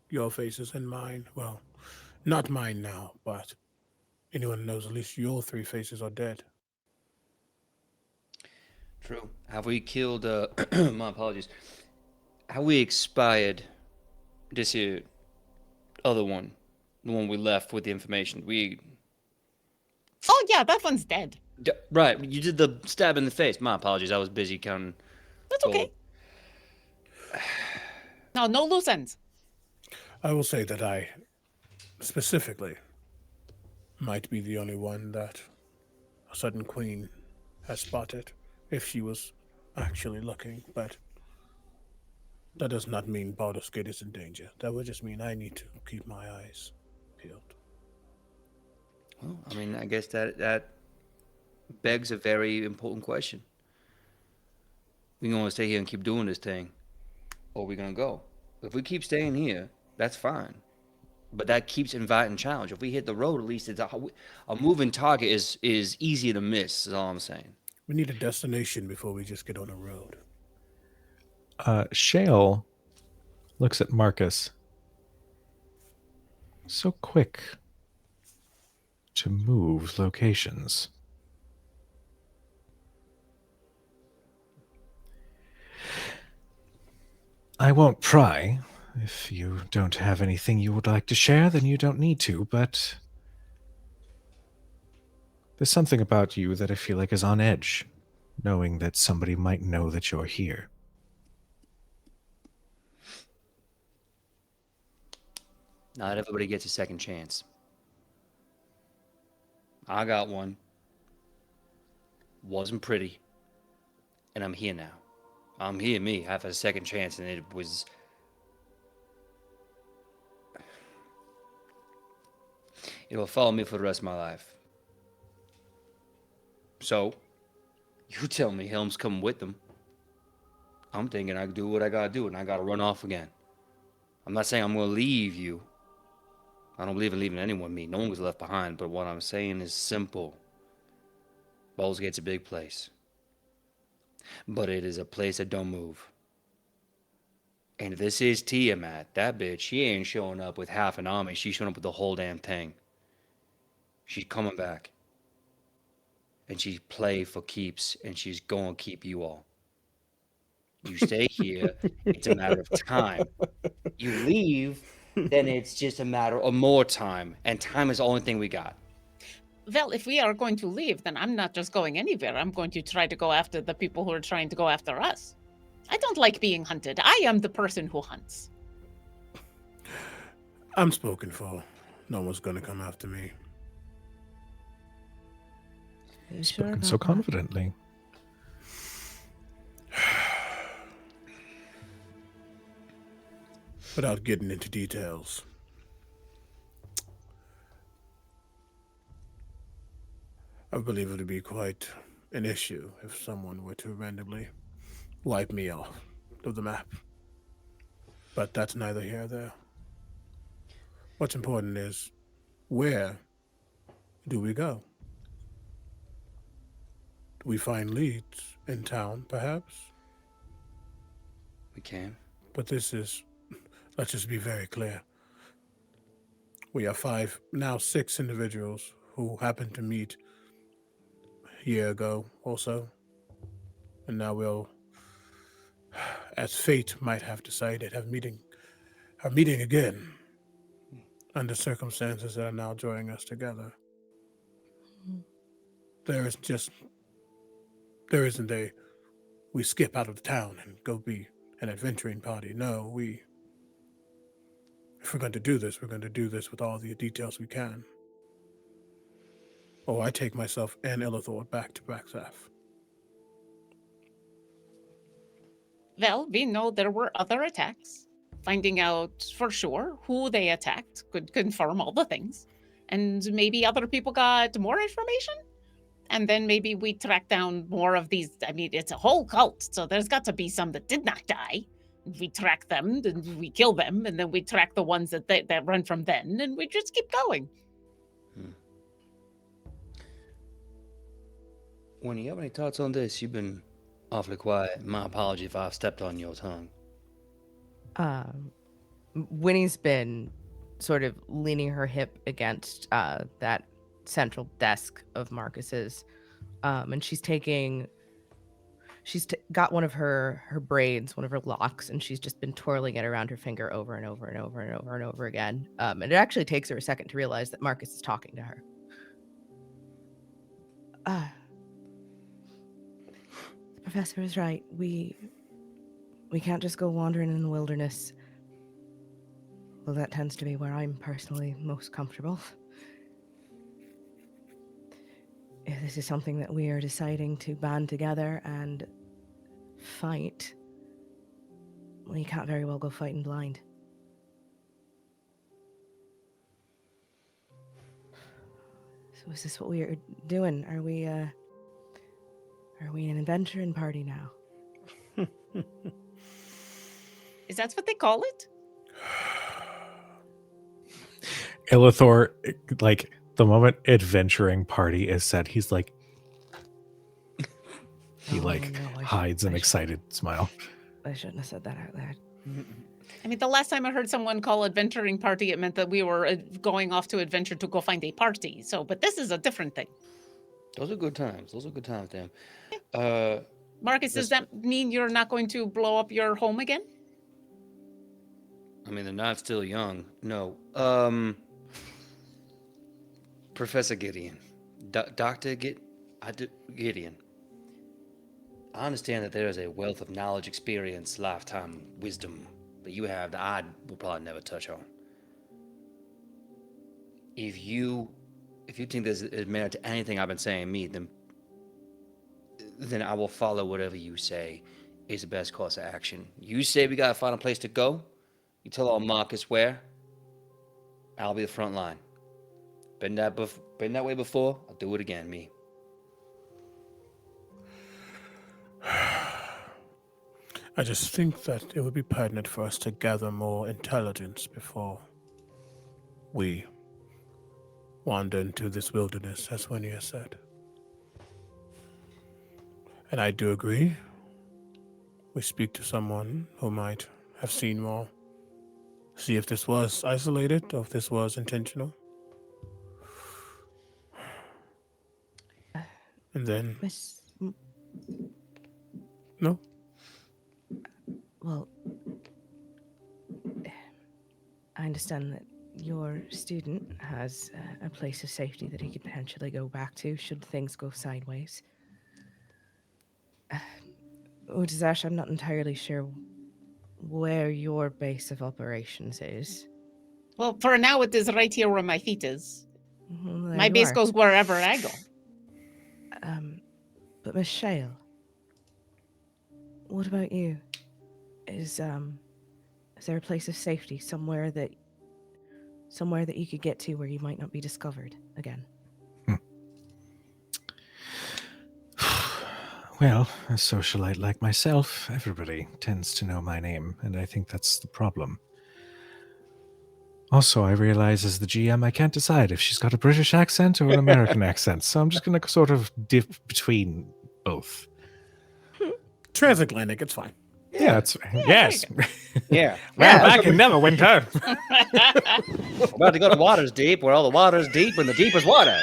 your faces and mine, well, not mine now, but anyone who knows at least your three faces are dead. True. Have we killed, my apologies. Have we expired this here other one? The one we left with the information. Oh yeah, that one's dead. Right, you did the stab in the face. My apologies, I was busy counting. That's okay. No loose ends. I will say that I specifically might be the only one that a certain queen has spotted, if she was actually looking, but that does not mean Baldur's Gate is in danger. That would just mean I need to keep my eyes peeled. Well, I mean, I guess that begs a very important question. We gonna stay here and keep doing this thing, or we gonna go? If we keep staying here, that's fine. But that keeps inviting challenge. If we hit the road, at least it's a moving target is easier to miss, is all I'm saying. We need a destination before we just get on a road. Shale looks at Marcus. So quick to move locations. I won't pry. If you don't have anything you would like to share, then you don't need to, but there's something about you that I feel like is on edge, knowing that somebody might know that you're here. Not everybody gets a second chance. I got one. Wasn't pretty. And I'm here now. I'm here, me. I have a second chance, and it was... It will follow me for the rest of my life. So, you tell me Helm's coming with them. I'm thinking I do what I gotta do, and I gotta run off again. I'm not saying I'm gonna leave you. I don't believe in leaving anyone, me. No one was left behind, but what I'm saying is simple. Baldur's Gate's a big place. But it is a place that don't move. And if this is Tiamat, that bitch, she ain't showing up with half an army. She's showing up with the whole damn thing. She's coming back. And she's play for keeps, and she's gonna keep you all. You stay here, it's a matter of time. You leave, then it's just a matter of more time. And time is the only thing we got. Well, if we are going to leave, then I'm not just going anywhere. I'm going to try to go after the people who are trying to go after us. I don't like being hunted. I am the person who hunts. I'm spoken for. No one's gonna come after me. Are you sure Spoken about so that? confidently. Without getting into details, I believe it would be quite an issue if someone were to randomly wipe me off of the map. But that's neither here nor there. What's important is, where do we go? Do we find leads in town, perhaps? We can. But let's just be very clear. We are now six individuals who happened to meet a year ago or so. And now we'll, as fate might have decided, are meeting again under circumstances that are now drawing us together. There isn't we skip out of the town and go be an adventuring party. No, if we're going to do this, we're going to do this with all the details we can. Or I take myself and Illithor back to Braxaf. Well, we know there were other attacks. Finding out for sure who they attacked could confirm all the things. And maybe other people got more information? And then maybe we track down more of these. I mean, it's a whole cult, so there's got to be some that did not die. We track them, and we kill them, and then we track the ones that run from then, and we just keep going. When you have any thoughts on this, you've been awfully quiet. My apology if I've stepped on your tongue. Winnie's been sort of leaning her hip against that central desk of Marcus's, and she's got one of her braids, one of her locks, and she's just been twirling it around her finger over and over and over and over and over again. And it actually takes her a second to realize that Marcus is talking to her. The professor is right. We can't just go wandering in the wilderness. Well, that tends to be where I'm personally most comfortable. If this is something that we are deciding to band together and fight, well, you can't very well go fighting blind. So is this what we are doing? Are we an adventuring party now? Is that what they call it? Illithor, like, the moment adventuring party is said, he's like, he hides an excited smile. I shouldn't have said that out loud. I mean, the last time I heard someone call adventuring party, it meant that we were going off to adventure to go find a party. So, but this is a different thing. Those are good times. Those are good times, Dan. Marcus, does that mean you're not going to blow up your home again? I mean, they're not still young. No. Professor Gideon. Dr. Gideon. I understand that there is a wealth of knowledge, experience, lifetime wisdom that you have that I will probably never touch on. If you think there's merit to anything I've been saying me, then I will follow whatever you say is the best course of action. You say we gotta find a place to go. You tell old Marcus where. I'll be the front line. Been that way before. I'll do it again, me. I just think that it would be pertinent for us to gather more intelligence before we wander into this wilderness, as Winnie has said. And I do agree. We speak to someone who might have seen more. See if this was isolated or if this was intentional. And then... No? Well, I understand that your student has a place of safety that he could potentially go back to should things go sideways. Utazash, I'm not entirely sure where your base of operations is. Well, for now, it is right here where my feet is. Well, My base goes wherever I go. But Miss Shale, what about you? Is there a place of safety somewhere that you could get to where you might not be discovered again? Well, a socialite like myself, everybody tends to know my name, and I think that's the problem. Also, I realize as the GM, I can't decide if she's got a British accent or an American accent, so I'm just going to sort of dip between both. Transatlantic, it's fine. Yeah, yes. Yeah. Well, back in Neverwinter. We're about to go to waters deep, where all the water's deep, and the deep is water.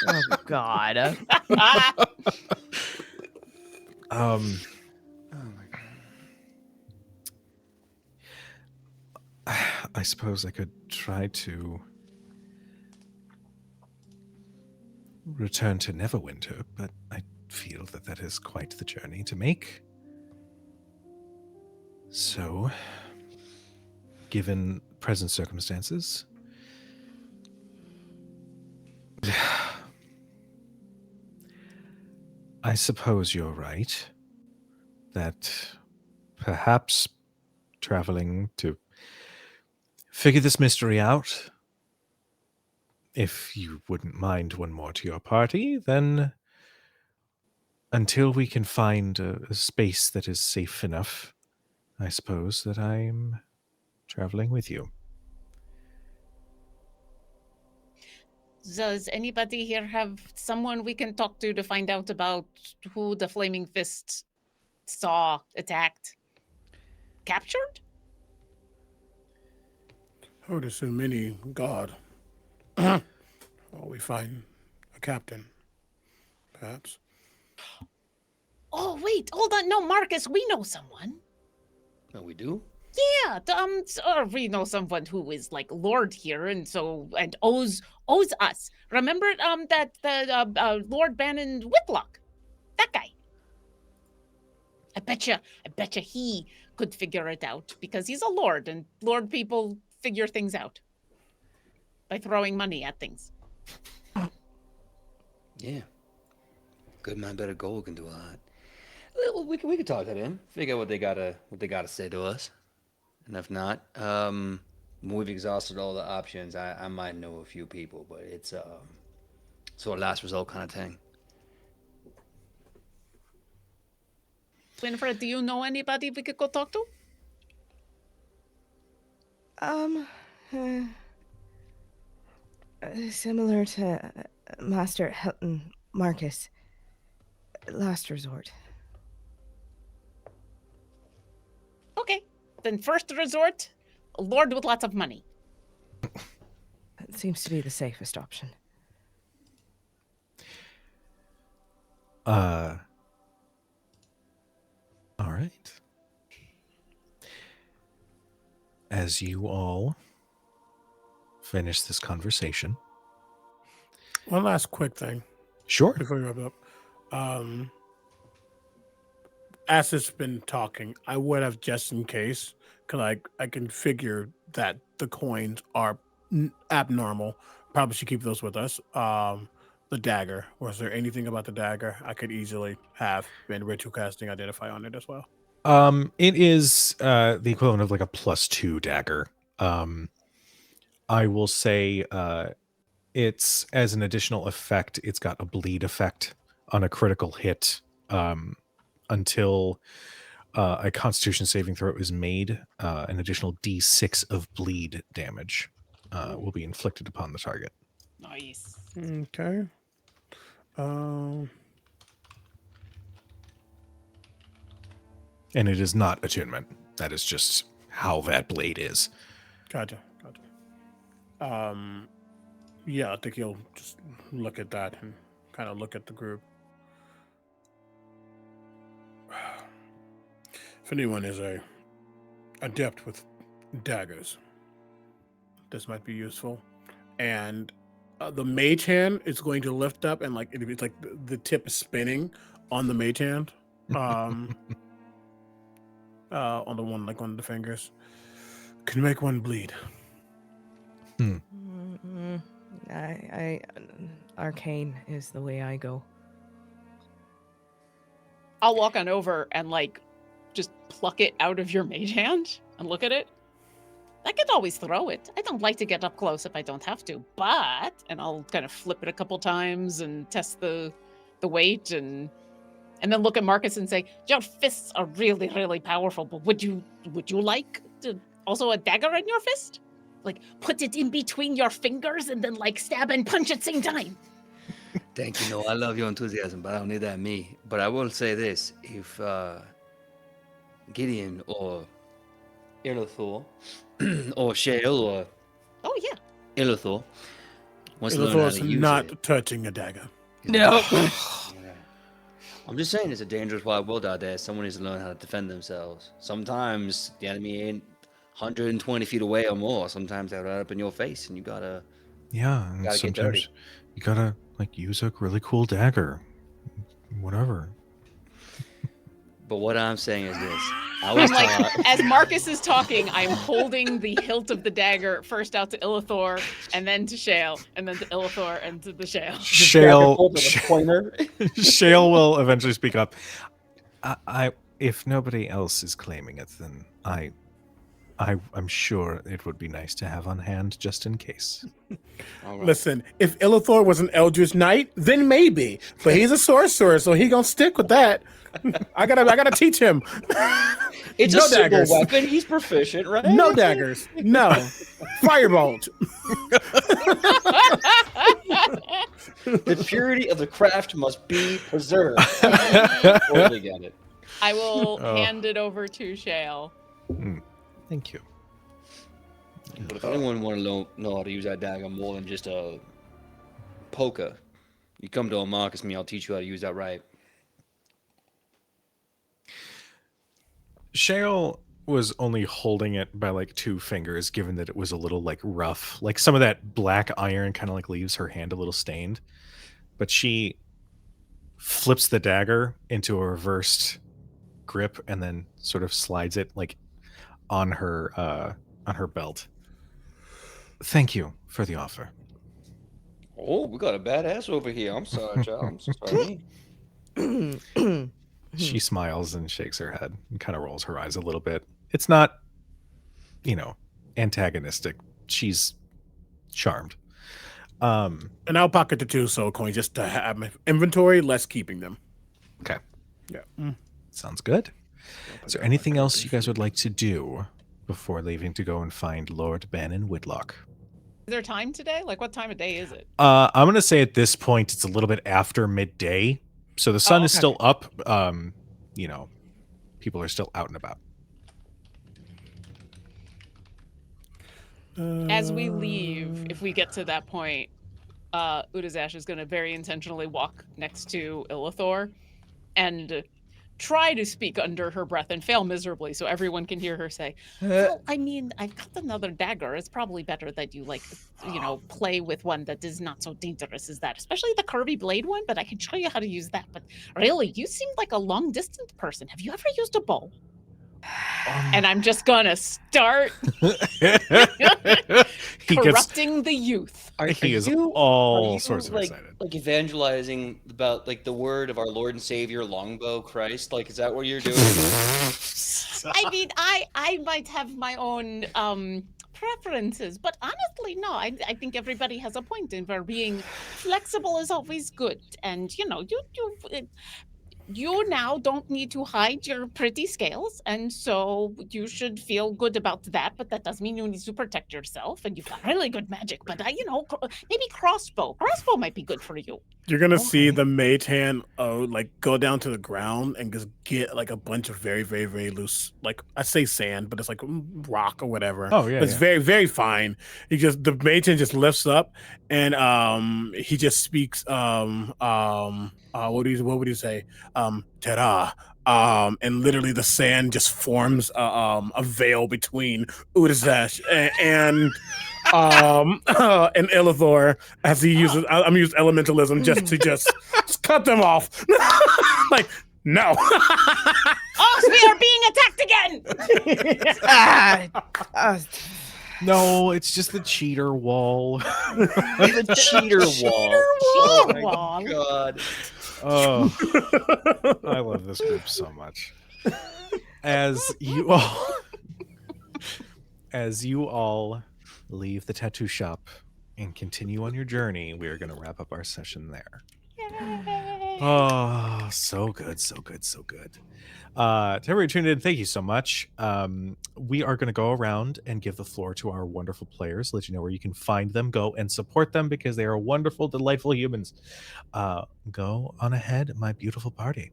Oh God. I suppose I could try to return to Neverwinter, but I feel that that is quite the journey to make. So, given present circumstances, I suppose you're right that perhaps traveling to figure this mystery out, if you wouldn't mind one more to your party, then until we can find a space that is safe enough, I suppose that I'm traveling with you. Does anybody here have someone we can talk to find out about who the Flaming Fist saw, attacked, captured? I would assume any god. Well, we find a captain, perhaps. Oh, wait, hold on. No, Marcus, we know someone. Oh, we do? Yeah, or we know someone who is like Lord here, and owes us. Remember, that Lord Bannon Whitlock, that guy. I betcha he could figure it out because he's a lord, and lord people figure things out by throwing money at things. Yeah. Good man, better gold can do a lot. Well, we could talk to them, figure out what they gotta say to us. And if not, when we've exhausted all the options, I might know a few people, but it's sort of last result kind of thing. Winifred, do you know anybody we could go talk to? Similar to Master Hilton Marcus. Last resort. Okay, then first resort, a lord with lots of money. That seems to be the safest option. All right. As you all finish this conversation. One last quick thing Sure. before we wrap it up. As it's been talking, I would have just in case, because I can figure that the coins are abnormal. Probably should keep those with us. The dagger. Was there anything about the dagger I could easily have been ritual casting identify on it as well? It is the equivalent of like a +2 dagger. I will say it's as an additional effect, it's got a bleed effect on a critical hit until a constitution saving throw is made. An additional d6 of bleed damage will be inflicted upon the target. Nice. Okay. And it is not attunement. That is just how that blade is. Gotcha. Yeah, I think he'll just look at that and kind of look at the group. If anyone is a adept with daggers, this might be useful. And the mage hand is going to lift up and it's like the tip is spinning on the mage hand. On the one like one of the fingers. Can make one bleed. I arcane is the way I go. I'll walk on over and just pluck it out of your mage hand and look at it. I could always throw it. I don't like to get up close if I don't have to, and I'll kind of flip it a couple times and test the weight and and then look at Marcus and say, "Your fists are really, really powerful, but would you like to also a dagger in your fist? Like put it in between your fingers and then like stab and punch at the same time." Thank you. No, I love your enthusiasm, but I don't need that in me. But I will say this: if Gideon or Ilithor. or Shale or Oh yeah. Ilithor wants to learn how Ilithor's to use not it. touching a dagger. No. I'm just saying, it's a dangerous wild world out there. Someone needs to learn how to defend themselves. Sometimes the enemy ain't 120 feet away or more. Sometimes they're right up in your face, and you gotta. Yeah, and Gotta get dirty. sometimes you gotta like use a really cool dagger. Whatever. But what I'm saying is this: I was I'm like, taught. as Marcus is talking, I'm holding the hilt of the dagger first out to Ilithor, and then to Shale, and then to Ilithor, and to the Shale. Shale will eventually speak up. I if nobody else is claiming it, then I'm sure it would be nice to have on hand just in case. All right. Listen, if Ilithor was an Eldritch Knight, then maybe. But he's a sorcerer, so he gonna stick with that. I gotta teach him. It's No a simple daggers. weapon. He's proficient, right? No daggers. No. Firebolt. The purity of the craft must be preserved. Totally get it. I will Oh. hand it over to Shale. Thank you. But if anyone want to know how to use that dagger more than just a poker, you come to a Marcus, me, I'll teach you how to use that right. Shale was only holding it by like 2 fingers, given that it was a little like rough. Like some of that black iron kind of like leaves her hand a little stained. But she flips the dagger into a reversed grip and then sort of slides it like on her belt. Thank you for the offer. Oh, we got a badass over here. I'm sorry, child. I'm so sorry. She smiles and shakes her head and kind of rolls her eyes a little bit. It's not, antagonistic. She's charmed. And I'll pocket the 2 soul coins just to have my inventory, less keeping them. Okay. Yeah. Sounds good. Is there anything else you guys would like to do before leaving to go and find Lord Bannon Whitlock? Is there time today? Like, what time of day is it? I'm going to say at this point it's a little bit after midday. So the sun is okay. still up. People are still out and about. As we leave, if we get to that point, Utazash is going to very intentionally walk next to Ilithor and try to speak under her breath and fail miserably so everyone can hear her say, "Well, I mean, I've got another dagger. It's probably better that you, play with one that is not so dangerous as that, especially the curvy blade one, but I can show you how to use that. But really, you seem like a long-distance person. Have you ever used a bow?" And I'm just gonna start corrupting the youth. He is you- all Are you, sorts of like, excited. like evangelizing about like the word of our Lord and Savior Longbow Christ? Like, is that what you're doing? I mean, I might have my own preferences, but honestly, no. I think everybody has a point in where being flexible is always good, and you now don't need to hide your pretty scales, and so you should feel good about that, but that does mean you need to protect yourself, and you've got really good magic, but maybe crossbow might be good for you. You're gonna see the mage hand go down to the ground and just get like a bunch of very, very, very loose, like I say sand, but it's like rock or whatever. Oh, yeah, But it's yeah. very, very fine. The mage hand just lifts up and he just speaks what would he say? Ta-da. And literally the sand just forms a veil between Utazash and Ilithor as he uses. I'm using elementalism just to just cut them off. Like no. Oh, we are being attacked again! No, it's just the cheater wall. The cheater wall. Oh my wall. God. Oh, I love this group so much. As you all leave the tattoo shop and continue on your journey, we are going to wrap up our session there. Oh, so good, so good, so good. To everyone tuned in, thank you so much. We are going to go around and give the floor to our wonderful players, let you know where you can find them, go and support them because they are wonderful, delightful humans. Go on ahead, my beautiful party.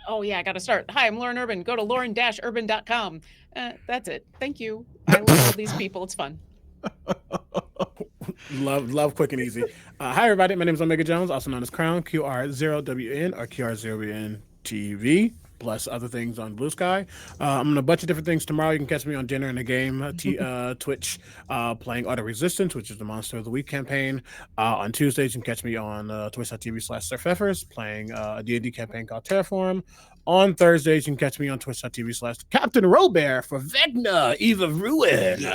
Oh yeah, I gotta start. Hi, I'm Lauren Urban. Go to lauren-urban.com. That's it. Thank you. I love all these people. It's fun. Love, quick and easy. Hi, everybody. My name is Omega Jones, also known as Crown, QR0WN or QR0WN TV, plus other things on Blue Sky. I'm on a bunch of different things tomorrow. You can catch me on Dinner in the Game, Twitch, playing Auto Resistance, which is the Monster of the Week campaign. On Tuesdays, you can catch me on twitch.tv/SurfEffers, playing a D&D campaign called Terraform. On Thursdays, you can catch me on twitch.tv/Captain Robert for Vecna, Eve of Ruin.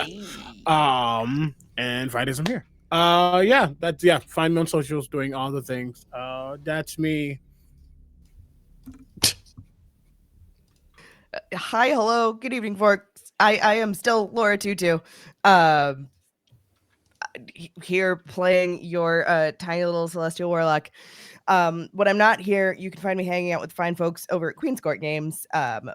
And Fridays I'm here. Find me on socials doing all the things. That's me. Hi, hello, good evening, folks. I am still Laura Tutu. Here playing your tiny little celestial warlock. When I'm not here, you can find me hanging out with fine folks over at Queen's Court Games,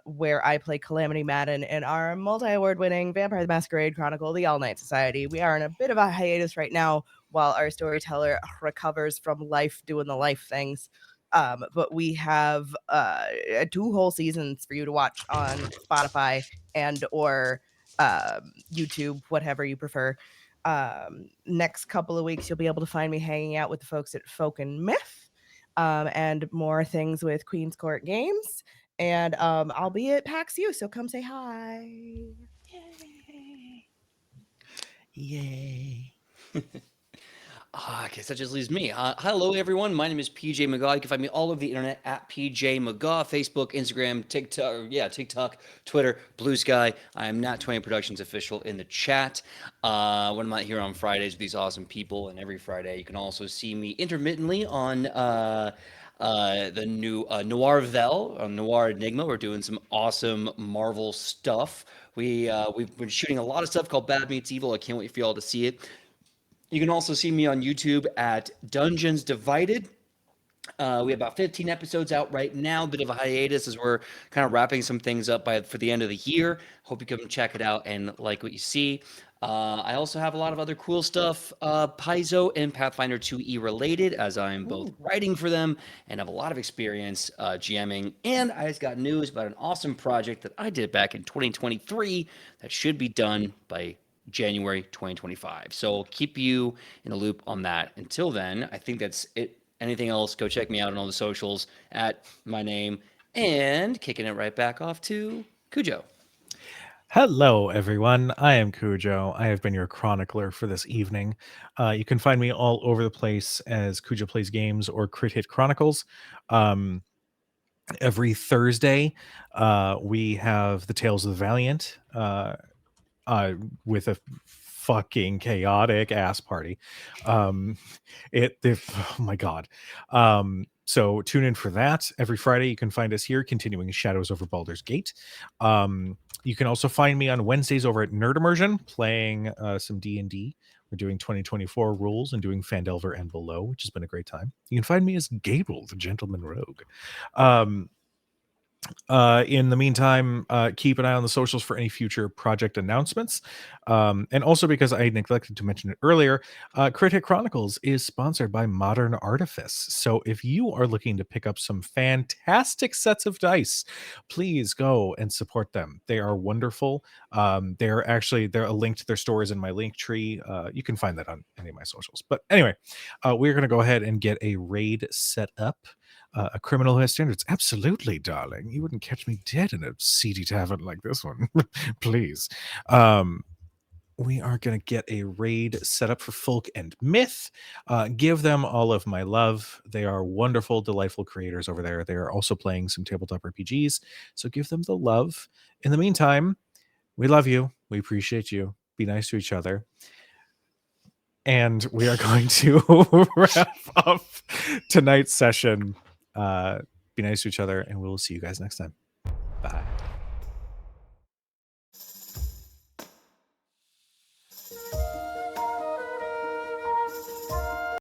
where I play Calamity Madden in our multi-award winning Vampire the Masquerade Chronicle, the All Night Society. We are in a bit of a hiatus right now while our storyteller recovers from life doing the life things. But we have 2 whole seasons for you to watch on Spotify and or YouTube, whatever you prefer. Next couple of weeks, you'll be able to find me hanging out with the folks at Folk and Myth, and more things with Queen's Court Games. And I'll be at PAX U, so come say hi. Yay. Okay, so that just leaves me. Hello, everyone. My name is PJ McGaw. You can find me all over the internet at PJ McGaw, Facebook, Instagram, TikTok, Twitter, Blue Sky. I am Nat 20 Productions official in the chat. When I'm not here on Fridays with these awesome people, and every Friday, you can also see me intermittently on the new Noir Vel, Noir Enigma. We're doing some awesome Marvel stuff. We've been shooting a lot of stuff called Bad Meets Evil. I can't wait for y'all to see it. You can also see me on YouTube at Dungeons Divided. We have about 15 episodes out right now. Bit of a hiatus as we're kind of wrapping some things up for the end of the year. Hope you come check it out and like what you see. I also have a lot of other cool stuff, Paizo and Pathfinder 2E related, as I'm both writing for them and have a lot of experience GMing. And I just got news about an awesome project that I did back in 2023 that should be done by January 2025. So I'll keep you in the loop on that. Until then, I think that's it. Anything else, go check me out on all the socials at my name. And kicking it right back off to Cujo. Hello, everyone. I am Cujo. I have been your chronicler for this evening. You can find me all over the place as Cujo Plays Games or Crit Hit Chronicles. Every Thursday, we have the Tales of the Valiant with a fucking chaotic ass party. Oh my god. So tune in for that. Every Friday you can find us here continuing Shadows over Baldur's Gate. You can also find me on Wednesdays over at Nerd Immersion playing some D&D. We're doing 2024 rules and doing Phandelver and Below, which has been a great time. You can find me as Gable, the Gentleman Rogue. In the meantime, keep an eye on the socials for any future project announcements. And also, because I neglected to mention it earlier, Crit Hit Chronicles is sponsored by Modern Artifice. So if you are looking to pick up some fantastic sets of dice, please go and support them. They are wonderful. They're a link to their stores in my link tree. You can find that on any of my socials. But anyway, we're going to go ahead and get a raid set up. A criminal who has standards. Absolutely, darling. You wouldn't catch me dead in a seedy tavern like this one. Please. We are going to get a raid set up for Folk and Myth. Give them all of my love. They are wonderful, delightful creators over there. They are also playing some tabletop RPGs. So give them the love. In the meantime, we love you. We appreciate you. Be nice to each other. And we are going to wrap up tonight's session. Be nice to each other, and we'll see you guys next time. Bye.